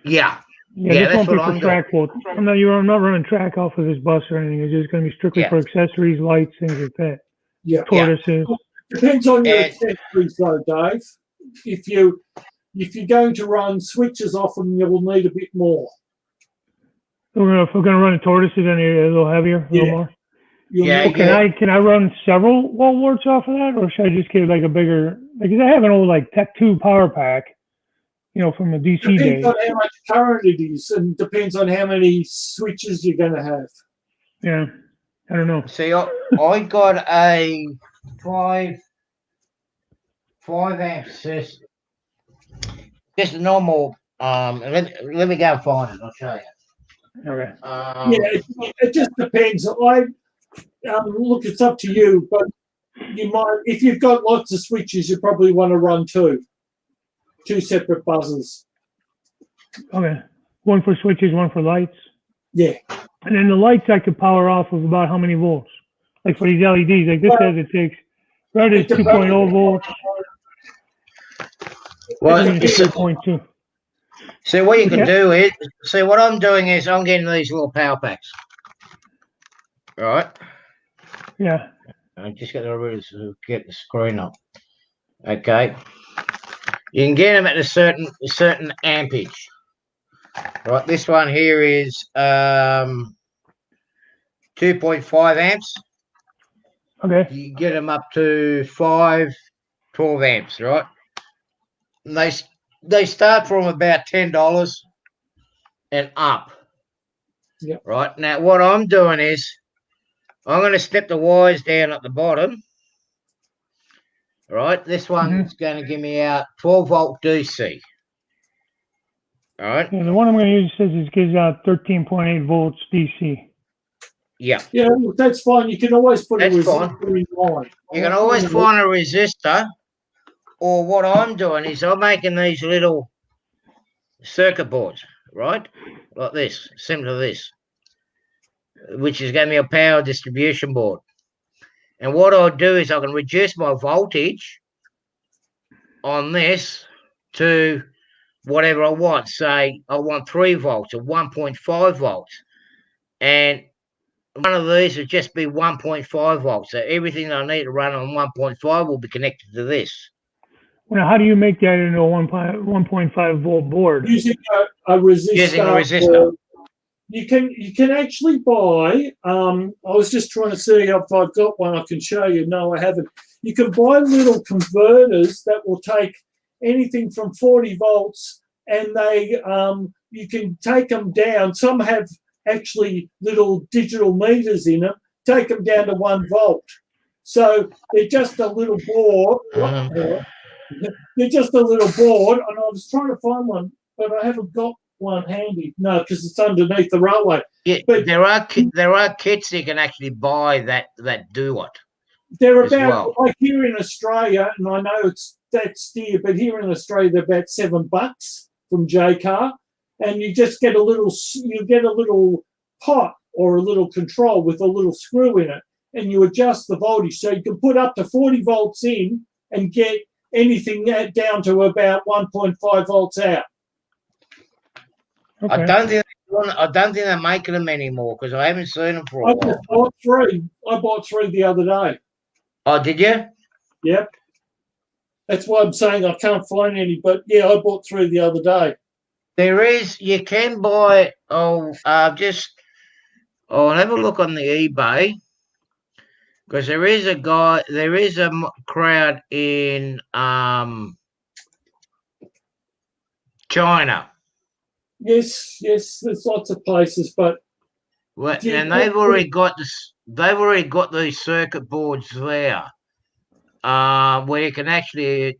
Yeah. Yeah, this that's won't be what for I'm track fault. I'm not running track off of this bus or anything. It's just going to be strictly for accessories, lights, things like that. Yeah. Tortoises. Depends on your accessories, though, Dave. If you're going to run switches off them, you will need a bit more. If we're going to run the tortoises, then a little heavier, a little more. Can I run several wall warts off of that, or should I just get like a bigger? Because I have an old like Tech 2 power pack, from the DC days. Depends on how much current it is, and depends on how many switches you're going to have. Yeah, I don't know. See, I got a 5 amp system. Just a normal. Let me go find it. I'll show you. Okay. It just depends. Look, it's up to you, but you might, if you've got lots of switches, you probably want to run two separate buzzers. Okay. One for switches, one for lights. Yeah. And then the lights I could power off of about how many volts? Like for these LEDs, like this says it takes, right, it's 2.0 volts. Well, 2.2. So what you can do is, what I'm doing is I'm getting these little power packs. Right? Yeah. I just got to get the screen up. Okay. You can get them at a certain ampage. Right, this one here is 2.5 amps. Okay. You get them up to 12 amps, right? And they start from about $10 and up. Yeah. Right. Now what I'm doing is I'm going to step the wires down at the bottom. Right. This one's going to give me out 12-volt DC. All right. Yeah, the one I'm going to use says it gives out 13.8 volts DC. Yeah. Yeah, that's fine. You can always put a resistor in line. You can always find a resistor, or what I'm doing is I'm making these little circuit boards, right? Like this, similar to this, which is going to be a power distribution board. And what I'll do is I can reduce my voltage on this to whatever I want. Say I want 3 volts or 1.5 volts. And one of these would just be 1.5 volts. So everything I need to run on 1.5 will be connected to this. Now, how do you make that into a 1.5 volt board? Using a resistor. Using a resistor. You can actually buy. I was just trying to see if I've got one I can show you. No, I haven't. You can buy little converters that will take anything from 40 volts, and you can take them down. Some have actually little digital meters in them. Take them down to 1 volt. So they're just a little board. They're just a little board, and I was trying to find one, but I haven't got one handy. No, because it's underneath the railway. Yeah, but there are kits you can actually buy that do it. They're about like here in Australia, and I know that's dear, but here in Australia they're about $7 from Jaycar, and you just get a little pot or a little control with a little screw in it, and you adjust the voltage. So you can put up to 40 volts in and get anything down to about 1.5 volts out. Okay. I don't think they're making them anymore because I haven't seen them for a I while. just bought three. I bought three the other day. Oh, did you? Yep. That's why I'm saying I can't find any, but yeah, I bought three the other day. There is. You can buy. I'll have a look on the eBay because there is a guy. There is a crowd in China. Yes, there's lots of places, but Well, Yeah, and they've already got this. They've already got these circuit boards there, where you can actually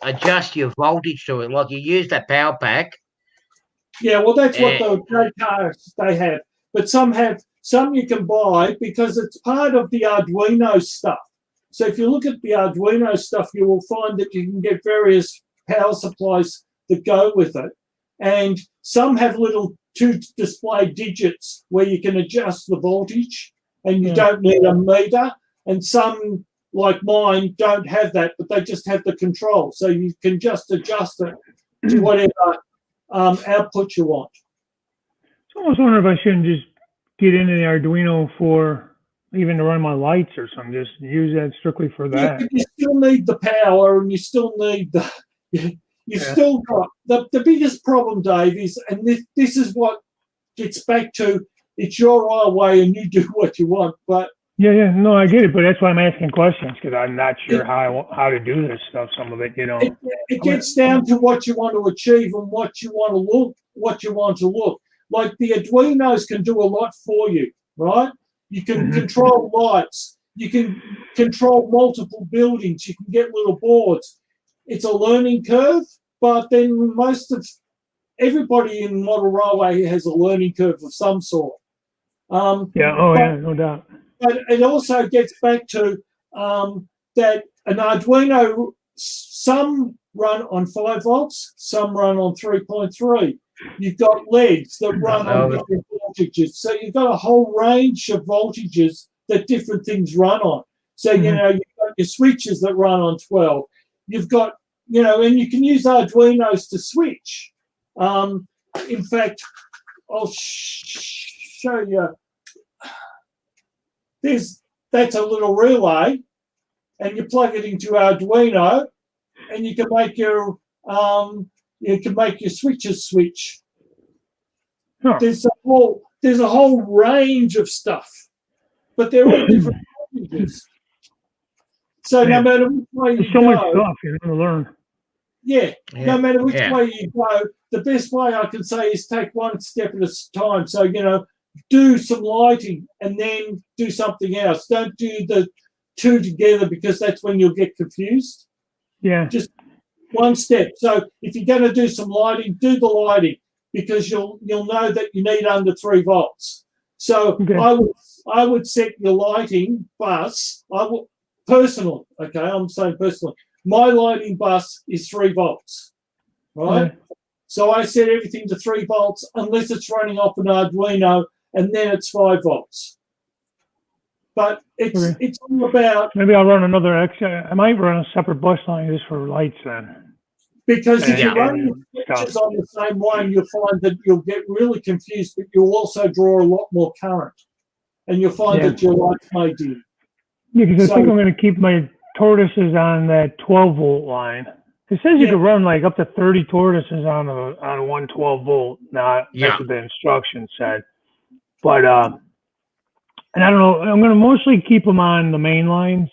adjust your voltage to it. Like you use that power pack. yeah, well, that's what the cars they have. But some you can buy because it's part of the Arduino stuff. So if you look at the Arduino stuff, you will find that you can get various power supplies that go with it. And some have little two display digits where you can adjust the voltage and you don't need a meter. And some, like mine, don't have that, but they just have the control. So you can just adjust it to whatever output you want. So I was wondering if I shouldn't just get into the Arduino for even to run my lights or something. Just use that strictly for Yeah, that. but you still need the power and you still need the... You've still got the biggest problem, Dave, is, and this is what gets back to, it's your our way and you do what you want. But Yeah, no, I get it, but that's why I'm asking questions because I'm not sure how to do this stuff. Some of it, it gets down to what you want to achieve and what you want to look. Like the Arduinos can do a lot for you, right? You can control lights, you can control multiple buildings, you can get little boards. It's a learning curve, but then everybody in model railway has a learning curve of some sort. no doubt. But it also gets back to that an Arduino, some run on 5 volts, some run on 3.3. You've got LEDs that run on different voltages. So you've got a whole range of voltages that different things run on. So, you've got your switches that run on 12. You've got, and you can use Arduinos to switch. In fact, I'll show you. That's a little relay, and you plug it into Arduino, and you can make your switches switch. Huh. There's a whole range of stuff, but they're all different voltages. So no matter which way you There's so much stuff to learn. No matter which way you go, the best way I can say is take one step at a time. So, do some lighting and then do something else. Don't do the two together because that's when you'll get confused. Yeah. Just one step. So if you're going to do some lighting, do the lighting because you'll know that you need under 3 volts. So I would set your lighting bus. I'm saying personally. My lighting bus is 3 volts, right? Okay. So I set everything to 3 volts unless it's running off an Arduino, and then it's 5 volts. But it's all about... Maybe I'll run another extra. I might run a separate bus line just for lights then. Because if you run your switches on the same one, you'll find that you'll get really confused, but you'll also draw a lot more current. And you'll find that your lights may dim. Yeah, because I think I'm going to keep my tortoises on that 12-volt line. It says you can run like up to 30 tortoises on one 12-volt. Now, that's what the instructions said. But, and I don't know, I'm going to mostly keep them on the main lines.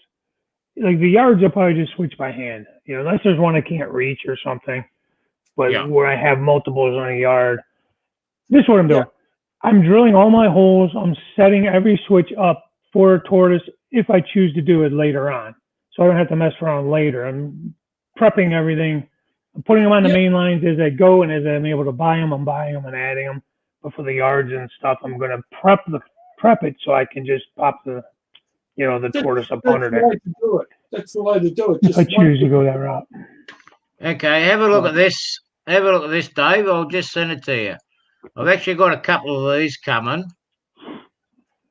Like the yards, I'll probably just switch by hand, unless there's one I can't reach or something. But where I have multiples on a yard, this is what I'm doing. I'm drilling all my holes. I'm setting every switch up for a tortoise if I choose to do it later on. So I don't have to mess around later. I'm prepping everything. I'm putting them on the main lines as I go, and as I'm able to buy them, I'm buying them and adding them. But for the yards and stuff, I'm going to prep it so I can just pop the tortoise up under there. That's the way to do it. If I choose to go that route. Okay, have a look at this. Have a look at this, Dave. I'll just send it to you. I've actually got a couple of these coming.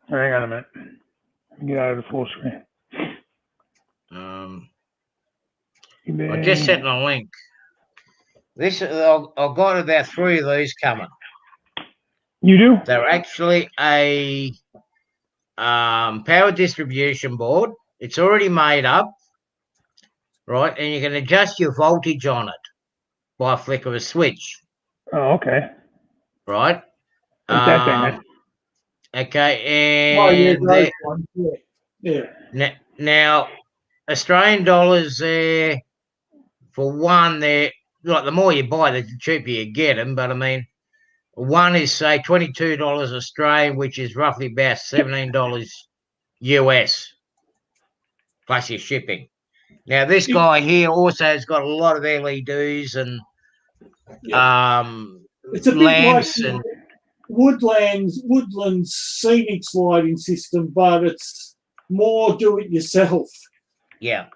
Hang on a minute. Let me get out of the full screen. I just sent a link. I've got about 3 of these coming. You do? They're actually a power distribution board. It's already made up, right? And you can adjust your voltage on it by a flick of a switch, Oh, okay. right? Like that thing, huh? Okay, Oh, yeah, and those ones. Yeah. now Australian dollars there for one. They're like the more you buy, the cheaper you get them. But I mean, one is say $22 Australian, which is roughly about $17 US plus your shipping. Now this guy here also has got a lot of LEDs and It's a bit lamps like and Woodland's scenic lighting system, but it's more do it yourself. yeah,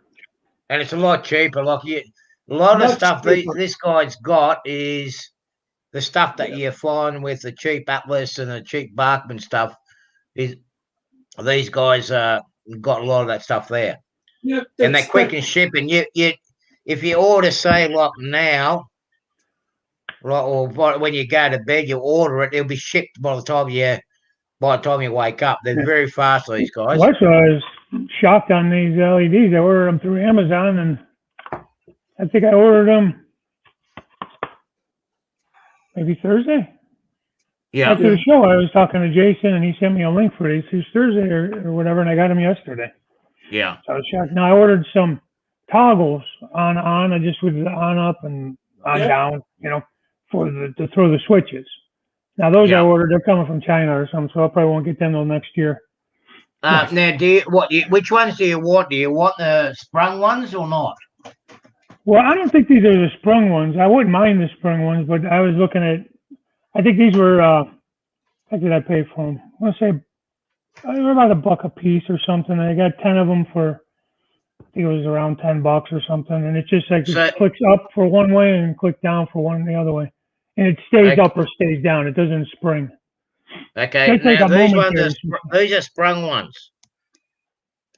and it's a lot cheaper. Like a lot of Much stuff cheaper. this guy's got is the stuff that you find with the cheap Atlas and the cheap Bachman stuff. Is these guys got a lot of that stuff there, Yeah, and they're quick in shipping. You if you order say like now. Right, or when you go to bed, you order it. It'll be shipped by the time you wake up. They're very fast, these guys. Well, that's why I was shocked on these LEDs. I ordered them through Amazon, and I think I ordered them maybe Thursday. Yeah, After the show, I was talking to Jason, and he sent me a link for these. It was Thursday or whatever, and I got them yesterday. yeah. So I was shocked. Now I ordered some toggles on. I just with the on up and on down, to throw the switches. Now those I ordered, they're coming from China or something, so I probably won't get them till next year. Now, which ones do you want? Do you want the sprung ones or not? Well, I don't think these are the sprung ones. I wouldn't mind the sprung ones, but I was looking at. I think these were. What did I pay for them? I want to say they were about $1 a piece or something. I got 10 of them for. I think it was around $10 or something, and it's just like it clicks up for one way and click down for one the other way, and it stays up or stays down. It doesn't spring. Okay, now these are sprung ones.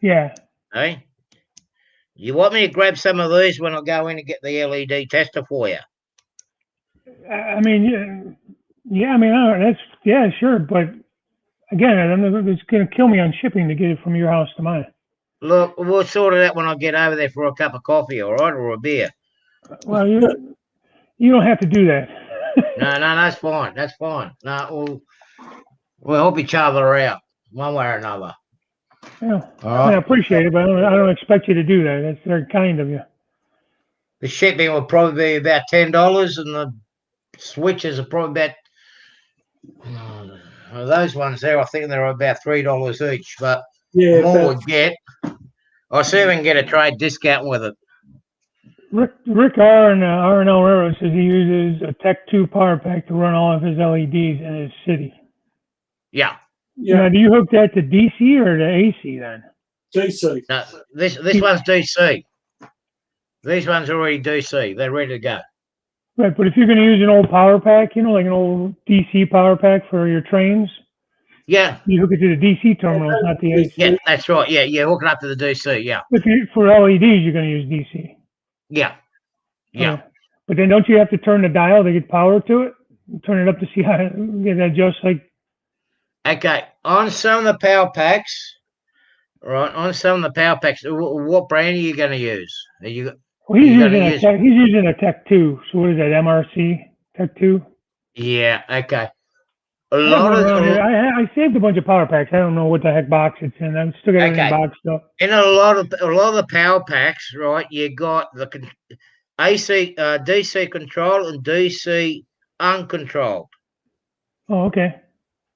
Yeah. Hey, you want me to grab some of these when I go in and get the LED tester for you? I mean, yeah. I mean, sure. But again, it's going to kill me on shipping to get it from your house to mine. Look, we'll sort it out when I get over there for a cup of coffee, all right, or a beer. Well, you don't have to do that. No, that's fine. That's fine. No, we'll help each other out one way or another. Yeah, I appreciate it, but I don't expect you to do that. That's very kind of you. The shipping will probably be about $10, and the switches are probably about those ones there. I think they're about $3 each, but the more we get, I'll see if I can get a trade discount with it. Rick R and R&L Railroad says he uses a Tech 2 power pack to run all of his LEDs in his city. Yeah. Now, do you hook that to DC or to AC then? DC. No, this one's DC. These ones are already DC. They're ready to go. Right, but if you're going to use an old power pack, like an old DC power pack for your trains, yeah, you hook it to the DC terminals, not the AC. Yeah, that's right. Yeah, hook it up to the DC. Yeah. For LEDs, you're going to use DC. Yeah. Yeah. But then don't you have to turn the dial to get power to it? Turn it up to see how it adjusts like. Okay, on some of the power packs, right? On some of the power packs, what brand are you going to use? He's using a Tech 2. So what is that? MRC Tech 2? Yeah. Okay. I saved a bunch of power packs. I don't know what the heck box it's in. I'm still got everything boxed up. In a lot of the power packs, right? You got the AC, DC control and DC uncontrolled. Oh, okay.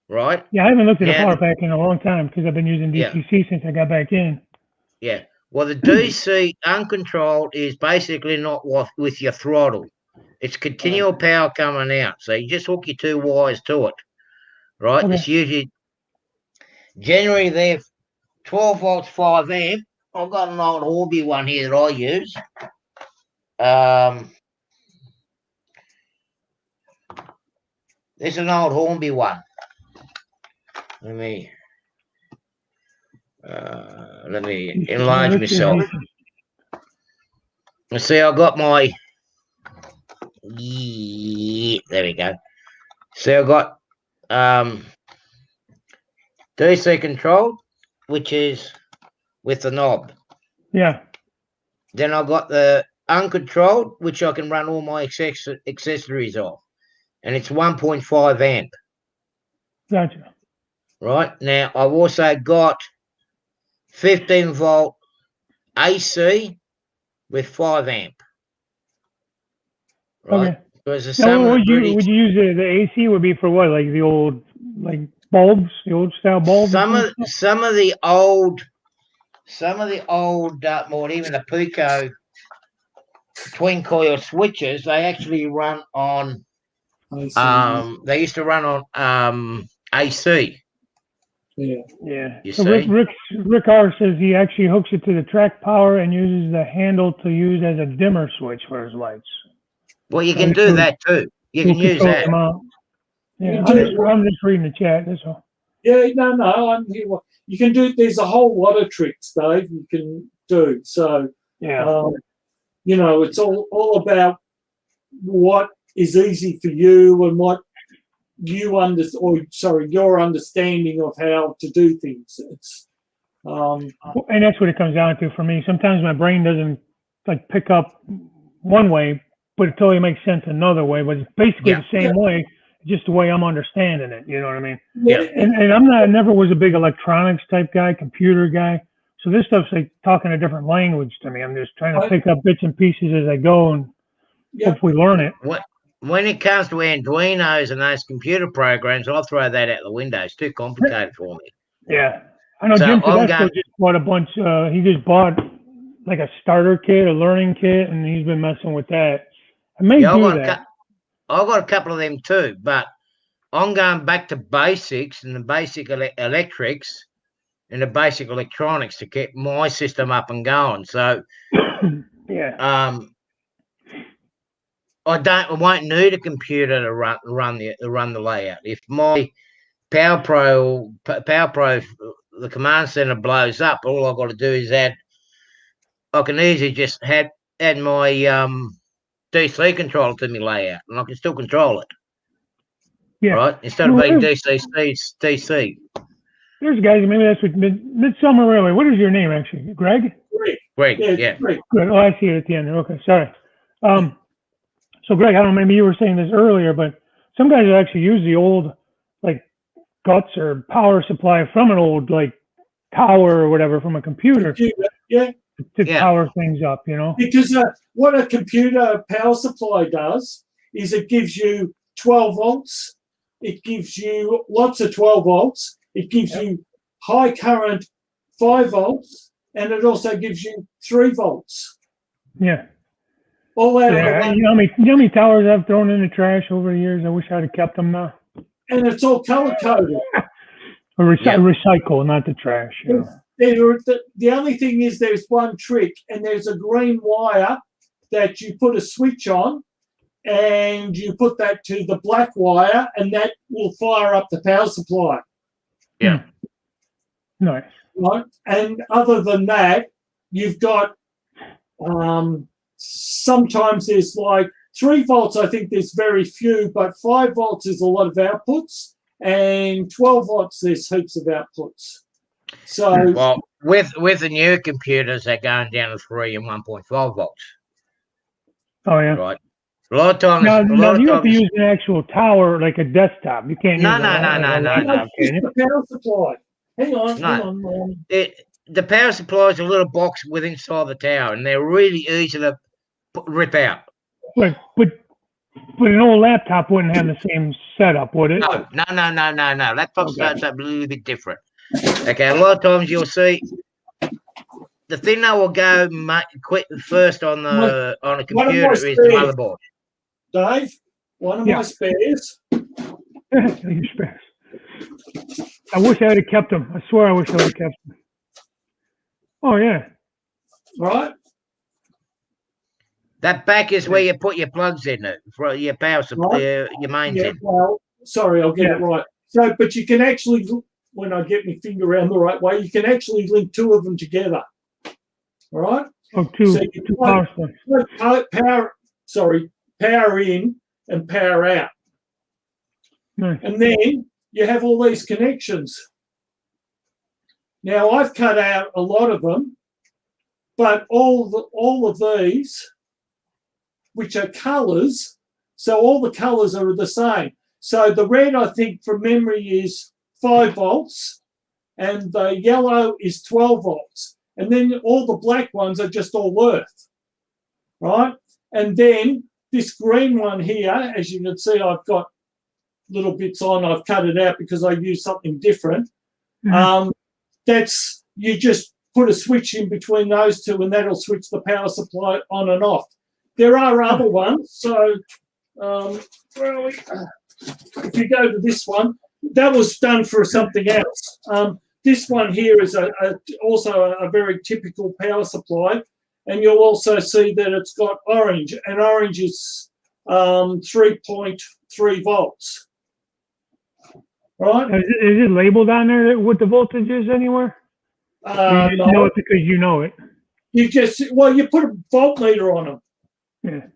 Right? Yeah, I haven't looked at a power pack in a long time because I've been using DCC since I got back in. Yeah. Well, the DC uncontrolled is basically not with your throttle. It's continual power coming out. So you just hook your 2 wires to it. Right? Okay. It's usually generally they're 12 volts 5 amp. I've got an old Orbi one here that I use. This is an old Hornby one. Let me enlarge myself. Yeah. You see, I got my. Yeah, there we go. See, I got DC control, which is with the knob. Yeah. Then I got the uncontrolled, which I can run all my accessories off, and it's 1.5 amp. Gotcha. Right now, I've also got 15 volt AC with 5 amp. Right. Okay. Because Now, some of the would British, you use the AC would be for what? Like the old bulbs, the old style bulbs? some of the old, or even the Pico twin coil switches, they actually run on. I see. They used to run on AC. Yeah. Yeah. You So see? Rick R says he actually hooks it to the track power and uses the handle to use as a dimmer switch for his lights. Well, you So can he do can- that too. You he'll can use control that. them out. Yeah, You I'm can just, do- I'm just reading the chat. That's all. Yeah, no, I'm here. You can do. There's a whole lot of tricks, Dave. You can do. So, Yeah. it's all about what is easy for you and what you your understanding of how to do things. It's, And that's what it comes down to for me. Sometimes my brain doesn't pick up one way, but it totally makes sense another way. But it's basically Yeah. the same way, just the way I'm understanding it. You know what I mean? Yeah. And I never was a big electronics type guy, computer guy. So this stuff's like talking a different language to me. I'm just trying to Right. pick up bits and pieces as I go and Yeah. hopefully learn it. When it comes to Arduinos and those computer programs, I'll throw that out the window. It's too complicated for me. Yeah. I know So Jim I'm Tedesco going- just bought a bunch. He just bought like a starter kit, a learning kit, and he's been messing with that. I may Yeah, do that. I've got a couple of them too, but I'm going back to basics and the basic electrics and the basic electronics to keep my system up and going. So, Yeah. I won't need a computer to run the layout. If my Power Pro, the command center blows up, all I've got to do is I can easily just add my DC controller to my layout, and I can still control it. Yeah. Right, instead of being DC. There's guys. Maybe that's what Midsummer Railway. What is your name actually? Greg? Greg, Yeah. yeah. Great. Good. Oh, I see it at the end. Okay. Sorry. So Greg, I don't know. Maybe you were saying this earlier, but some guys actually use the old guts or power supply from an old tower or whatever from a computer Yeah. to Yeah. power things up. You know. Because what a computer power supply does is it gives you 12 volts. It gives you lots of 12 volts. It gives you high current 5 volts, and it also gives you 3 volts. Yeah. All out of the Yeah. one, You know how many towers I've thrown in the trash over the years? I wish I'd have kept them now. and it's all color coded. Or Yeah. recycle, not the trash. You know. The only thing is there's one trick, and there's a green wire that you put a switch on, and you put that to the black wire, and that will fire up the power supply. Yeah. Nice. Right? And other than that, you've got sometimes there's 3 volts. I think there's very few, but 5 volts is a lot of outputs, and 12 volts there's heaps of outputs. So Well, with the new computers, they're going down to 3 and 1.5 volts. Oh yeah. Right. A lot of times. Now you have to times, use an actual tower, like a desktop. You can't No, use no, a laptop, it's can you? the power supply. Hang on, No. hang on. the power supply is a little box within inside the tower, and they're really easy to rip out. But an old laptop wouldn't have the same setup, would it? No. Laptop Okay. starts up a little bit different. Okay, a lot of times you'll see the thing that will go quick first on a One of computer my is the spares. motherboard. Dave, one of Yeah. my spares. Your spares. I wish I would have kept them. I swear I wish I would have kept them. Oh yeah. Right? That back is where you put your plugs in it for your power supply, your mains Yeah, in. well, sorry, I'll get it right. So, but you can actually when I get my finger around the right way, you can actually link two of them together. All right. Oh, two So you power supplies. Power in and power out. Nice. And then you have all these connections. Now I've cut out a lot of them, but all of these, which are colours, so all the colours are the same. So the red, I think, from memory, is 5 volts, and the yellow is 12 volts. And then all the black ones are just all earth, right? And then this green one here, as you can see, I've got little bits on. I've cut it out because I use something different. Mhm. That's, you just put a switch in between those two, and that'll switch the power supply on and off. There are other ones. So where are we? If you go to this one, that was done for something else. This one here is also a very typical power supply, and you'll also see that it's got orange, and orange is 3.3 volts. Right? Is it labeled on there what the voltage is anywhere? Or you just know it because you know it. You put a voltmeter on them. Yeah.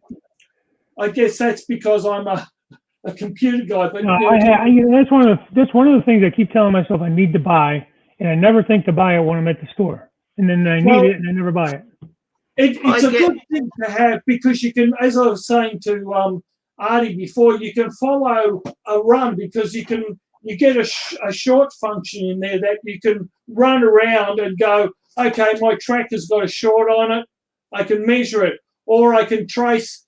I guess that's because I'm a computer guy. But No, that's one of the things I keep telling myself I need to buy, and I never think to buy it when I'm at the store, and then I need it and I never buy it. It's a good thing to have because you can, as I was saying to Artie before, you can follow a run because you get a short function in there that you can run around and go, okay, my tractor's got a short on it. I can measure it, or I can trace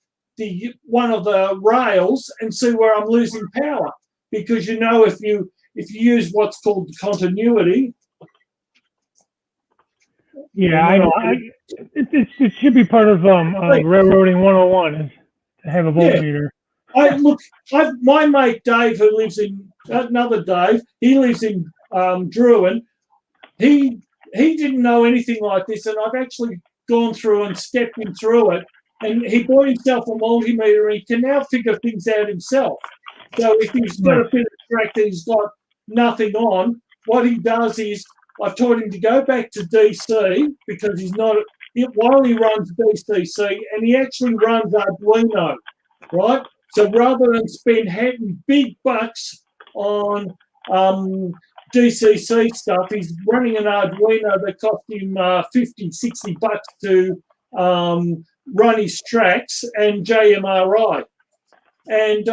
one of the rails and see where I'm losing power, because if you use what's called continuity. Yeah, I know. It should be part of railroading 101 is to have a voltmeter. My mate Dave, who lives in another Dave, he lives in Druin. He didn't know anything like this, and I've actually gone through and stepped him through it. And he bought himself a multimeter, and he can now figure things out himself. So if he's got a bit of track that he's got nothing on, what he does is, I've taught him to go back to DC because while he runs DCC, and he actually runs Arduino, right? So rather than spend big bucks on DCC stuff, he's running an Arduino that cost him 50, 60 bucks to run his tracks and JMRI. And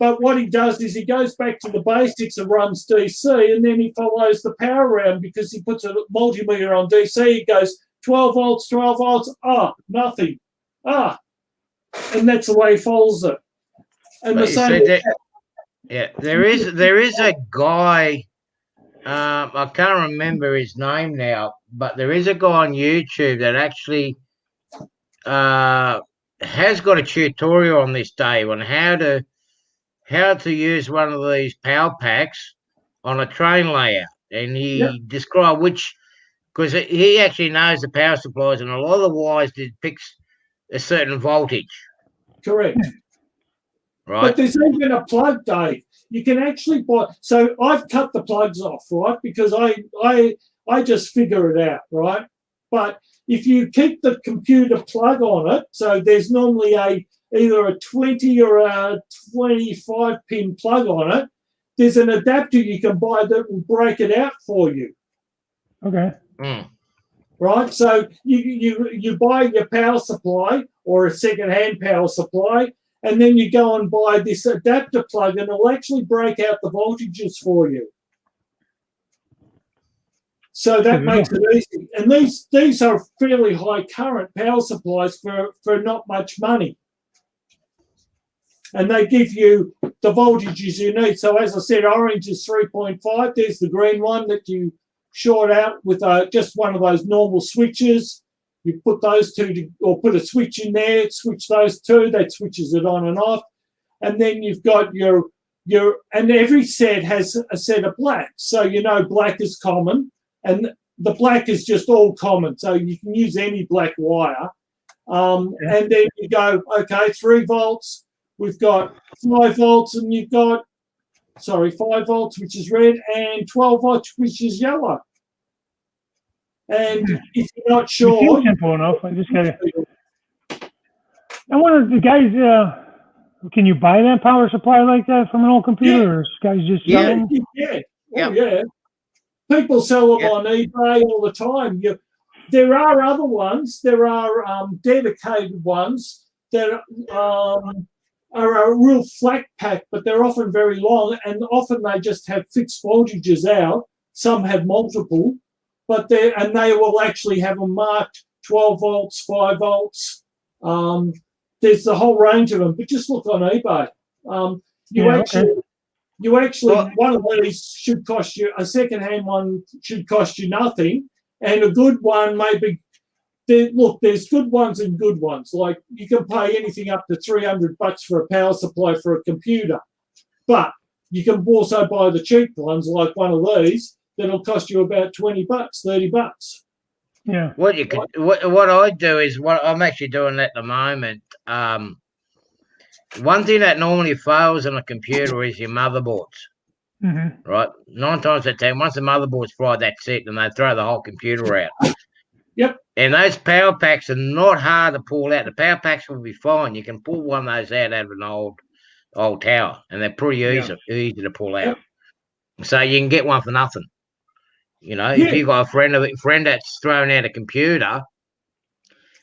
but what he does is he goes back to the basics and runs DC, and then he follows the power around because he puts a multimeter on DC. He goes 12 volts, nothing. And that's the way he follows it. And the same. There is a guy. I can't remember his name now, but there is a guy on YouTube that actually has got a tutorial on this, Dave, on how to use one of these power packs on a train layout, and he described because he actually knows the power supplies, and a lot of the wires depicts a certain voltage. Correct. Right. But there's even a plug, Dave. You can actually buy. So I've cut the plugs off, right? Because I just figure it out, right? But if you keep the computer plug on it, so there's normally either a 20 or a 25 pin plug on it, there's an adapter you can buy that will break it out for you. Okay. Right? So you buy your power supply or a second-hand power supply, and then you go and buy this adapter plug, and it'll actually break out the voltages for you. So that makes it easy. And these are fairly high current power supplies for not much money. And they give you the voltages you need. So as I said, orange is 3.5. There's the green one that you short out with just one of those normal switches. You put those two or put a switch in there, switch those two, that switches it on and off. And then you've got and every set has a set of black. So black is common, and the black is just all common. So you can use any black wire. And then you go, okay, 3 volts. We've got 5 volts, and you've got sorry, 5 volts, which is red, and 12 volts, which is yellow. And if you're not It sure, seems simple enough. I just gotta. I wonder, the guys, can you buy that power supply like that from an old computer, or is guys just Yeah. selling? yeah, Yeah. oh, yeah. People sell them Yeah. on eBay all the time. There are other ones. There are dedicated ones that are a real flat pack, but they're often very long, and often they just have fixed voltages out. Some have multiple, but they will actually have them marked 12 volts, 5 volts. There's the whole range of them, but just look on eBay. You actually, Well- one of these should cost you, a second-hand one should cost you nothing, and a good one maybe. There's good ones and good ones. Like you can pay anything up to $300 for a power supply for a computer, but you can also buy the cheap ones, like one of these, that'll cost you about $20, $30. Yeah. What you could, what I do is what I'm actually doing at the moment. One thing that normally fails on a computer is your motherboards, Hmm. right? 9 times out of 10, once the motherboard's fried, that's it, and they throw the whole computer out. Yep. And those power packs are not hard to pull out. The power packs will be fine. You can pull one of those out of an old tower, and they're pretty easy to pull out. Yep. So you can get one for nothing. You know, Yeah. if you've got a friend that's thrown out a computer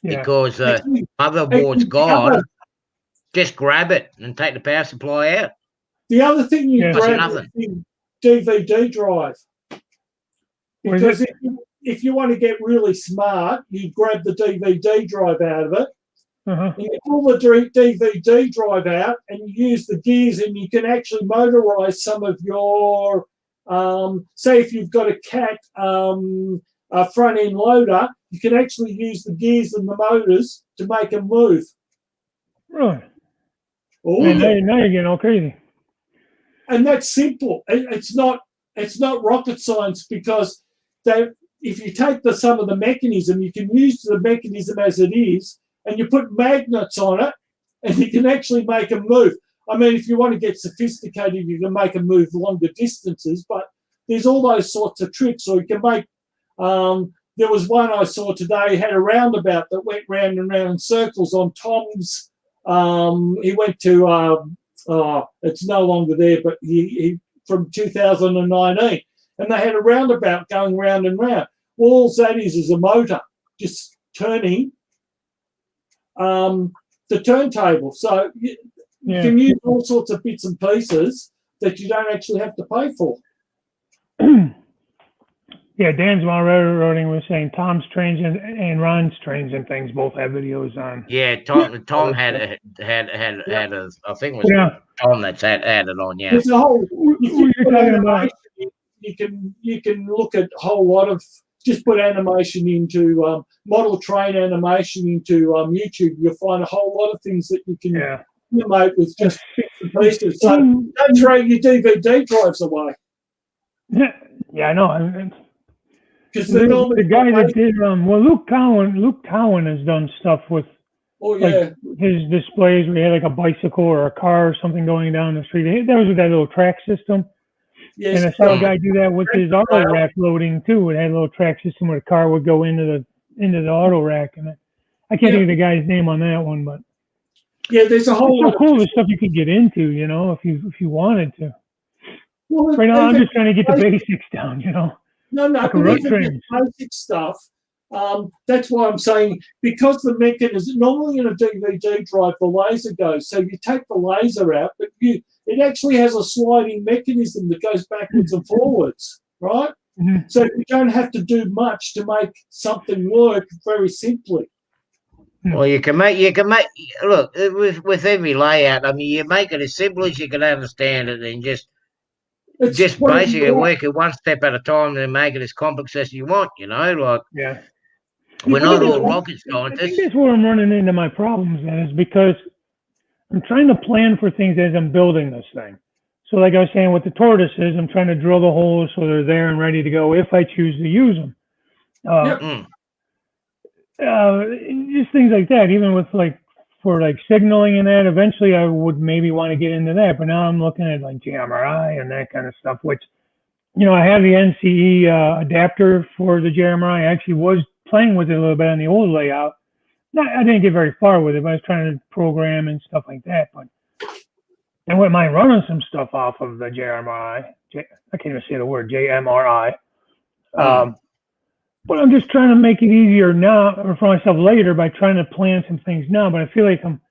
Yeah. because the Actually, motherboard's the gone, other- just grab it and take the power supply out. The other thing you Yeah. grab Nothing. is the DVD drive. What is Because if you want to get really smart, you grab the DVD drive out of it, Uh-huh. and you pull the DVD drive out, and you use the gears, and you can actually motorize some of your, say if you've got a CAT a front end loader, you can actually use the gears and the motors to make them move. Really? Oh, Man, yeah. now you're getting all crazy. And that's simple. It's not rocket science, because if you take some of the mechanism, you can use the mechanism as it is, and you put magnets on it, and you can actually make them move. I mean, if you want to get sophisticated, you can make them move longer distances, but there's all those sorts of tricks. Or you can make, there was one I saw today, had a roundabout that went round and round in circles on Tom's. He went to, it's no longer there, but he from 2019, and they had a roundabout going round and round. Well, all that is a motor just turning the turntable. So you can use all sorts of bits and pieces that you don't actually have to pay for. Yeah, Dan's railroading was saying Tom's trains and Ron's trains and things both have videos on. Yeah, Tom had a, I think it was Yeah. Tom that's had it on. Yeah, There's a whole. If you You're put talking about- animation, you can look at a whole lot of. Just put animation into model train animation into YouTube. You'll find a whole lot of things that you can animate with just bits and pieces. So don't throw your DVD drives away. Yeah, I know. Because The guy that did Luke Cowan has done stuff with his displays where he had like a bicycle or a car or something going down the street. That was with that little track system. Yes, and I saw a guy do that with his auto rack loading too. It had a little track system where the car would go into the auto rack, and I can't think of the guy's name on that one, but there's a whole lot of cool stuff you could get into, you know, if you wanted to. Well, right now, I'm just trying to get the basics down, you know. No, like but even the basic stuff. That's why I'm saying, because the mechanism, normally in a DVD drive, the laser goes. So you take the laser out, but it actually has a sliding mechanism that goes backwards and forwards, right? Mm-hmm. So you don't have to do much to make something work very simply. Well, you can make look with every layout. I mean, you make it as simple as you can understand it, and just basically work it one step at a time, and make it as complex as you want. You know, like we're not all rocket scientists. I think that's where I'm running into my problems, and is because I'm trying to plan for things as I'm building this thing. So, like I was saying with the tortoises, I'm trying to drill the holes so they're there and ready to go if I choose to use them. Just things like that. Even with like for like signaling and that. Eventually, I would maybe want to get into that, but now I'm looking at like JMRI and that kind of stuff. Which, I have the NCE adapter for the JMRI. I actually was playing with it a little bit on the old layout. I didn't get very far with it, but I was trying to program and stuff like that. But I wouldn't mind running some stuff off of the JMRI. I can't even say the word JMRI. But I'm just trying to make it easier now, or for myself later, by trying to plan some things now. But I feel like I'm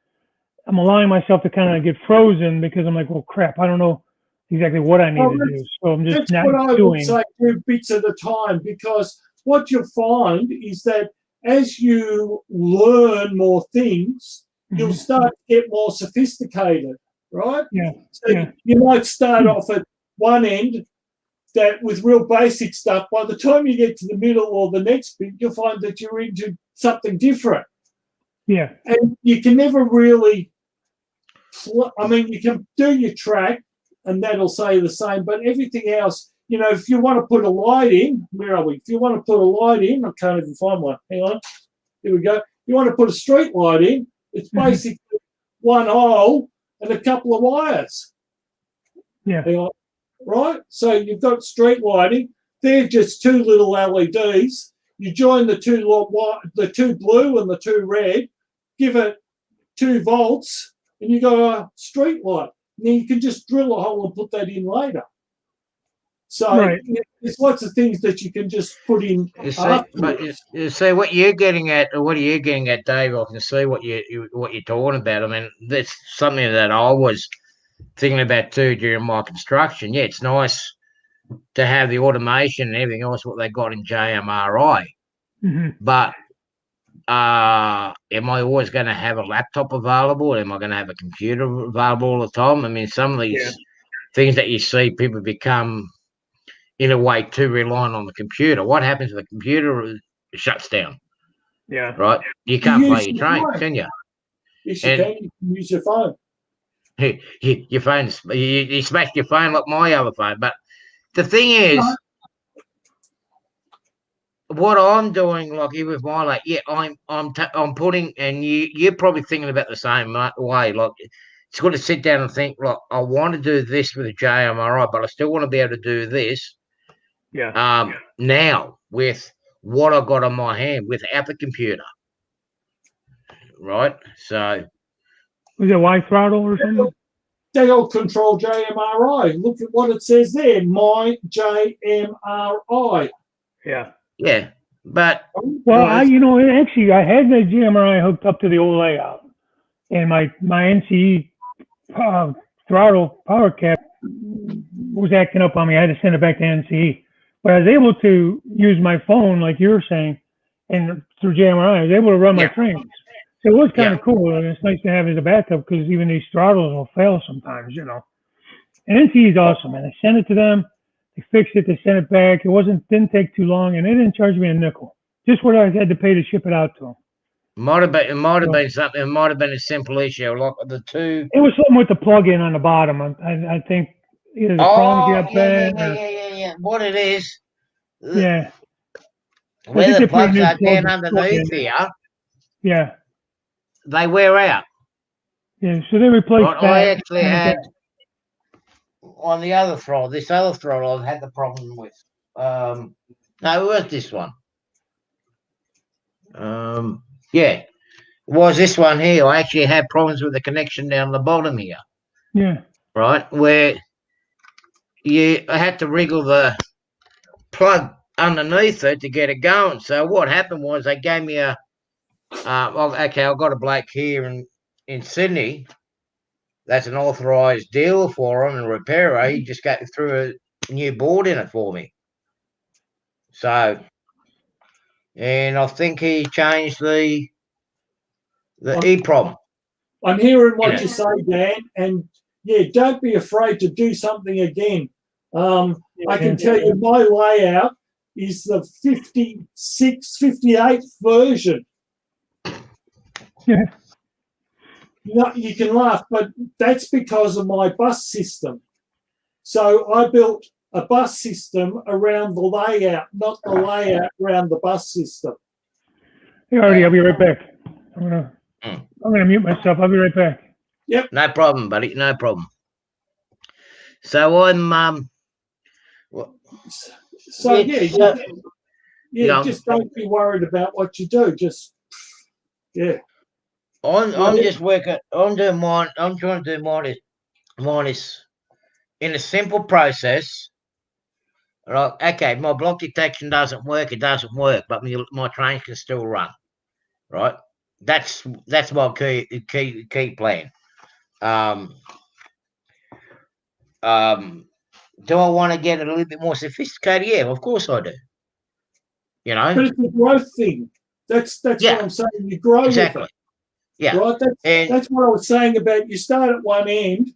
allowing myself to kind of get frozen because I'm like, well, crap, I don't know exactly what I need to do. So I'm just not doing. That's what I would say, do bits at a time, because what you'll find is that as you learn more things, you'll start to get more sophisticated, right? Yeah. So you might start off at one end that with real basic stuff. By the time you get to the middle or the next bit, you'll find that you're into something different. Yeah. And you can never really, you can do your track and that'll say the same, but everything else, if you want to put a light in, where are we? If you want to put a light in, I can't even find one. Hang on. Here we go. You want to put a street light in, it's basically one hole and a couple of wires. Yeah. Hang on. Right? So you've got street lighting. They're just two little LEDs. You join the two blue and the two red, give it 2 volts, and you got a street light. And then you can just drill a hole and put that in later. So there's lots of things that you can just put in. You see what you're getting at, or what are you getting at, Dave? I can see what you're talking about. I mean, that's something that I was thinking about too during my construction. Yeah, it's nice to have the automation and everything else what they got in JMRI, but am I always going to have a laptop available? Am I going to have a computer available all the time? I mean, some of these things that you see, people become in a way too reliant on the computer. What happens if the computer shuts down? Yeah, right. You can't play your train, can you? Yes, you can. You can use your phone. Your phone, you smashed your phone like my other phone. But the thing is, what I'm doing, like even with my I'm putting, and you're probably thinking about the same way. Like it's got to sit down and think, like I want to do this with a JMRI, but I still want to be able to do this. Now with what I got on my hand without the computer, right? So. Was it Y throttle or something? That'll control JMRI. Look at what it says there. My JMRI. Yeah. Yeah. But actually I had the JMRI hooked up to the old layout. And my NCE throttle power cap was acting up on me. I had to send it back to NCE. But I was able to use my phone, like you were saying, and through JMRI, I was able to run my trains. So it was kind of cool, and it's nice to have as a backup because even these throttles will fail sometimes, And NCE is awesome, man. I sent it to them, they fixed it, they sent it back. It didn't take too long, and they didn't charge me a nickel. Just what I had to pay to ship it out to them. It might have been something. It might have been a simple issue, like the two. It was something with the plug-in on the bottom. I think either the Chrome got bad. Yeah. What it is? Yeah. Where the plugs are down underneath here. Yeah. They wear out. Yeah, so they replaced that. I actually had on the other throttle. This other throttle I've had the problem with. No, it was this one. It was this one here. I actually had problems with the connection down the bottom here. Yeah. Right, where I had to wriggle the plug underneath it to get it going. So what happened was they gave me a I've got a bloke here in Sydney that's an authorised dealer for him and repairer. He just threw a new board in it for me. So, and I think he changed the EEPROM. I'm hearing what you say, Dan, and don't be afraid to do something again. I can tell you my layout is the 58th version. Yeah. You can laugh, but that's because of my bus system. So I built a bus system around the layout, not the layout around the bus system. Hey, Artie, I'll be right back. I'm gonna I'm going to mute myself. I'll be right back. No problem, buddy. No problem. So I'm So It's, yeah, just don't be worried about what you do. Just I'm just working. I'm doing mine. I'm trying to do mine. Mine is in a simple process. Right? Okay, my block detection doesn't work. It doesn't work, but my train can still run. Right? That's my key plan. Do I want to get a little bit more sophisticated? Yeah, of course I do. You know, but it's a growth thing. That's Yeah. what I'm saying. You grow exactly. with Yeah, it, right? and That's what I was saying about you start at one end,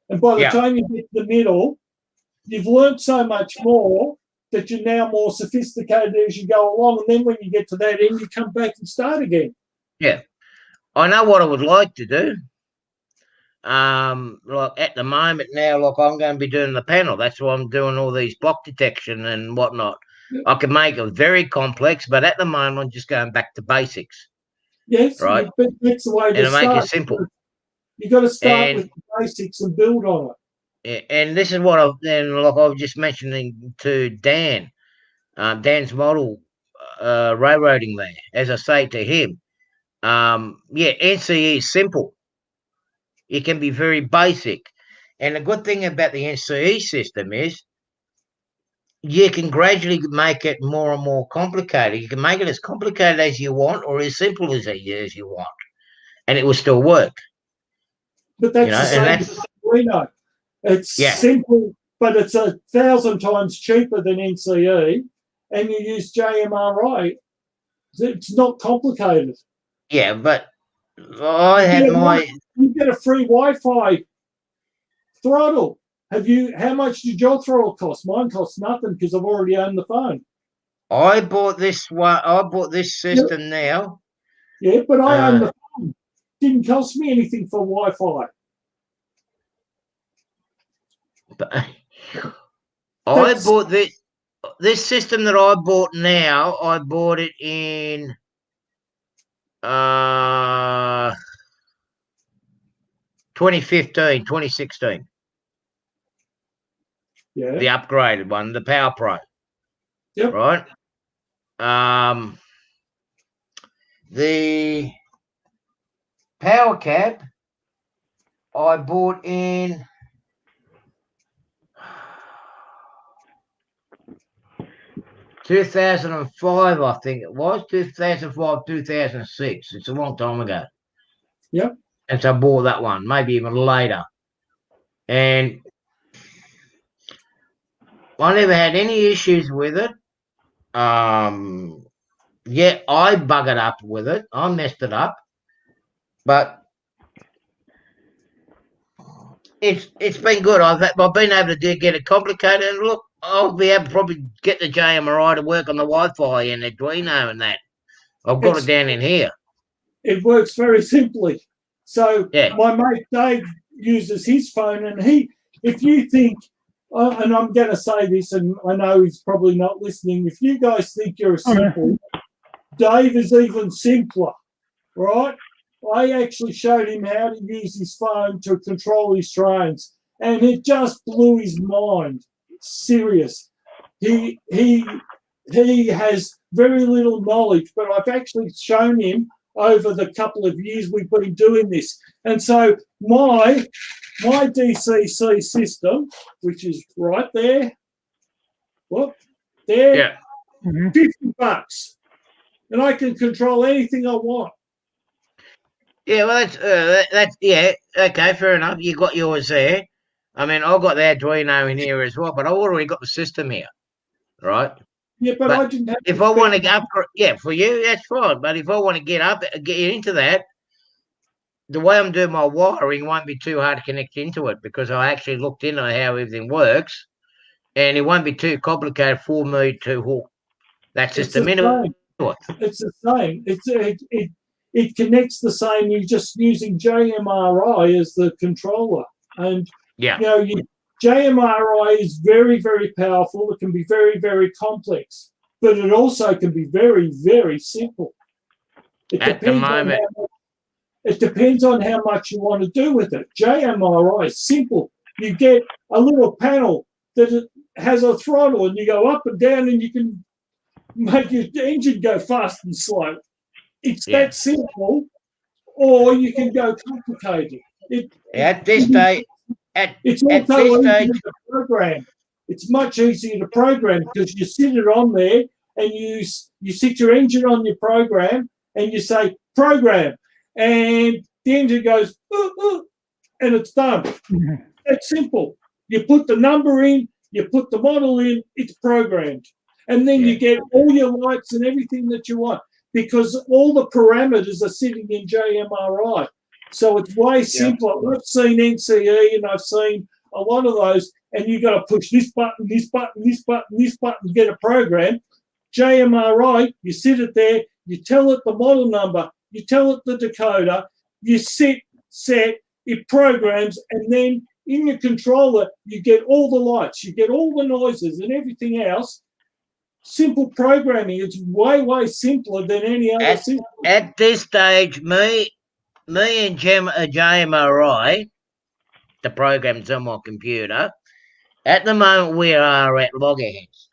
and by the Yeah. time you get to the middle, you've learned so much more that you're now more sophisticated as you go along. And then when you get to that end, you come back and start again. I know what I would like to do. Like at the moment now, like I'm going to be doing the panel. That's why I'm doing all these block detection and whatnot. Yep. I can make it very complex, but at the moment I'm just going back to basics. Yes, Right. but that's the way And to to make start. it simple. You got to start And- with the basics and build on it. And this is what like I was just mentioning to Dan, Dan's model railroading there. As I say to him, NCE is simple. It can be very basic. And the good thing about the NCE system is you can gradually make it more and more complicated. You can make it as complicated as you want or as simple as you want, and it will still work. But that's the and same that's as Arduino. It's Yeah. simple, but it's 1,000 times cheaper than NCE, and you use JMRI. It's not complicated. yeah, but I had my You get a free Wi-Fi throttle. How much did your throttle cost? Mine costs nothing because I've already owned the phone. I bought this one. I bought this system now. Yeah, but I own Uh, the phone. Didn't cost me anything for Wi-Fi. But I That's- bought this system that I bought now. I bought it in 2015, 2016. Yeah. The upgraded one, the Power Pro. Yep. Right. The Power Cab I bought in 2005, I think it was 2005, 2006. It's a long time ago. Yep. And so I bought that one, maybe even later. And I never had any issues with it. I buggered up with it. I messed it up. But it's been good. I've been able to get it complicated. And look, I'll be able to probably get the JMRI to work on the Wi-Fi and the Arduino and that. I've got it down in here. It works very simply. So Yeah. my mate Dave uses his phone, and if you think, and I'm going to say this, and I know he's probably not listening, if you guys think you're simple, Dave is even simpler, right? I actually showed him how to use his phone to control his trains, and it just blew his mind. Serious. He has very little knowledge, but I've actually shown him over the couple of years we've been doing this. And so my DCC system, which is right there, Yeah. $50, and I can control anything I want. Yeah, well, that's okay, fair enough. You got yours there. I mean, I've got the Arduino in here as well, but I've already got the system here, right? Yeah, but I didn't have. If I want to go for you, that's fine. But if I want to get into that, the way I'm doing my wiring won't be too hard to connect into it because I actually looked into how everything works, and it won't be too complicated for me to hook that system into it. It's the same. It connects the same. You're just using JMRI as the controller, and Yeah. JMRI is very, very powerful. It can be very, very complex, but it also can be very, very simple. It At the depends on moment, It depends on how much you want to do with it. JMRI is simple. You get a little panel that has a throttle, and you go up and down, and you can make your engine go fast and slow. It's that simple, or you can go complicated. At this stage, It's at also this easier stage, to program. It's much easier to program because you sit it on there and you sit your engine on your program and you say program, and the engine goes and it's done. It's simple. You put the number in, you put the model in, it's programmed, and then you get all your lights and everything that you want because all the parameters are sitting in JMRI. So it's way simpler. I've seen NCE and I've seen a lot of those, and you got to push this button, this button, this button, this button to get a program. JMRI, you sit it there, you tell it the model number, you tell it the decoder, you set, it programs, and then in your controller, you get all the lights, you get all the noises and everything else. Simple programming. It's way, way simpler than any other system. At this stage, me and JMRI, the program's on my computer. At the moment, we are at loggerheads.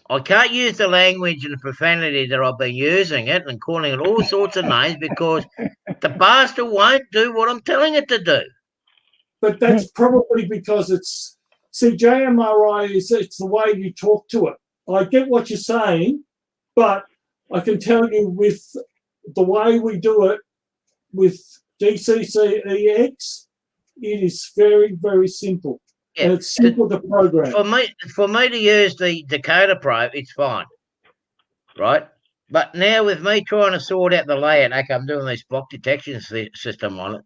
I can't use the language and the profanity that I've been using it and calling it all sorts of names because the bastard won't do what I'm telling it to do. But that's probably because JMRI it's the way you talk to it. I get what you're saying, but I can tell you with the way we do it with DCCEX, it is very, very simple. Yeah, and it's simple to program. For me to use the Decoder Pro, it's fine, right? But now with me trying to sort out the layout, okay, I'm doing this block detection system on it.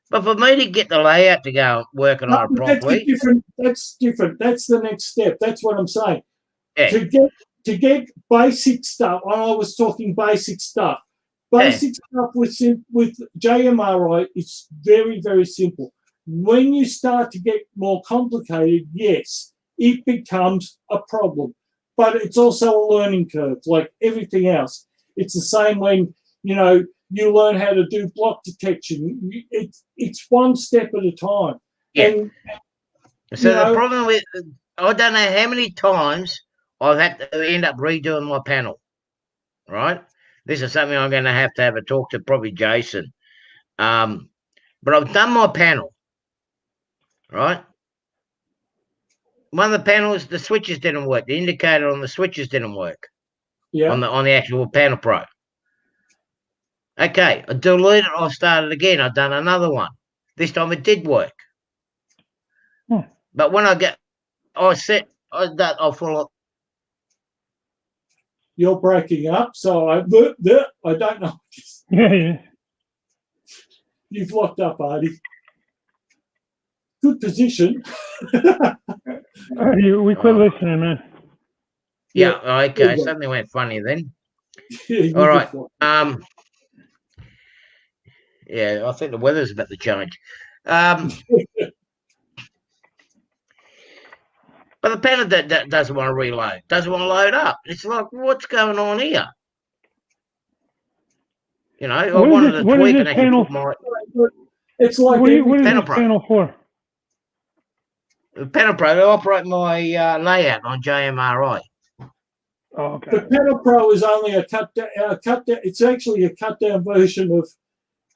But for me to get the layout to go working on it properly, that's different. That's the next step. That's what I'm saying. Yeah. To get basic stuff. I was talking basic stuff. Basic stuff with JMRI, it's very, very simple. When you start to get more complicated, yes, it becomes a problem. But it's also a learning curve, like everything else. It's the same when, you learn how to do block detection. It's one step at a time. Yeah. And, so the problem with, I don't know how many times I've had to end up redoing my panel, right? This is something I'm going to have a talk to probably Jason. But I've done my panel, right? One of the panels, the switches didn't work. The indicator on the switches didn't work. Yeah. On the actual panel pro. Okay, I deleted it. I started again. I've done another one. This time it did work. But when I'll follow. You're breaking up, so I don't know. Yeah. You've locked up, Artie. Good position. We quit listening, man. Yeah, okay. Something went funny then. All right. Yeah, I think the weather's about to change. But the panel that doesn't want to reload, doesn't want to load up. It's like, what's going on here? I wanted to tweak and actually put my. It's like what is this panel for? The Panel Pro to operate my layout on JMRI. Oh, okay. The Panel Pro is only a cut down. It's actually a cut down version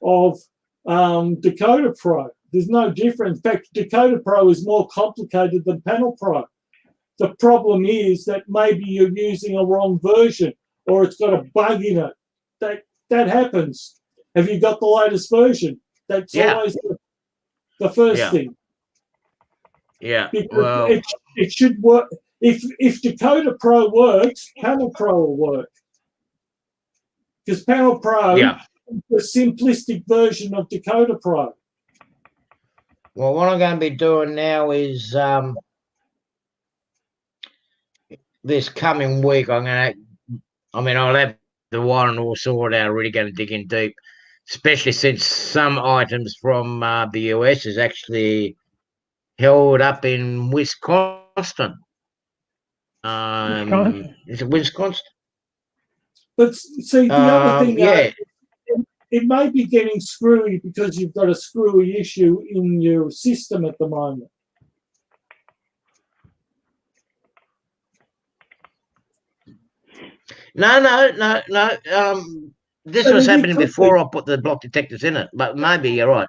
of Decoder Pro. There's no difference. In fact, Decoder Pro is more complicated than Panel Pro. The problem is that maybe you're using a wrong version or it's got a bug in it. That happens. Have you got the latest version? That's always the first thing. Yeah. Because it should work. If Decoder Pro works, Panel Pro will work. Because Panel Pro is the simplistic version of Decoder Pro. Well, what I'm going to be doing now is this coming week, I'll have the wiring all sorted out, really going to dig in deep, especially since some items from the US is actually held up in Wisconsin. Is it Wisconsin? But see, the other thing, Yeah. it may be getting screwy because you've got a screwy issue in your system at the moment. No. This But was it happening could before I put the block detectors in it, but maybe you're right.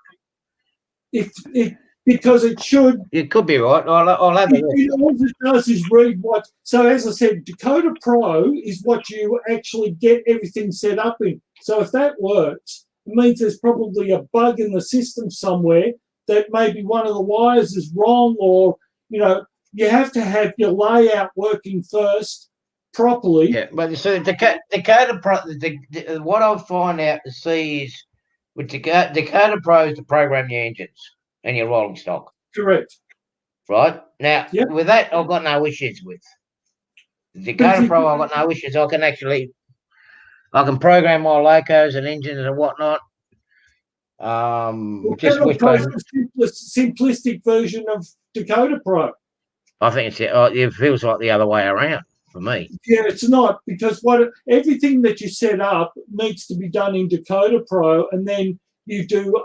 Because it should. You could be right. I'll have a look. All it does is read what. So as I said, Dakota Pro is what you actually get everything set up in. So if that works, it means there's probably a bug in the system somewhere that maybe one of the wires is wrong, or you have to have your layout working first properly. Yeah, but so Dakota Pro, what I'll find out to see is with Dakota Pro is to program your engines and your rolling stock. Correct. Right? Now, Yep. with that, I've got no issues with. Dakota Pro, I've got no issues. I can program my locos and engines and whatnot. Just Dakota Pro wishbone. is the simplistic version of Dakota Pro. I think it feels like the other way around for me. Yeah, it's not, because everything that you set up needs to be done in Dakota Pro, and then you do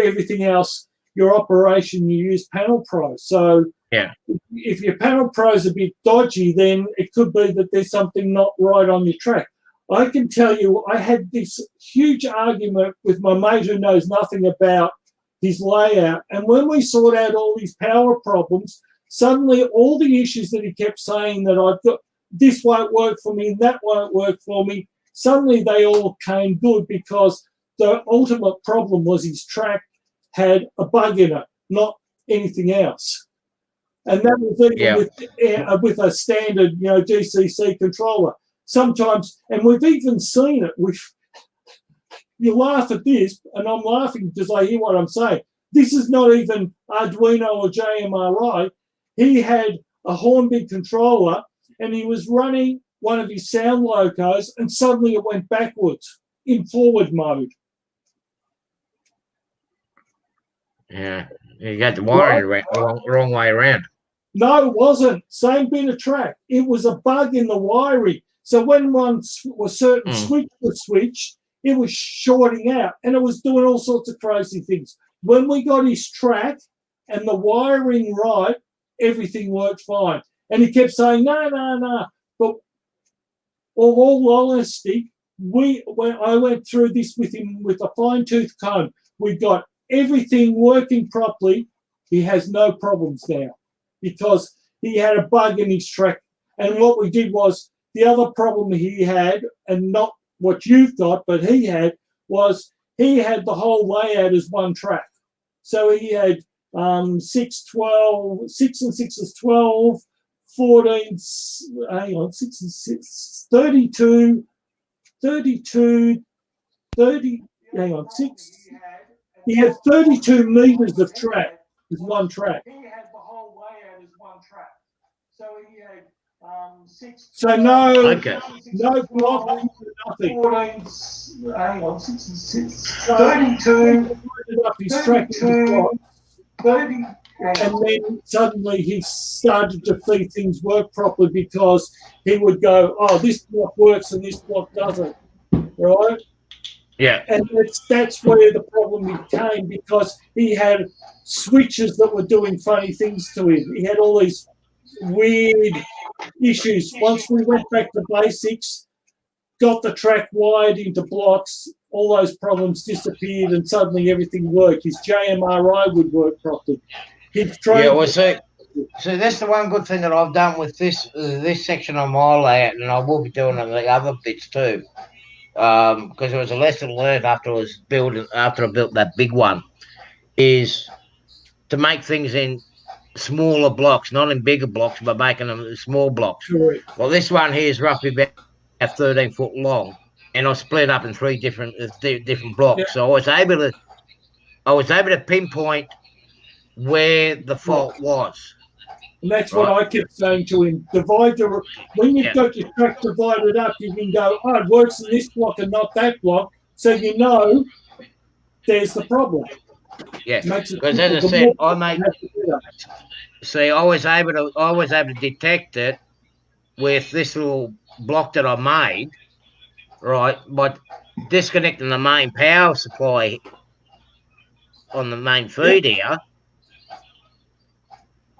everything else. Your operation, you use Panel Pro. So yeah, if your Panel Pro is a bit dodgy, then it could be that there's something not right on your track. I can tell you, I had this huge argument with my mate who knows nothing about his layout, and when we sort out all these power problems, suddenly all the issues that he kept saying that I've got, this won't work for me, that won't work for me, suddenly they all came good, because the ultimate problem was his track had a bug in it, not anything else. And that was even with a standard, DCC controller. Sometimes, and we've even seen it, you laugh at this, and I'm laughing because I hear what I'm saying. This is not even Arduino or JMRI. He had a Hornby controller, and he was running one of his sound locos, and suddenly it went backwards in forward mode. Yeah, you got the wiring wrong way around. No, it wasn't. Same bit of track. It was a bug in the wiring. So when certain switch was switched, it was shorting out, and it was doing all sorts of crazy things. When we got his track and the wiring right, everything worked fine. And he kept saying, no. But all honesty, when I went through this with him with a fine-tooth comb, we got everything working properly. He has no problems now because he had a bug in his track. And what we did was, the other problem he had, and not what you've got, but he had, was he had the whole layout as one track. So he had 6 and 6 is 12, 14, hang on, 6 and 6, 32, 30, hang on, 6. He had 32 meters of track as one track. He had the whole layout as one track. So he had 6. So no block, nothing. 14, hang on, 6 and 6. 32. Up his track 30. And then suddenly he started to see things work properly, because he would go, oh, this block works and this block doesn't, right? Yeah. And that's where the problem came, because he had switches that were doing funny things to him. He had all these weird issues. Once we went back to basics, got the track wired into blocks, all those problems disappeared, and suddenly everything worked. His JMRI would work properly. So that's the one good thing that I've done with this section of my layout, and I will be doing it in the other bits too, because it was a lesson learned after I built that big one, is to make things in smaller blocks, not in bigger blocks, but making them in small blocks. Sure. Well, this one here is roughly about 13 foot long, and I split up in 3 different blocks. Yeah. So I was able to pinpoint where the fault was. And that's right. What I kept saying to him. When you've got your track divided up, you can go, oh, it works in this block and not that block. So you know there's the problem. Yeah, because as I said, I was able to detect it with this little block that I made, right, by disconnecting the main power supply on the main feed here,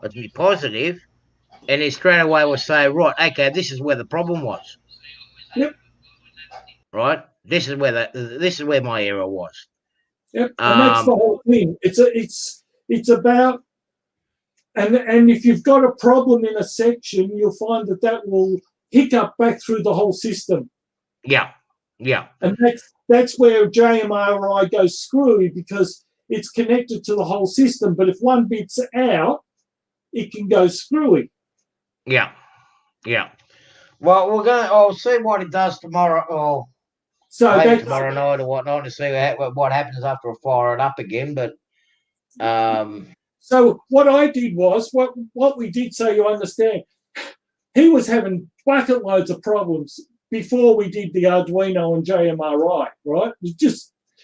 let's be positive, and he straight away will say, right, okay, this is where the problem was. Yep. Right? This is where my error was. Yep. And that's the whole thing. It's about, and if you've got a problem in a section, you'll find that will hiccup back through the whole system. Yeah. Yeah. And that's where JMRI goes screwy, because it's connected to the whole system. But if one bit's out, it can go screwy. Yeah. Yeah. Well, I'll see what it does tomorrow, or So maybe that's tomorrow night or whatnot, to see what happens after I fire it up again. But so what I did was what we did, so you understand. He was having bucket loads of problems before we did the Arduino and JMRI, right?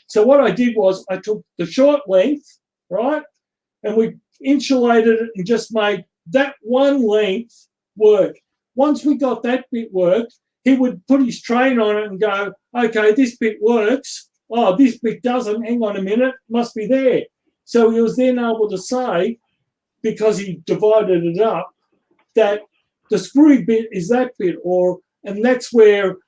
So what I did was I took the short length, right, and we insulated it and just made that one length work. Once we got that bit worked, he would put his train on it and go, okay, this bit works. Oh, this bit doesn't. Hang on a minute, must be there. So he was then able to say, because he divided it up, that the screwy bit is that bit, and that's where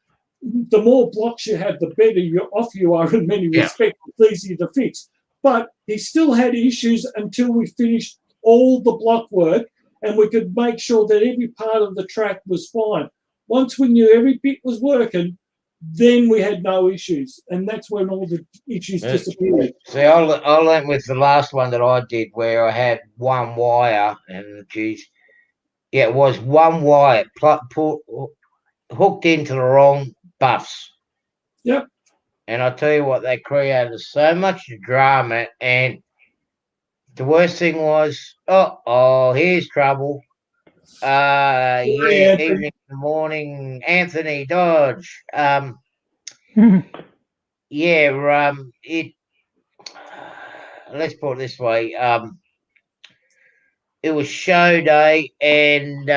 the more blocks you have, the better off you are in many respects. It's easier to fix. But he still had issues until we finished all the block work, and we could make sure that every part of the track was fine. Once we knew every bit was working, then we had no issues, and that's when all the issues disappeared. See, I learned with the last one that I did, where I had one wire, and it was one wire hooked into the wrong buffs. Yep. And I tell you what, they created so much drama, and the worst thing was, here's trouble. Evening in the morning, Anthony Dodge. Let's put it this way. It was show day, and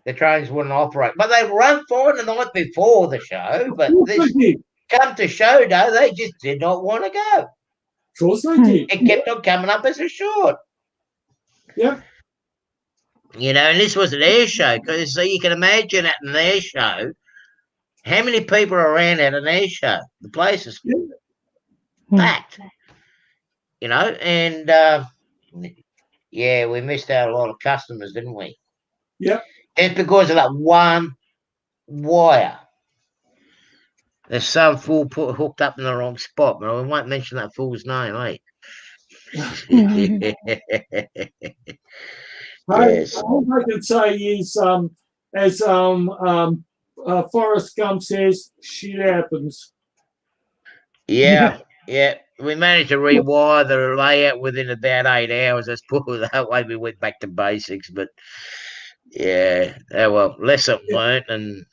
the trains wouldn't operate. But they run fine the night before the show, but come to show day, they just did not want to go. Of course they did. It kept on coming up as a short. Yeah. You know, and this was an air show, because so you can imagine at an air show, how many people are around at an air show? The place is packed. You know, and we missed out a lot of customers, didn't we? Yeah. It's because of that one wire. There's some fool hooked up in the wrong spot, but I won't mention that fool's name, eh? Yes. All I can say is, as Forrest Gump says, shit happens. Yeah. We managed to rewire the layout within about 8 hours. Let's put it that way. We went back to basics, but lesson learned, and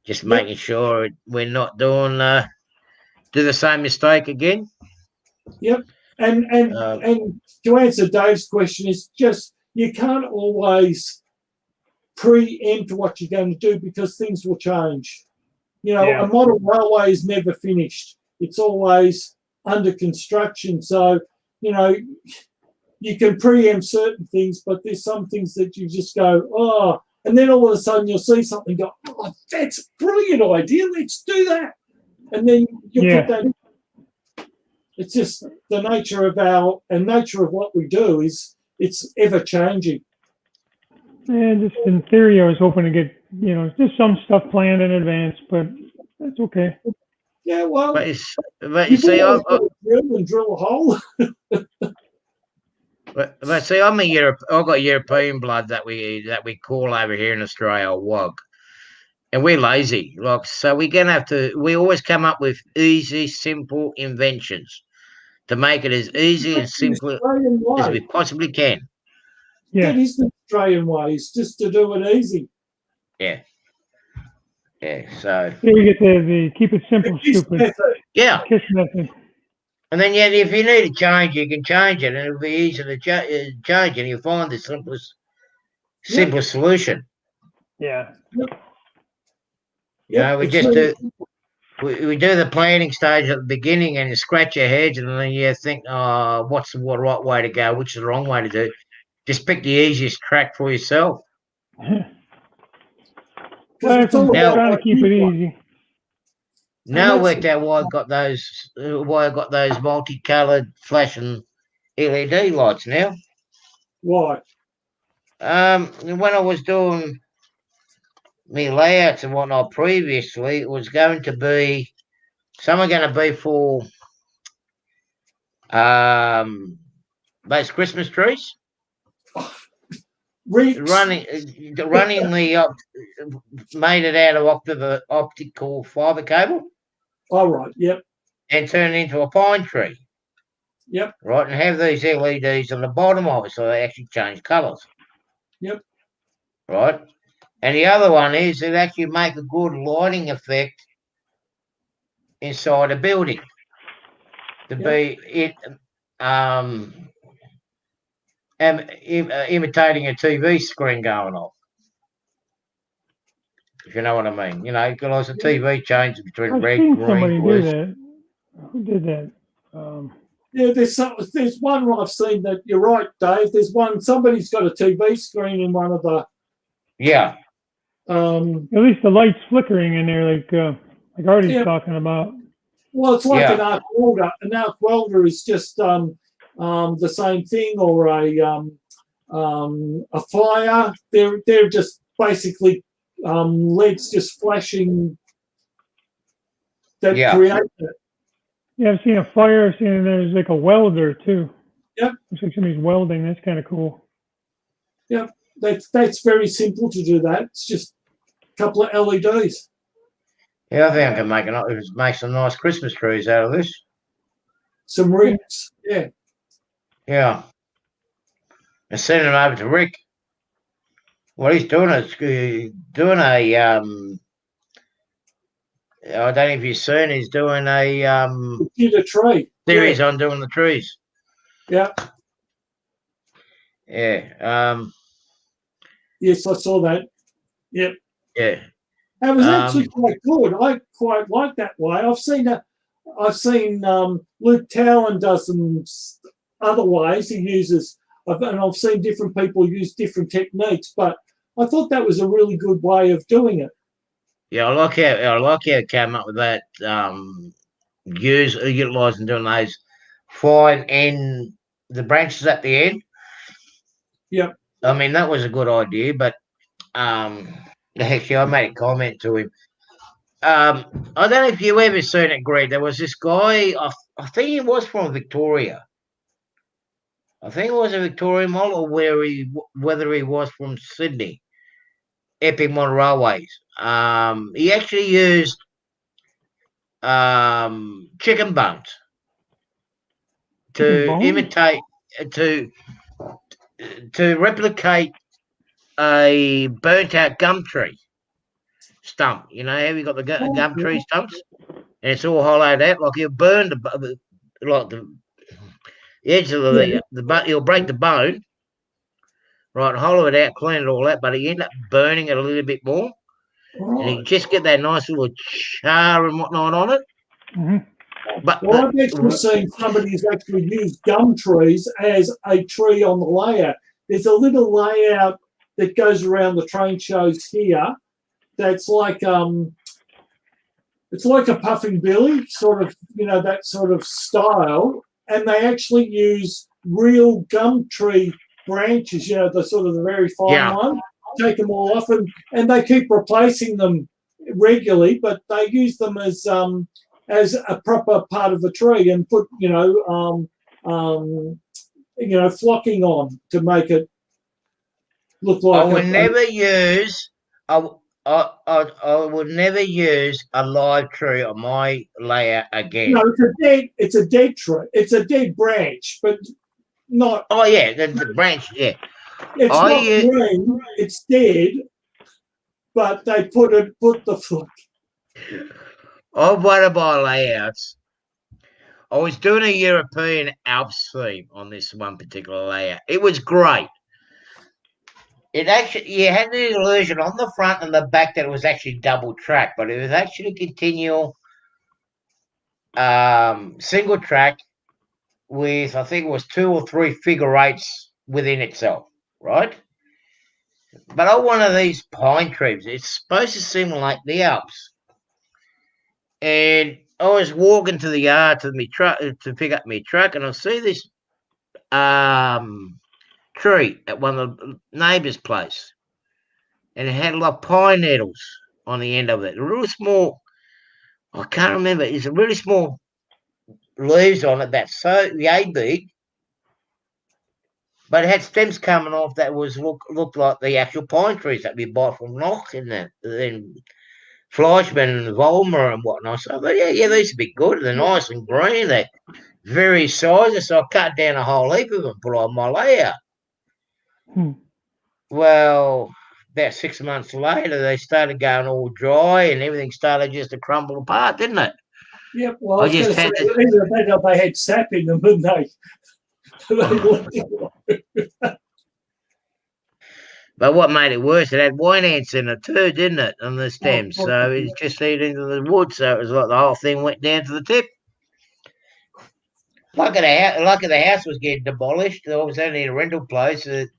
just making sure we're not doing do the same mistake again. Yep. And to answer Dave's question, is just you can't always preempt what you're going to do, because things will change. You know, a model railway is never finished. It's always under construction. So, you know, you can preempt certain things, but there's some things that you just go, and then all of a sudden you'll see something go, that's a brilliant idea. Let's do that. And then you put that in. It's just the nature of what we do is it's ever changing. Yeah, just in theory, I was hoping to get, just some stuff planned in advance, but that's okay. Yeah, well, but you see, I'll drill a hole. But see, I've got European blood that we call over here in Australia a WOG, and we're lazy. So we're gonna have to. We always come up with easy, simple inventions to make it as easy and simple as we possibly can. Yeah, that is the Australian way. Is just to do it easy. Yeah. So we get the keep it simple, stupid. Yeah. KISS method. And then, if you need to change, you can change it, and it'll be easy to change, and you'll find the simplest solution. Yeah. You know, we it's just really- we do the planning stage at the beginning, and you scratch your heads, and then you think, oh, what's the right way to go? Which is the wrong way to do? Just pick the easiest track for yourself. because Well, it's all I'm Now- about trying what to keep you it want. easy. Now I that's- worked out why I got those multicolored flashing LED lights now. Why? When I was doing my layouts and whatnot previously, it was going to be some are going to be for those Christmas trees. Reeks. Running made it out of optical fiber cable All right. Yep. and turn it into a pine tree. Yep. Right, and have these LEDs on the bottom of it so they actually change colours. Yep. Right. And the other one is it actually make a good lighting effect inside a building. To be it imitating a TV screen going off. If you know what I mean. You know, because the TV changes between I've red, seen green, somebody do blue. that. Who did that? Yeah, there's one I've seen that you're right, Dave. There's one somebody's got a TV screen in one of the Yeah. At least the light's flickering in there, like Artie's Yeah. talking about. well, it's like Yeah. an arc welder. An arc welder is just the same thing, or a fire. They're just basically LEDs just flashing that Yeah. create it. Yeah, I've seen a fire. I've seen there's like a welder too. Yep. Looks like somebody's welding. That's kind of cool. That's very simple to do that. It's just a couple of LEDs. Yeah, I think I can make some nice Christmas trees out of this. Some rings. Yeah. Yeah. And send them over to Rick. What he's doing is doing a I don't know if you've seen, he's doing a Did a tree. series on doing the trees. Yeah. Yeah. Yes, I saw that. Yeah. It was actually quite good. I quite like that way. I've seen Luke Towan does them other ways. He uses, and I've seen different people use different techniques, but I thought that was a really good way of doing it. Yeah, I like how it came up with that. Utilising doing those fine end the branches at the end. Yep. I mean that was a good idea, but actually I made a comment to him. I don't know if you ever seen it, Greg. There was this guy. I think he was from Victoria. I think it was a Victorian model, or whether he was from Sydney. Epic Model Railways. He actually used chicken bones Chicken to bones? imitate to replicate a burnt out gum tree stump. You know how you got the gum tree stumps, and it's all hollowed out like you burned the edge of the you'll break the bone. Right, hollow it out, clean it all out, but you end up burning it a little bit more. And you just get that nice little char and whatnot on it. Mm-hmm. But Well, I've actually seen somebody who's actually used gum trees as a tree on the layout. There's a little layout that goes around the train shows here that's like it's like a puffing billy sort of, that sort of style, and they actually use real gum tree branches, the sort of the very fine one, take them all off, and they keep replacing them regularly, but they use them as a proper part of the tree and put flocking on to make it look like. I would never use a live tree on my layout again. No, it's a dead tree. It's a dead branch, but not. Oh yeah, the branch. Yeah, It's not green. It's dead, but they put the flock. On one of my layouts, I was doing a European Alps theme on this one particular layout. It was great. it actually, you had the illusion on the front and the back that it was actually double track, but it was actually continual single track with, I think it was 2 or 3 figure eights within itself, right? But on one of these pine trees, it's supposed to seem like the Alps. And I was walking to the yard to me truck to pick up my truck, and I see this tree at one of the neighbours' place, and it had like pine needles on the end of it. A real small, I can't remember. It's a really small leaves on it that's so yay big, but it had stems coming off that was looked like the actual pine trees that we buy from Nock and that. Then Fleischmann and Volmer and whatnot. So I thought, yeah, these would be good. They're nice and green. They're various sizes. So I cut down a whole heap of them and put on my layout. Well, about 6 months later, they started going all dry and everything started just to crumble apart, didn't it? Yep. Well, I I was just going to had say, either that or they had sap in them, and But what made it worse, it had white ants in it too, didn't it, on the stems? course So it it just eating into the wood. So it was like the whole thing went down to the tip. Lucky the house was getting demolished. It was only a rental place. The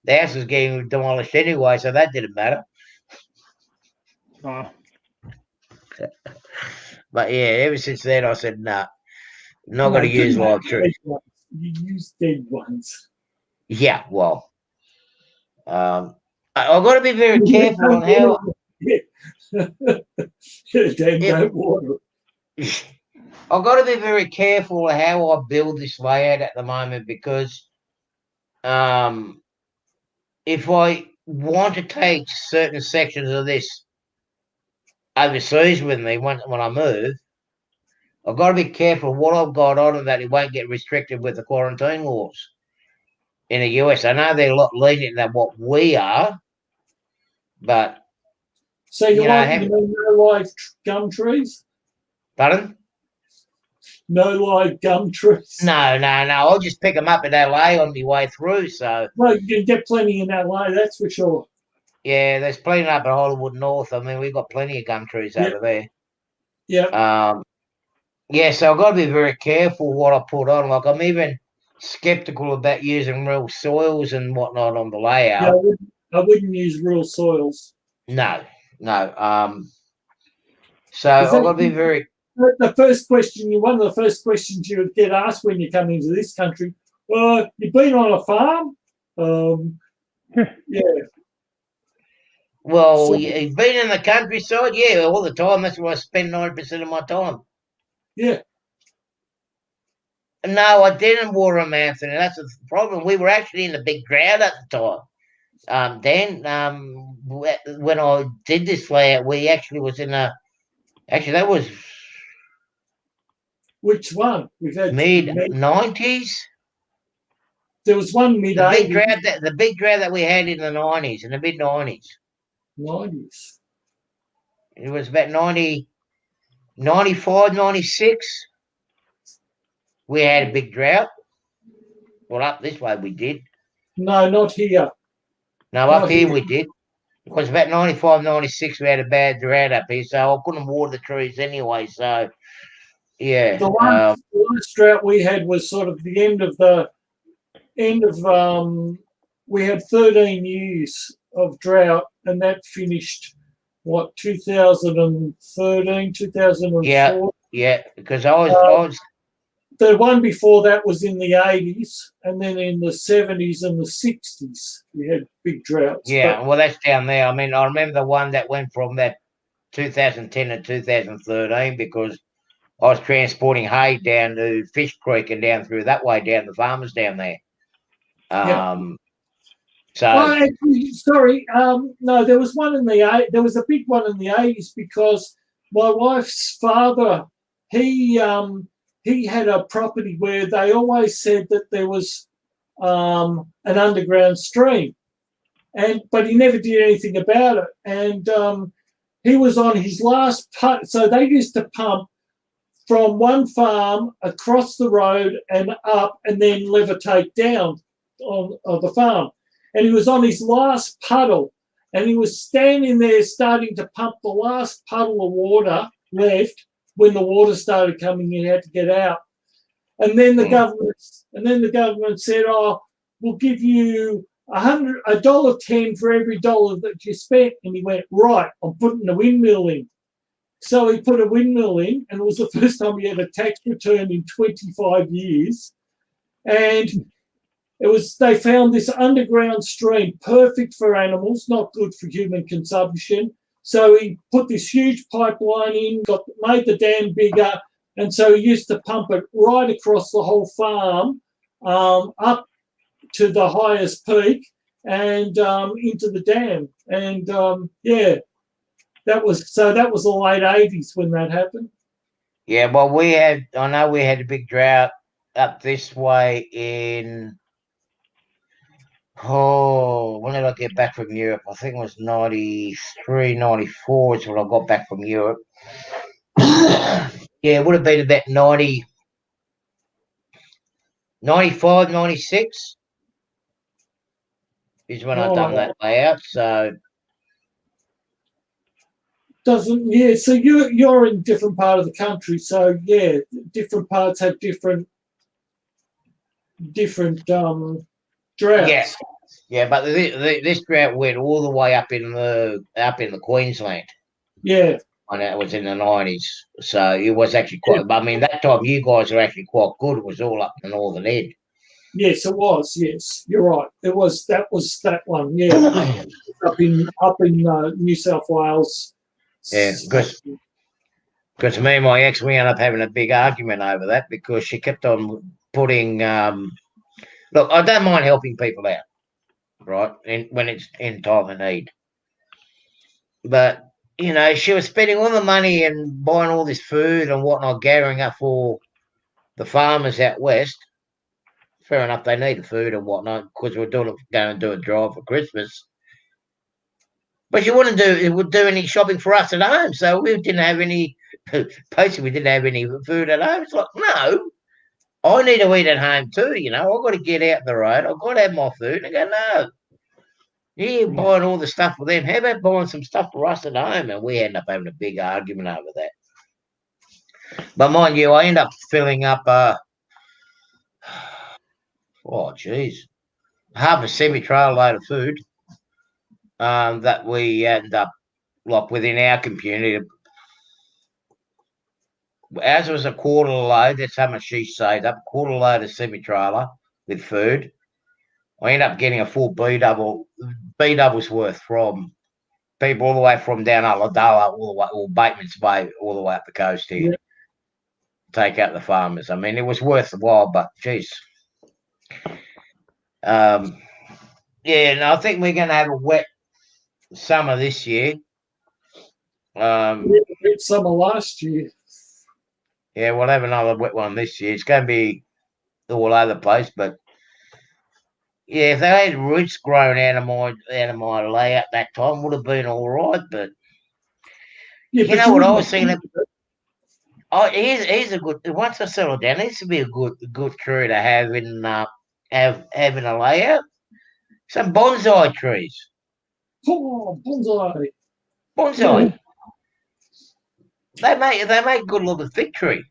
house was getting demolished anyway, so that didn't matter. Oh, But yeah, ever since then, I said, nah, not going to use live trees. You use dead ones. Yeah, well, I've got to be very careful on how. Don't water. I've got to be very careful how I build this layout at the moment because if I want to take certain sections of this overseas with me when I move, I've got to be careful what I've got on it that it won't get restricted with the quarantine laws in the US. I know they're a lot lenient than what we are, but So you mean no live gum trees? pardon? No live gum trees? No. I'll just pick them up in LA on my way through. So Well, you can get plenty in LA, that's for sure. yeah, there's plenty up at Hollywood North. I mean, we've got plenty of gum trees over there. Yeah. Yeah, so I've got to be very careful what I put on. Like, I'm even skeptical about using real soils and whatnot on the layout. Yeah, I wouldn't use real soils. No. So I've got to be very. The first question, one of the first questions you would get asked when you come into this country, you've been on a farm? Yeah. Well, so, you've been in the countryside? Yeah, all the time. That's where I spend 90% of my time. Yeah. No, I didn't water them, Anthony. That's the problem. We were actually in the big drought at the time. When I did this layout, we actually was in a. Actually, that was. Which one? We've had mid-90s. There was one mid-80s. The big drought that we had in the 90s, in the mid-90s. 90s. It was about 95, 96. We had a big drought. Well, up this way we did. No, not here. No, up here we did. It was about 95, 96 we had a bad drought up here, so I couldn't water the trees anyway, so yeah. The last drought we had was sort of the end of we had 13 years of drought, and that finished, 2013, 2004? Yeah, because I was the one before that was in the 80s, and then in the 70s and the 60s, we had big droughts. Yeah, well, that's down there. I mean, I remember the one that went from that 2010 to 2013 because I was transporting hay down to Fish Creek and down through that way, down the farmers down there. No, there was one there was a big one in the 80s because my wife's father, he had a property where they always said that there was an underground stream, but he never did anything about it. And he was on his last putt, so they used to pump from one farm across the road and up, and then levitate down on the farm. and he was on his last puddle, and he was standing there starting to pump the last puddle of water left when the water started coming in. He had to get out, and then the government said, "Oh, we'll give you $1.10 for every dollar that you spent." And he went, "Right, I'm putting a windmill in." So he put a windmill in, and it was the first time he had a tax return in 25 years. And they found this underground stream, perfect for animals, not good for human consumption. So he put this huge pipeline in, made the dam bigger, and so he used to pump it right across the whole farm, up to the highest peak and into the dam. And that was the late 80s when that happened. Yeah, well, I know we had a big drought up this way in, when did I get back from Europe? I think it was 93, 94 is when I got back from Europe. Yeah, it would have been about 90, 95, 96 is when I done that layout. So so you're in a different part of the country, so yeah, different parts have different droughts. Yeah, but this drought went all the way up in the Queensland. Yeah, and it was in the 90s, so it was actually quite. I mean, that time you guys were actually quite good. It was all up the northern edge. Yes, it was. Yes, you're right. That was that one. Yeah, up in New South Wales. Yeah, because me and my ex, we ended up having a big argument over that because she kept on putting. Look, I don't mind helping people out, right? When it's in time of need, but she was spending all the money and buying all this food and whatnot, gathering up for the farmers out west. Fair enough, they needed food and whatnot because we're going to do a drive for Christmas. But she wouldn't do any shopping for us at home, so we didn't have any. Basically, we didn't have any food at home. It's like, no, I need to eat at home too. I've got to get out the road. I've got to have my food. And I go, no, you're buying all the stuff for them. How about buying some stuff for us at home? And we end up having a big argument over that. But mind you, I end up filling up. Half a semi-trailer load of food. That we end up within our community. As was a quarter load, that's how much she saved up. Quarter load of semi-trailer with food. I end up getting a full B double's worth from people all the way from down Ulladulla, all the way, or Bateman's Bay, all the way up the coast here. Yeah. Take out the farmers. I mean, it was worth the while, but geez. I think we're going to have a wet summer this year. We had a wet summer last year. Yeah, we'll have another wet one this year. It's going to be all over the place, but yeah, if they had roots grown out of my layout that time, would have been all right. But you know what I was thinking? Here's a good. Once I settle down, this would be a good tree to have in having a layout. Some bonsai trees. Oh, bonsai. Bonsai. Yeah. They make good looking fig tree.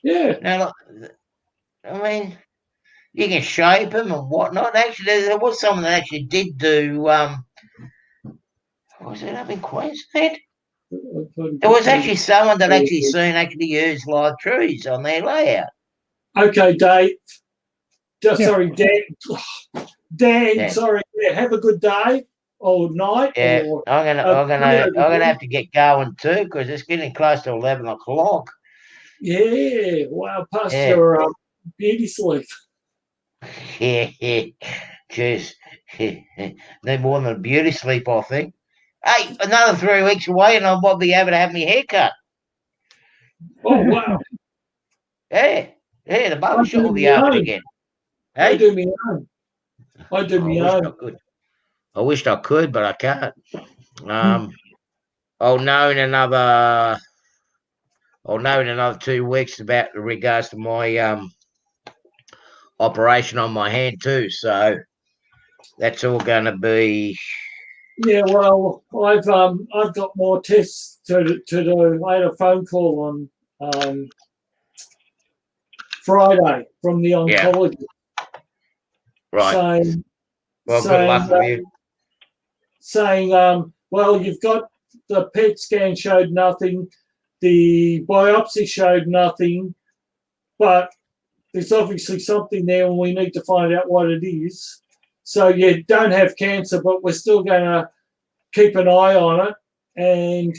Yeah. Now, I mean, you can shape them and whatnot. Actually, there was someone that actually did do. Was it up in Queensland? There was actually someone that actually used live trees on their layout. Okay, Dave. Sorry, Dan. Dan, sorry. Yeah, have a good day or night. Yeah, I'm gonna have to get going too because it's getting close to 11 o'clock. Yeah, wow, past your beauty sleep. Yeah, jeez, no more than a beauty sleep, I think. Hey, another 3 weeks away, and I might be able to have my hair cut. Oh wow! Yeah, the barber shop will be open again. Hey? I do my own. I wished I could, but I can't. I'll know in another 2 weeks about regards to my operation on my hand too. So that's all going to be. Yeah, well, I've got more tests to do. I had a phone call on Friday from the oncologist Right. saying, Well, good luck with you. well, you've got the PET scan showed nothing, the biopsy showed nothing, but there's obviously something there and we need to find out what it is. So you don't have cancer, but we're still going to keep an eye on it. And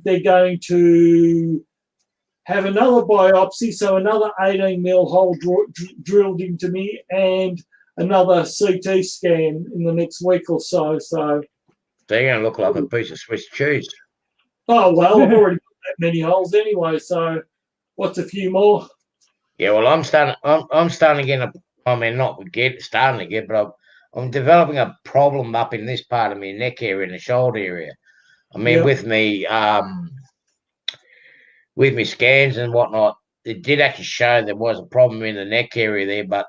they're going to have another biopsy, so another 18 mil hole drilled into me, and another CT scan in the next week or so. So you're going to look like a piece of Swiss cheese. Oh, well, I've already got that many holes anyway, so what's a few more? Yeah, well, I'm starting to get starting to get, but I'm developing a problem up in this part of my neck area, in the shoulder area. I mean, with me scans and whatnot, it did actually show there was a problem in the neck area there, but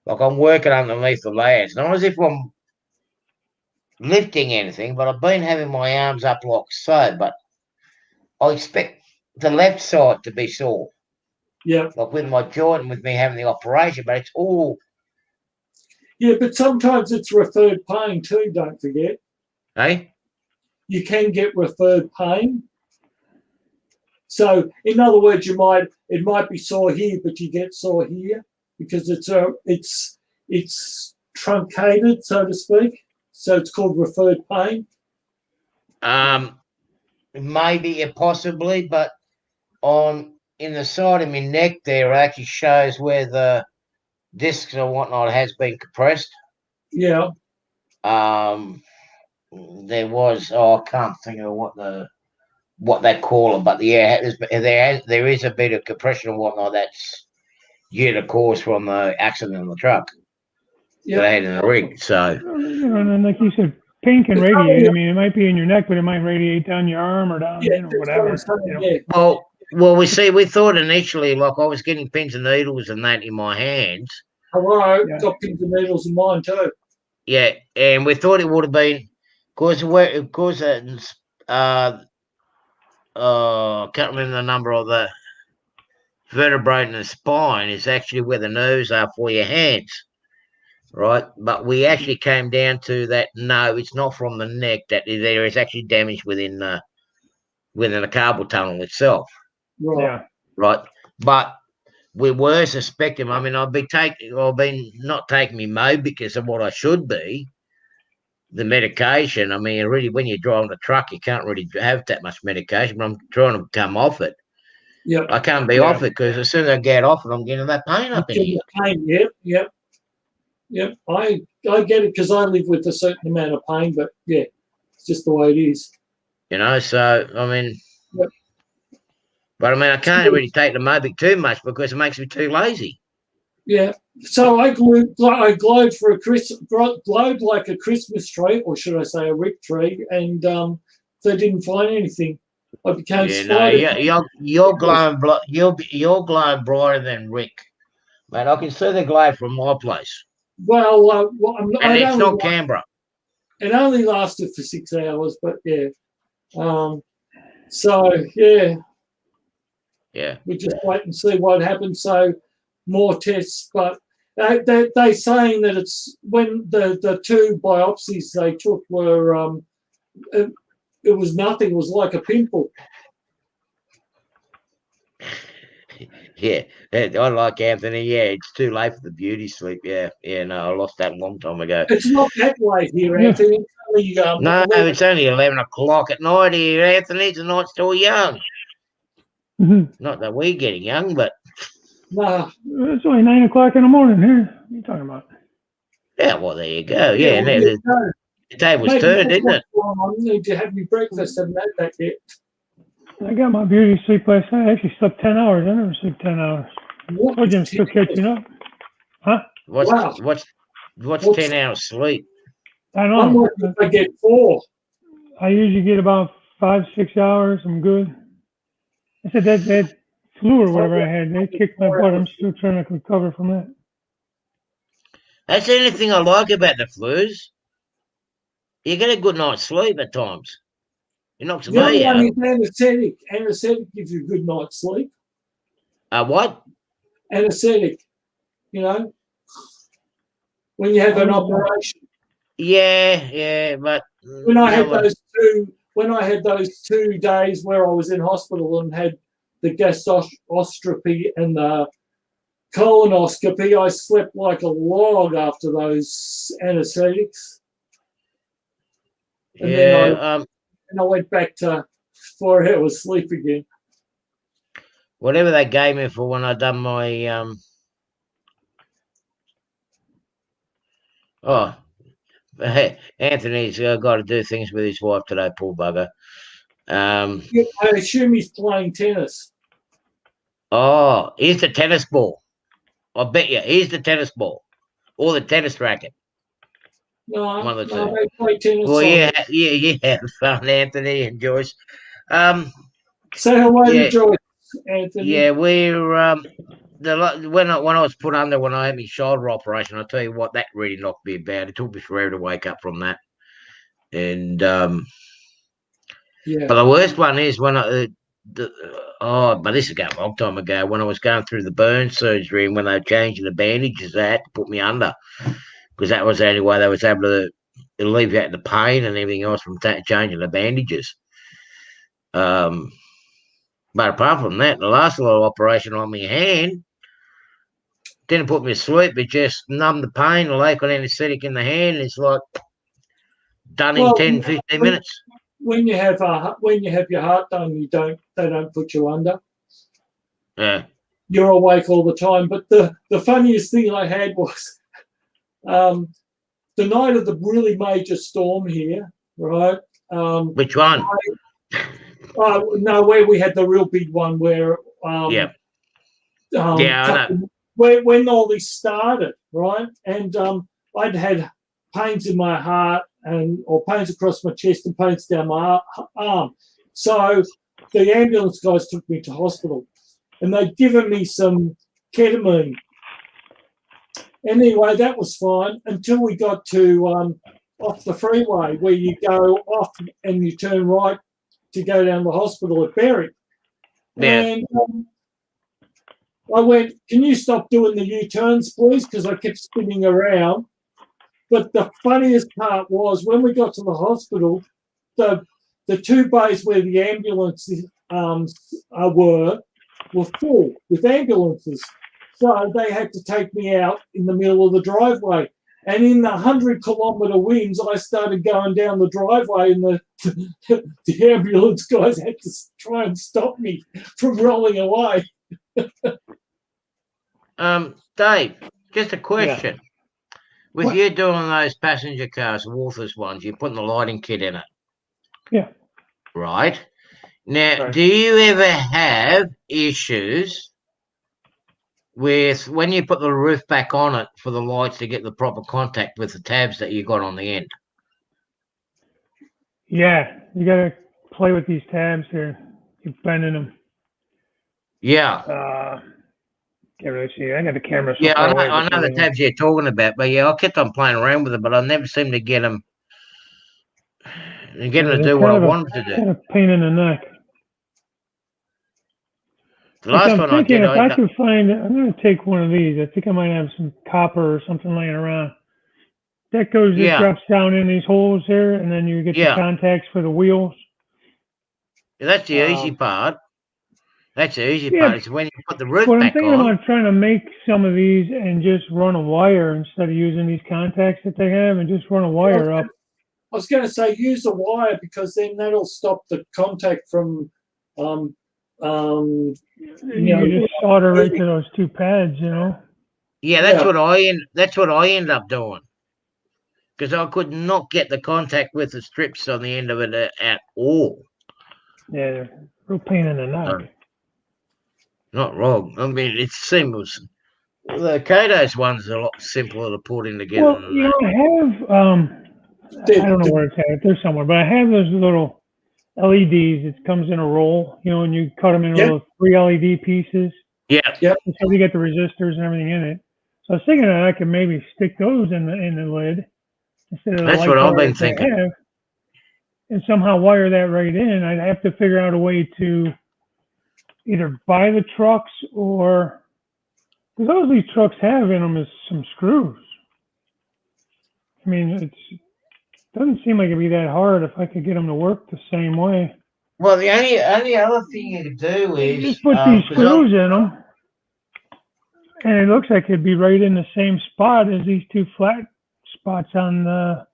like I'm working underneath the layers. Not as if I'm lifting anything, but I've been having my arms up like so, but I expect the left side to be sore. Yeah. Like with my joint and with me having the operation, but it's all. Yeah, but sometimes it's referred pain too, don't forget. Hey? You can get referred pain. So, in other words, it might be sore here, but you get sore here because it's truncated, so to speak. So it's called referred pain. Maybe, possibly, but in the side of my neck there, it actually shows where the discs or whatnot has been compressed. Yeah. There was I can't think of what they call it, but yeah, there is a bit of compression and whatnot that's due to cause from the accident in the truck that I had in the rig. So and like you said, pain can radiate. I mean, it might be in your neck, but it might radiate down your arm or down, whatever. Well, we thought initially, like I was getting pins and needles and that in my hands. Hello, got pins and needles in mine too. Yeah, and we thought it would have been because can't remember the number of the vertebrae in the spine is actually where the nerves are for your hands, right? But we actually came down to that. No, it's not from the neck. That there is actually damage within the carpal tunnel itself. Right. Yeah. Right. But we were suspecting. I mean, I've been not taking me Mobic because of what I should be. The medication. I mean, really, when you're driving a truck, you can't really have that much medication. But I'm trying to come off it. Yeah. I can't be off it because as soon as I get off it, I'm getting that pain up in here. Pain. Yep. I get it because I live with a certain amount of pain, but yeah, it's just the way it is. So I mean. Yep. But I mean, I can't really take the Mobic too much because it makes me too lazy. Yeah. So I glowed for glowed like a Christmas tree, or should I say a Rick tree, and they didn't find anything. I became you're glowing you're glowing brighter than Rick, mate. I can see the glow from my place. Well, and it's not Canberra. It only lasted for 6 hours, but yeah. So yeah. Yeah. We just wait and see what happens. So more tests, but they're saying that it's when the two biopsies they took were it was nothing. It was like a pimple. Yeah, I like Anthony. Yeah, it's too late for the beauty sleep. Yeah, no, I lost that a long time ago. It's not that late here, Anthony. No, it's only 11 o'clock at night here, Anthony. The night's still young. Mm-hmm. Not that we're getting young, but no, it's only 9 o'clock in the morning here. What are you talking about? Yeah, well, there you go. Yeah, the day was turned, didn't it? I need to have my breakfast. I haven't had that yet. I got my beauty sleep last night. I actually slept 10 hours. I never sleep 10 hours. What? I'm still catching up. Huh? What's 10 hours sleep? I know. I get 4. I usually get about 5-6 hours. I'm good. I said that flu or whatever I had, they kicked my butt. I'm still trying to recover from that. That's the only thing I like about the flus. You get a good night's sleep at times. It knocks The other me one out. is anesthetic. Anesthetic gives you a good night's sleep. What? Anesthetic, you know, when you have an operation. Yeah, but When I had those 2 days where I was in hospital and had the gastroscopy and the colonoscopy, I slept like a log after those anesthetics. And then I went back to 4 hours sleep again. whatever they gave me for when I done my Anthony's got to do things with his wife today, poor bugger. I assume he's playing tennis. Oh, here's the tennis ball. I bet you, here's the tennis ball or the tennis racket. No, One of the two. they play tennis. Well, yeah, fun, Anthony and Joyce. Say hello to Joyce, Anthony. Yeah, we're when I was put under when I had my shoulder operation, I'll tell you what, that really knocked me about. It took me forever to wake up from that. And but the worst one is when but this is going a long time ago, when I was going through the burn surgery and when they were changing the bandages, they had to put me under because that was the only way they was able to alleviate the pain and everything else from changing the bandages. But apart from that, the last little operation on my hand didn't put me to sleep. It just numbed the pain. The local anaesthetic in the hand is like done in 10, 15 minutes. When you have your heart done, they don't put you under. Yeah. You're awake all the time. But the funniest thing I had was the night of the really major storm here, right? Which one? No, where we had the real big one where I know. when all this started, right? And I'd had pains in my heart or pains across my chest and pains down my arm. So the ambulance guys took me to hospital and they'd given me some ketamine. Anyway, that was fine until we got to off the freeway where you go off and you turn right to go down the hospital at Berwick. Yeah. And I went, can you stop doing the U-turns, please? Because I kept spinning around. But the funniest part was when we got to the hospital, the 2 bays where the ambulances were full with ambulances. So they had to take me out in the middle of the driveway. And in the 100-kilometre winds, I started going down the driveway and the ambulance guys had to try and stop me from rolling away. Dave, just a question. Yeah. With you doing those passenger cars, Walthers ones, you're putting the lighting kit in it. Yeah. Right. Now, Right. do you ever have issues with when you put the roof back on it for the lights to get the proper contact with the tabs that you got on the end? Yeah, you got to play with these tabs here. Keep bending them. Yeah. Can't really see. I got the camera. So Yeah, far away, I know the tabs you're talking about, but yeah, I kept on playing around with it, but I never seemed to get them to do what I wanted to do. Kind of pain in the neck. The last I'm one I thinking did, if I could find, I'm going to take one of these. I think I might have some copper or something laying around. That goes, it drops down in these holes here, and then you get the contacts for the wheels. That's the easy part. That's the easy part. It's when you put the roof But I'm back thinking on. about trying to make some of these and just run a wire instead of using these contacts that they have, and just run a wire up. I was going to say use a wire because then that'll stop the contact from You just solder right to those 2 pads, you know. Yeah, that's what I end up doing, because I could not get the contact with the strips on the end of it at all. Yeah, they're real pain in the neck. Not wrong. I mean, it seems the Katos ones are a lot simpler to put in together. Well, you know, I have I don't know where it's at. They're somewhere, but I have those little LEDs. It comes in a roll, you know, and you cut them into little 3 LED pieces. Yeah. So you get the resistors and everything in it. So I was thinking that I could maybe stick those in the lid instead of the That's light what I've bar been that they thinking. have, and somehow wire that right in. I'd have to figure out a way to either buy the trucks or because all these trucks have in them is some screws. I mean, it doesn't seem like it'd be that hard if I could get them to work the same way. Well, the only other thing you could do is Just put these 'cause screws in them, and it looks like it'd be right in the same spot as these two flat spots on the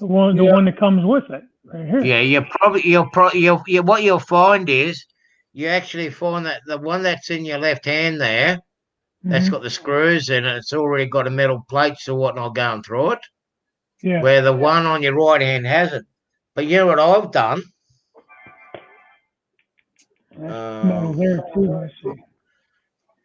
one that comes with it right here. yeah, what you'll find is you actually find that the one that's in your left hand there, that's Mhm. got the screws in it. It's already got a metal plates or whatnot going through it. Yeah. Where the one on your right hand hasn't. But you know what I've done? Metal there too. I see.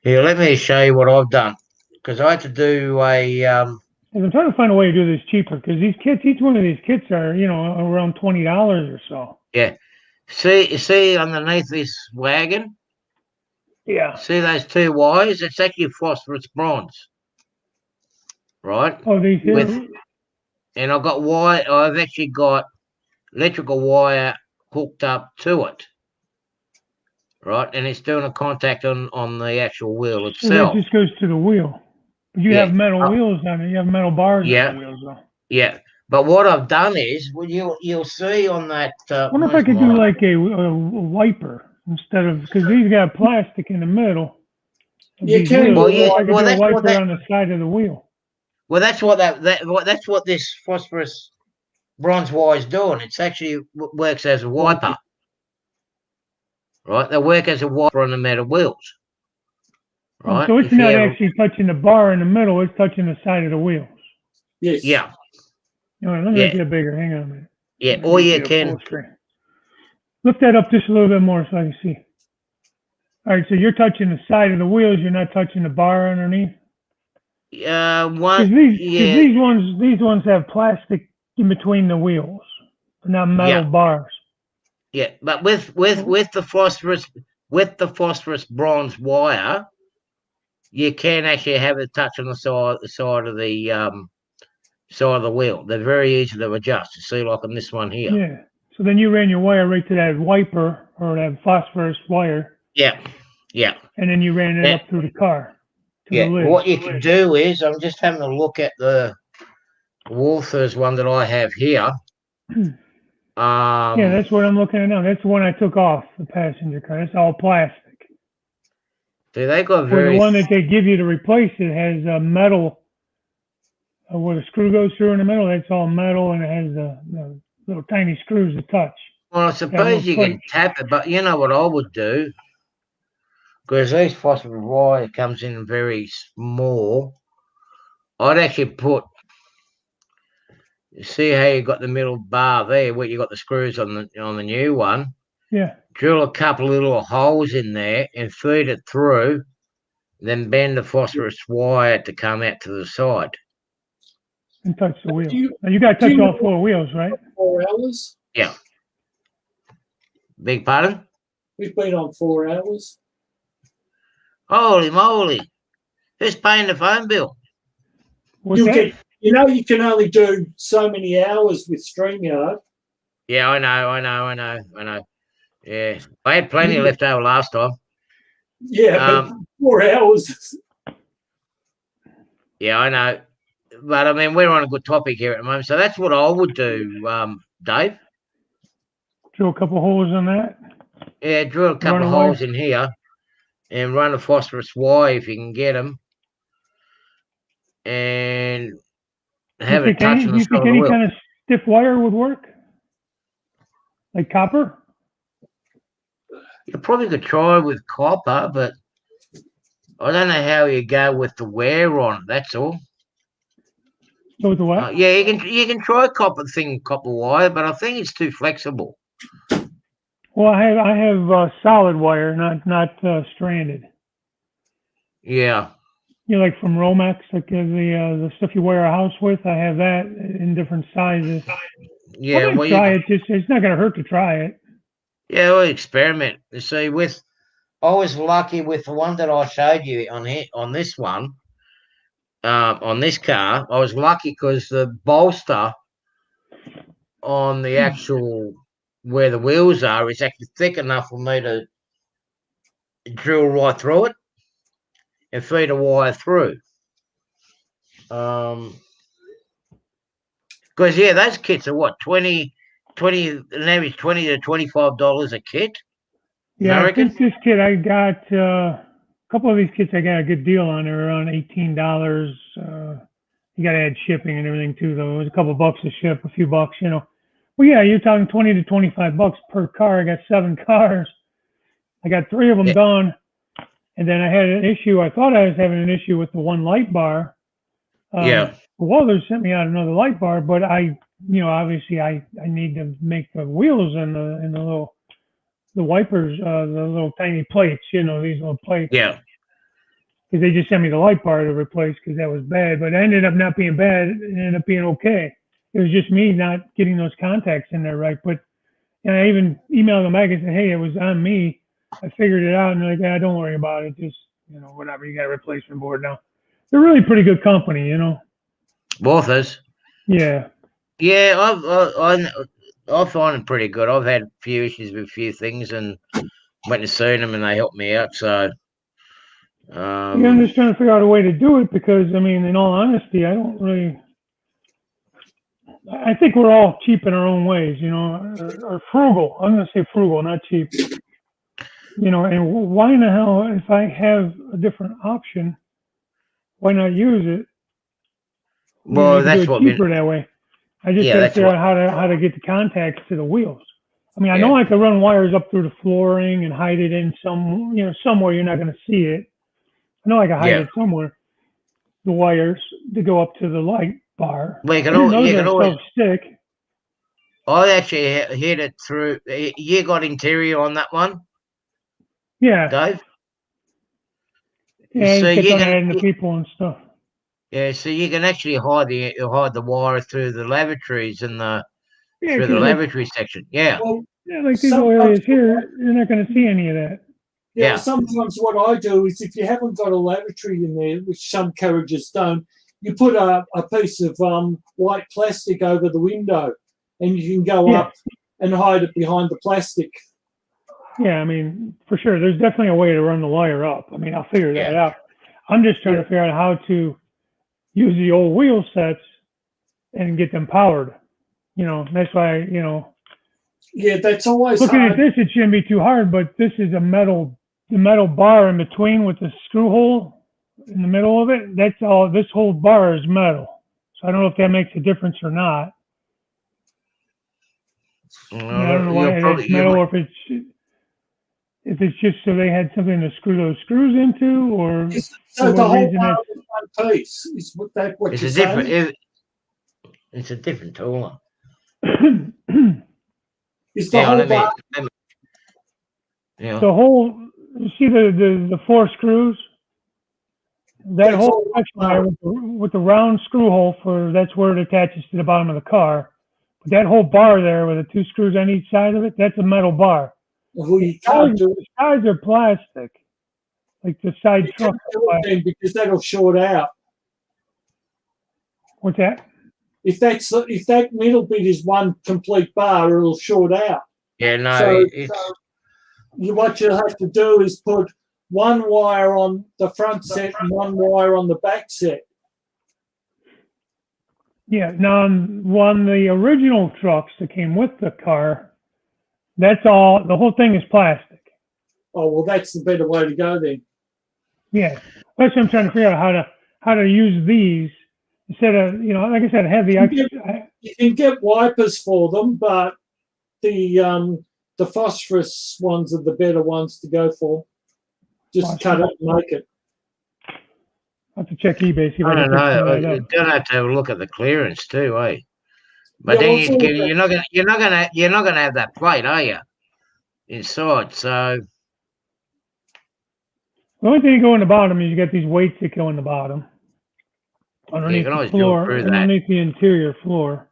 Here, let me show you what I've done. Because I had to do a And I'm trying to find a way to do this cheaper because these kits, each one of these kits are, around $20 or so. see underneath this wagon. Yeah. See those two wires? It's actually phosphorus bronze, right? Oh, these here. And I've actually got electrical wire hooked up to it, right? And it's doing a contact on the actual wheel So itself. that just goes to the wheel. But you Yeah. have metal wheels on it. You have metal bars Yeah. on the wheels though. Yeah, but what I've done is, well, you'll see on that. I wonder if I could do like a wiper instead of because these got plastic in the middle. of You these can. wheels. Well, yeah, I could well, do a that's what wiper that- on the side of the wheel. Well, that's what this phosphorus bronze wire is doing. It's actually works as a wiper, right? They work as a wiper on the metal wheels, right? So it's If you not ever- actually touching the bar in the middle. It's touching the side of the wheels. Yes. Yeah, Let me make it bigger. Hang on a minute. yeah. Let me Or get you a can. full screen. Lift that up just a little bit more so I can see. All right, so you're touching the side of the wheels. You're not touching the bar underneath. One. These ones have plastic in between the wheels, but not metal Yeah. bars. Yeah, but with the phosphorus bronze wire, you can actually have it touch on the side of the wheel. They're very easy to adjust. You see, like on this one here. Yeah. So then you ran your wire right to that wiper or that phosphorus wire, Yeah, yeah, and then you ran it Yeah. up through the car. To yeah. the lid. What you can do is, I'm just having a look at the Walthers one that I have here. Yeah, that's what I'm looking at now. That's the one I took off the passenger car. That's all plastic. See, they got Where very. the one that they give you to replace it has a metal, where the screw goes through in the middle. That's all metal, and it has the little tiny screws to touch. Well, I suppose you can tap it, but you know what I would do? Because this phosphorus wire comes in very small. I'd actually put. See how you got the middle bar there, where you got the screws on the new one. Yeah. Drill a couple of little holes in there and feed it through, then bend the phosphorus wire to come out to the side. And touch the wheel. You- Now, you got to touch do you- all four wheels, right? 4 hours. Yeah. Big pardon? We've been on 4 hours. Holy moly. Who's paying the phone bill? What's You that? you can only do so many hours with StreamYard. Yeah, I know. Yeah. I had plenty left over last time. Yeah, but 4 hours. Yeah, I know. But I mean, we're on a good topic here at the moment. So that's what I would do, Dave. Drill a couple holes in that. Yeah, drill a couple Run of a wire. holes in here and run a phosphorus wire if you can get them. And have it touch on the You side think of the any wheel. kind of stiff wire would work? Like copper? You probably could try with copper, but I don't know how you go with the wear on it. That's all. Go with the what? Yeah, you can try copper wire, but I think it's too flexible. Well, I have solid wire, not stranded. Yeah, Like from Romex, like the stuff you wear a house with. I have that in different sizes. yeah. I'm Well, gonna try it. It's not gonna hurt to try it. yeah, we'll experiment. You see, I was lucky with the one that I showed you on here on this one. on this car, I was lucky because the bolster on the actual where the wheels are is actually thick enough for me to drill right through it and feed a wire through. Because yeah, those kits are what 20, an average $20 to $25 a kit. Yeah, I American? think this kit I got a couple of these kits I got a good deal on. They're around $18. You got to add shipping and everything too, though. It was a couple bucks to ship, a few bucks, you know. Well, yeah, you're talking 20 to 25 bucks per car. I got 7 cars. I got 3 of them Yeah. done, and then I had an issue. I thought I was having an issue with the one light bar. Yeah. Welders sent me out another light bar, but obviously I need to make the wheels and the wipers, the little tiny plates, these little plates. Yeah. Because they just sent me the light bar to replace because that was bad, but it ended up not being bad. It ended up being okay. It was just me not getting those contacts in there right. But I even emailed them back and said, hey, it was on me. I figured it out, and they're like, don't worry about it. Just whatever. You got a replacement board now. They're really pretty good company, Walthers. Yeah. Yeah, I find them pretty good. I've had a few issues with a few things and went and seen them and they helped me out. So, I'm just trying to figure out a way to do it because, in all honesty, I think we're all cheap in our own ways, or frugal. I'm going to say frugal, not cheap. And why in the hell, if I have a different option, why not use it? well, You can that's do it what cheaper that way. I just Yeah, got to that's figure what- out how to get the contacts to the wheels. I know Yeah. I could run wires up through the flooring and hide it in somewhere you're not going to see it. I know I can hide Yeah. it somewhere. The wires to go up to the light bar. Well, you can I didn't know you they can were always. self-stick. I actually hit it through. You got interior on that one, Yeah, Dave? yeah. So You kept you on can, adding the people and stuff. yeah. So you can actually hide the wire through the lavatories and Yeah, through the 'cause lavatory section. Yeah. Well, like these little sometimes, areas here, you're not going to see any of that. yeah, Yeah. sometimes what I do is if you haven't got a lavatory in there, which some carriages don't, you put a piece of white plastic over the window and you can go Yeah. up and hide it behind the plastic. Yeah, for sure. There's definitely a way to run the wire up. I'll figure that Yeah. out. I'm just trying to figure out how to use the old wheel sets and get them powered. That's why, Yeah, that's always looking hard. at this, it shouldn't be too hard, but this is the metal bar in between with the screw hole in the middle of it. That's all, this whole bar is metal. So I don't know if that makes a difference or not. I don't know why it's metal or if it's just so they had something to screw those screws into, or So for the what whole reason bar is one piece. Is what It's you're a different. saying? It's a different tool. Is the Yeah. whole Let me. bar? Yeah. the whole, you see the 4 screws? That That's whole all section one there bar. with the round screw hole that's where it attaches to the bottom of the car. But that whole bar there with the 2 screws on each side of it, that's a metal bar. Well, you can't do The sides are plastic, like the side it truck. then because that'll short out. What's that? If that middle bit is one complete bar, it'll short out. Yeah. No. So- It's. What you'll have to do is put one wire on the front set and one wire on the back set. Yeah. Now, on the original trucks that came with the car, that's all. The whole thing is plastic. Oh well, that's the better way to go then. Yeah. That's what I'm trying to figure out how to use these instead of like I said, heavy. You can get wipers for them, but the phosphorus ones are the better ones to go for. Just cut it and make it. I have to check eBay, see if I I don't can pick some know. of that You up. don't have to have a look at the clearance too, eh? But Yeah, then well, it's all you're not gonna have that plate, are you? Inside, so The only thing that go in the bottom is you got these weights that go in the bottom. Underneath can the always drill floor, through that. underneath the interior floor.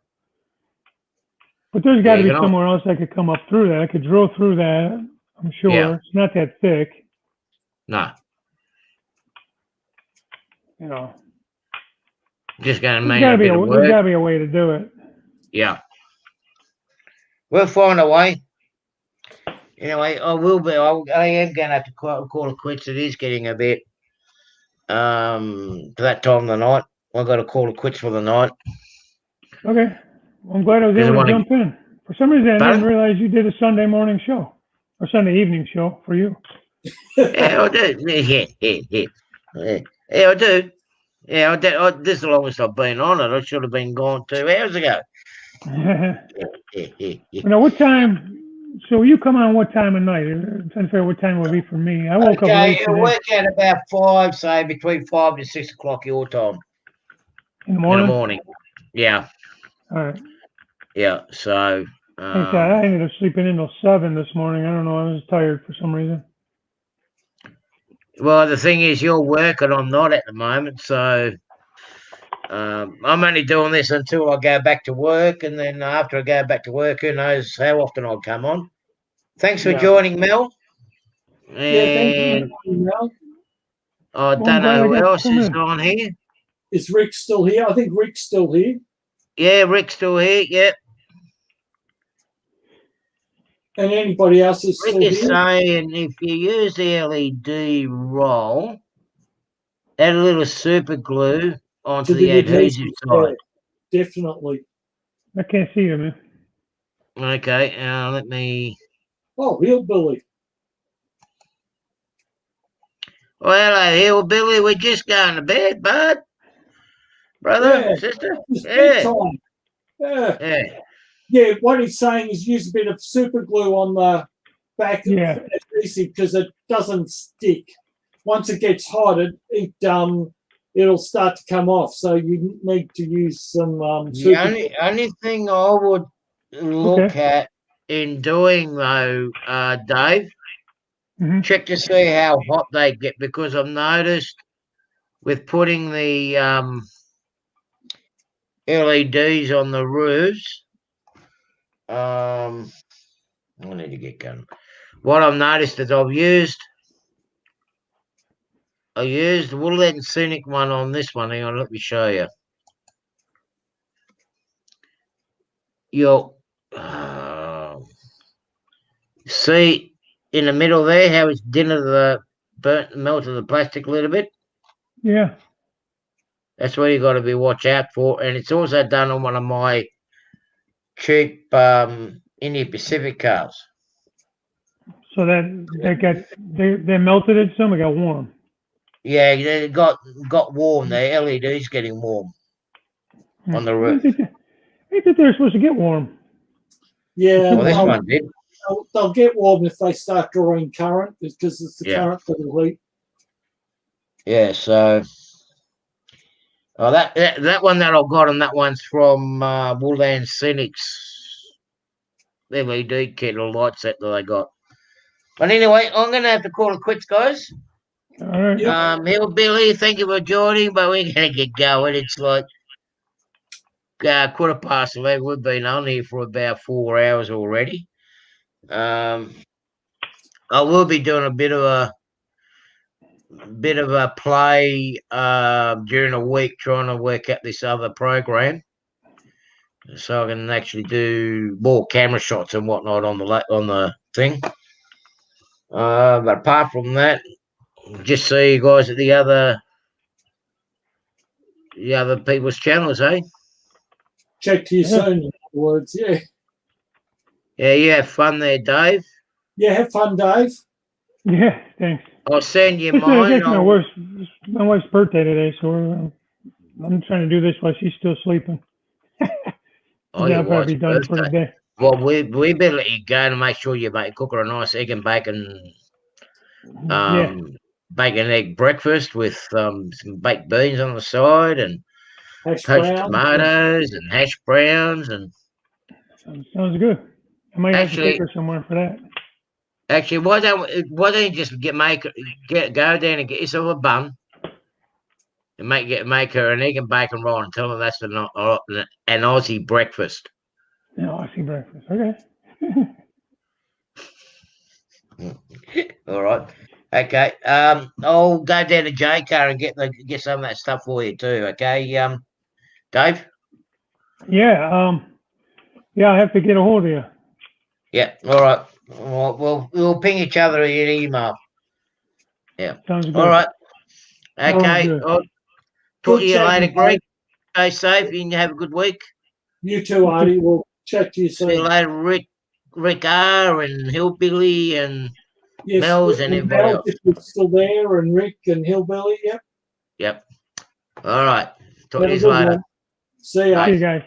But there's got to you be can al- somewhere else I could come up through that. I could drill through that, I'm sure. Yeah. It's not that thick, no. you know. Just going to There's mean gotta a be bit of there's work. gotta be a way to do it. Yeah. We'll find a way. Anyway, I will be. I am going to have to call it quits. It is getting a bit to that time of the night. I've got to call it quits for the night. Okay. Well, I'm glad I was 'Cause I able to wanna- jump in. For some reason, I didn't Pardon? realize you did a Sunday morning show or Sunday evening show for you. Yeah, I do. Yeah, I do. Yeah, I do. This is the longest I've been on it. I should have been gone 2 hours ago. Yeah. Now, what time? So you come on what time of night? It's unfair what time it would be for me. I woke up Okay, late it'll today work out about 5, say between 5 to 6 o'clock your time in the in the morning. morning. Yeah, All right. yeah. So, Like that, I ended up sleeping until 7 this morning. I don't know. I was tired for some reason. well, the thing is, you're working. I'm not at the moment, so I'm only doing this until I go back to work, and then after I go back to work, who knows how often I'll come on. Thanks for Yeah. joining, Mel. Yeah, thank And you. Mel. I Well, I'm don't glad I know who got to else come is in. on here. Is Rick still here? I think Rick's still here. Yeah, Rick's still here. Yep. And anybody else is Rick still is here? saying if you use the LED roll, add a little super glue onto To the the adhesive yeah, side. definitely. I can't see you, man. Okay, let me. Oh, Hillbilly. Well, hello, Hillbilly. We're just going to bed, bud. Brother, Yeah. sister. It's Yeah, bedtime. Yeah. yeah. Yeah, what he's saying is use a bit of super glue on the back Yeah. adhesive because it doesn't stick. Once it gets hot, it'll start to come off. So you need to use some The super glue. only thing I would look at in doing though, Dave, Hmm. check to see how hot they get, because I've noticed with putting the LEDs on the roofs, I need to get going. What I've noticed is I used the Woodland Scenic one on this one. Hang on, let me show you. You'll see in the middle there how it's melted the plastic a little bit. Yeah. That's what you got to be watch out for. And it's also done on one of my cheap Indian Pacific cars. So they melted it some. It got warm. Yeah, it got warm. The LED's getting warm on the I roof. think they're supposed to get warm. Yeah, Well, this one did. they'll get warm if they start drawing current because it's the Yeah. current that'll heat. Yeah, so that one that I've got, and that one's from Woodland Scenic's LED kit or light set that they got. But anyway, I'm gonna have to call it quits, guys. All right. Yeah. Hillbilly, thank you for joining, but we're gonna get going. It's like 11:15. We've been on here for about 4 hours already. I will be doing a bit of a play during the week, trying to work out this other program, so I can actually do more camera shots and whatnot on the thing. But apart from that, just see you guys at the other people's channels, eh? Check to you Yeah. soon. In other words, yeah. Yeah, you have fun there, Dave. Yeah, have fun, Dave. Yeah. Thanks. I'll send you It's mine. actually my wife's birthday today, so I'm trying to do this while she's still sleeping. Oh, Then your I'll probably be wife's done for the birthday. day. Well, we better let you go to make sure you cook her a nice egg and bacon, Yeah. bacon egg breakfast with some baked beans on the side and Hash poached brown. tomatoes and hash browns. And Sounds good. I might have to Actually- take her somewhere for that. actually, why don't you just go down and get yourself a bun and make her an egg and bacon roll and tell her that's an Aussie breakfast. No, I see breakfast. Okay. All right. Okay. I'll go down to J Car and get some of that stuff for you too. Okay. Dave? Yeah, yeah, I have to get a hold of you. Yeah. All right. We'll ping each other in an email. Sounds good. All right. Sounds Okay. good. I'll talk Good to you chatting, later, mate. Greg. Stay safe and have a good week. You too, Artie. We'll chat to you See you soon. later, Rick R and Hillbilly and Yes, Mel's and everybody Mel, else. if you're still there, and Rick and Hillbilly. Yep. Yep. All right. Talk Have to a you good later. one. See ya. Bye. See you guys.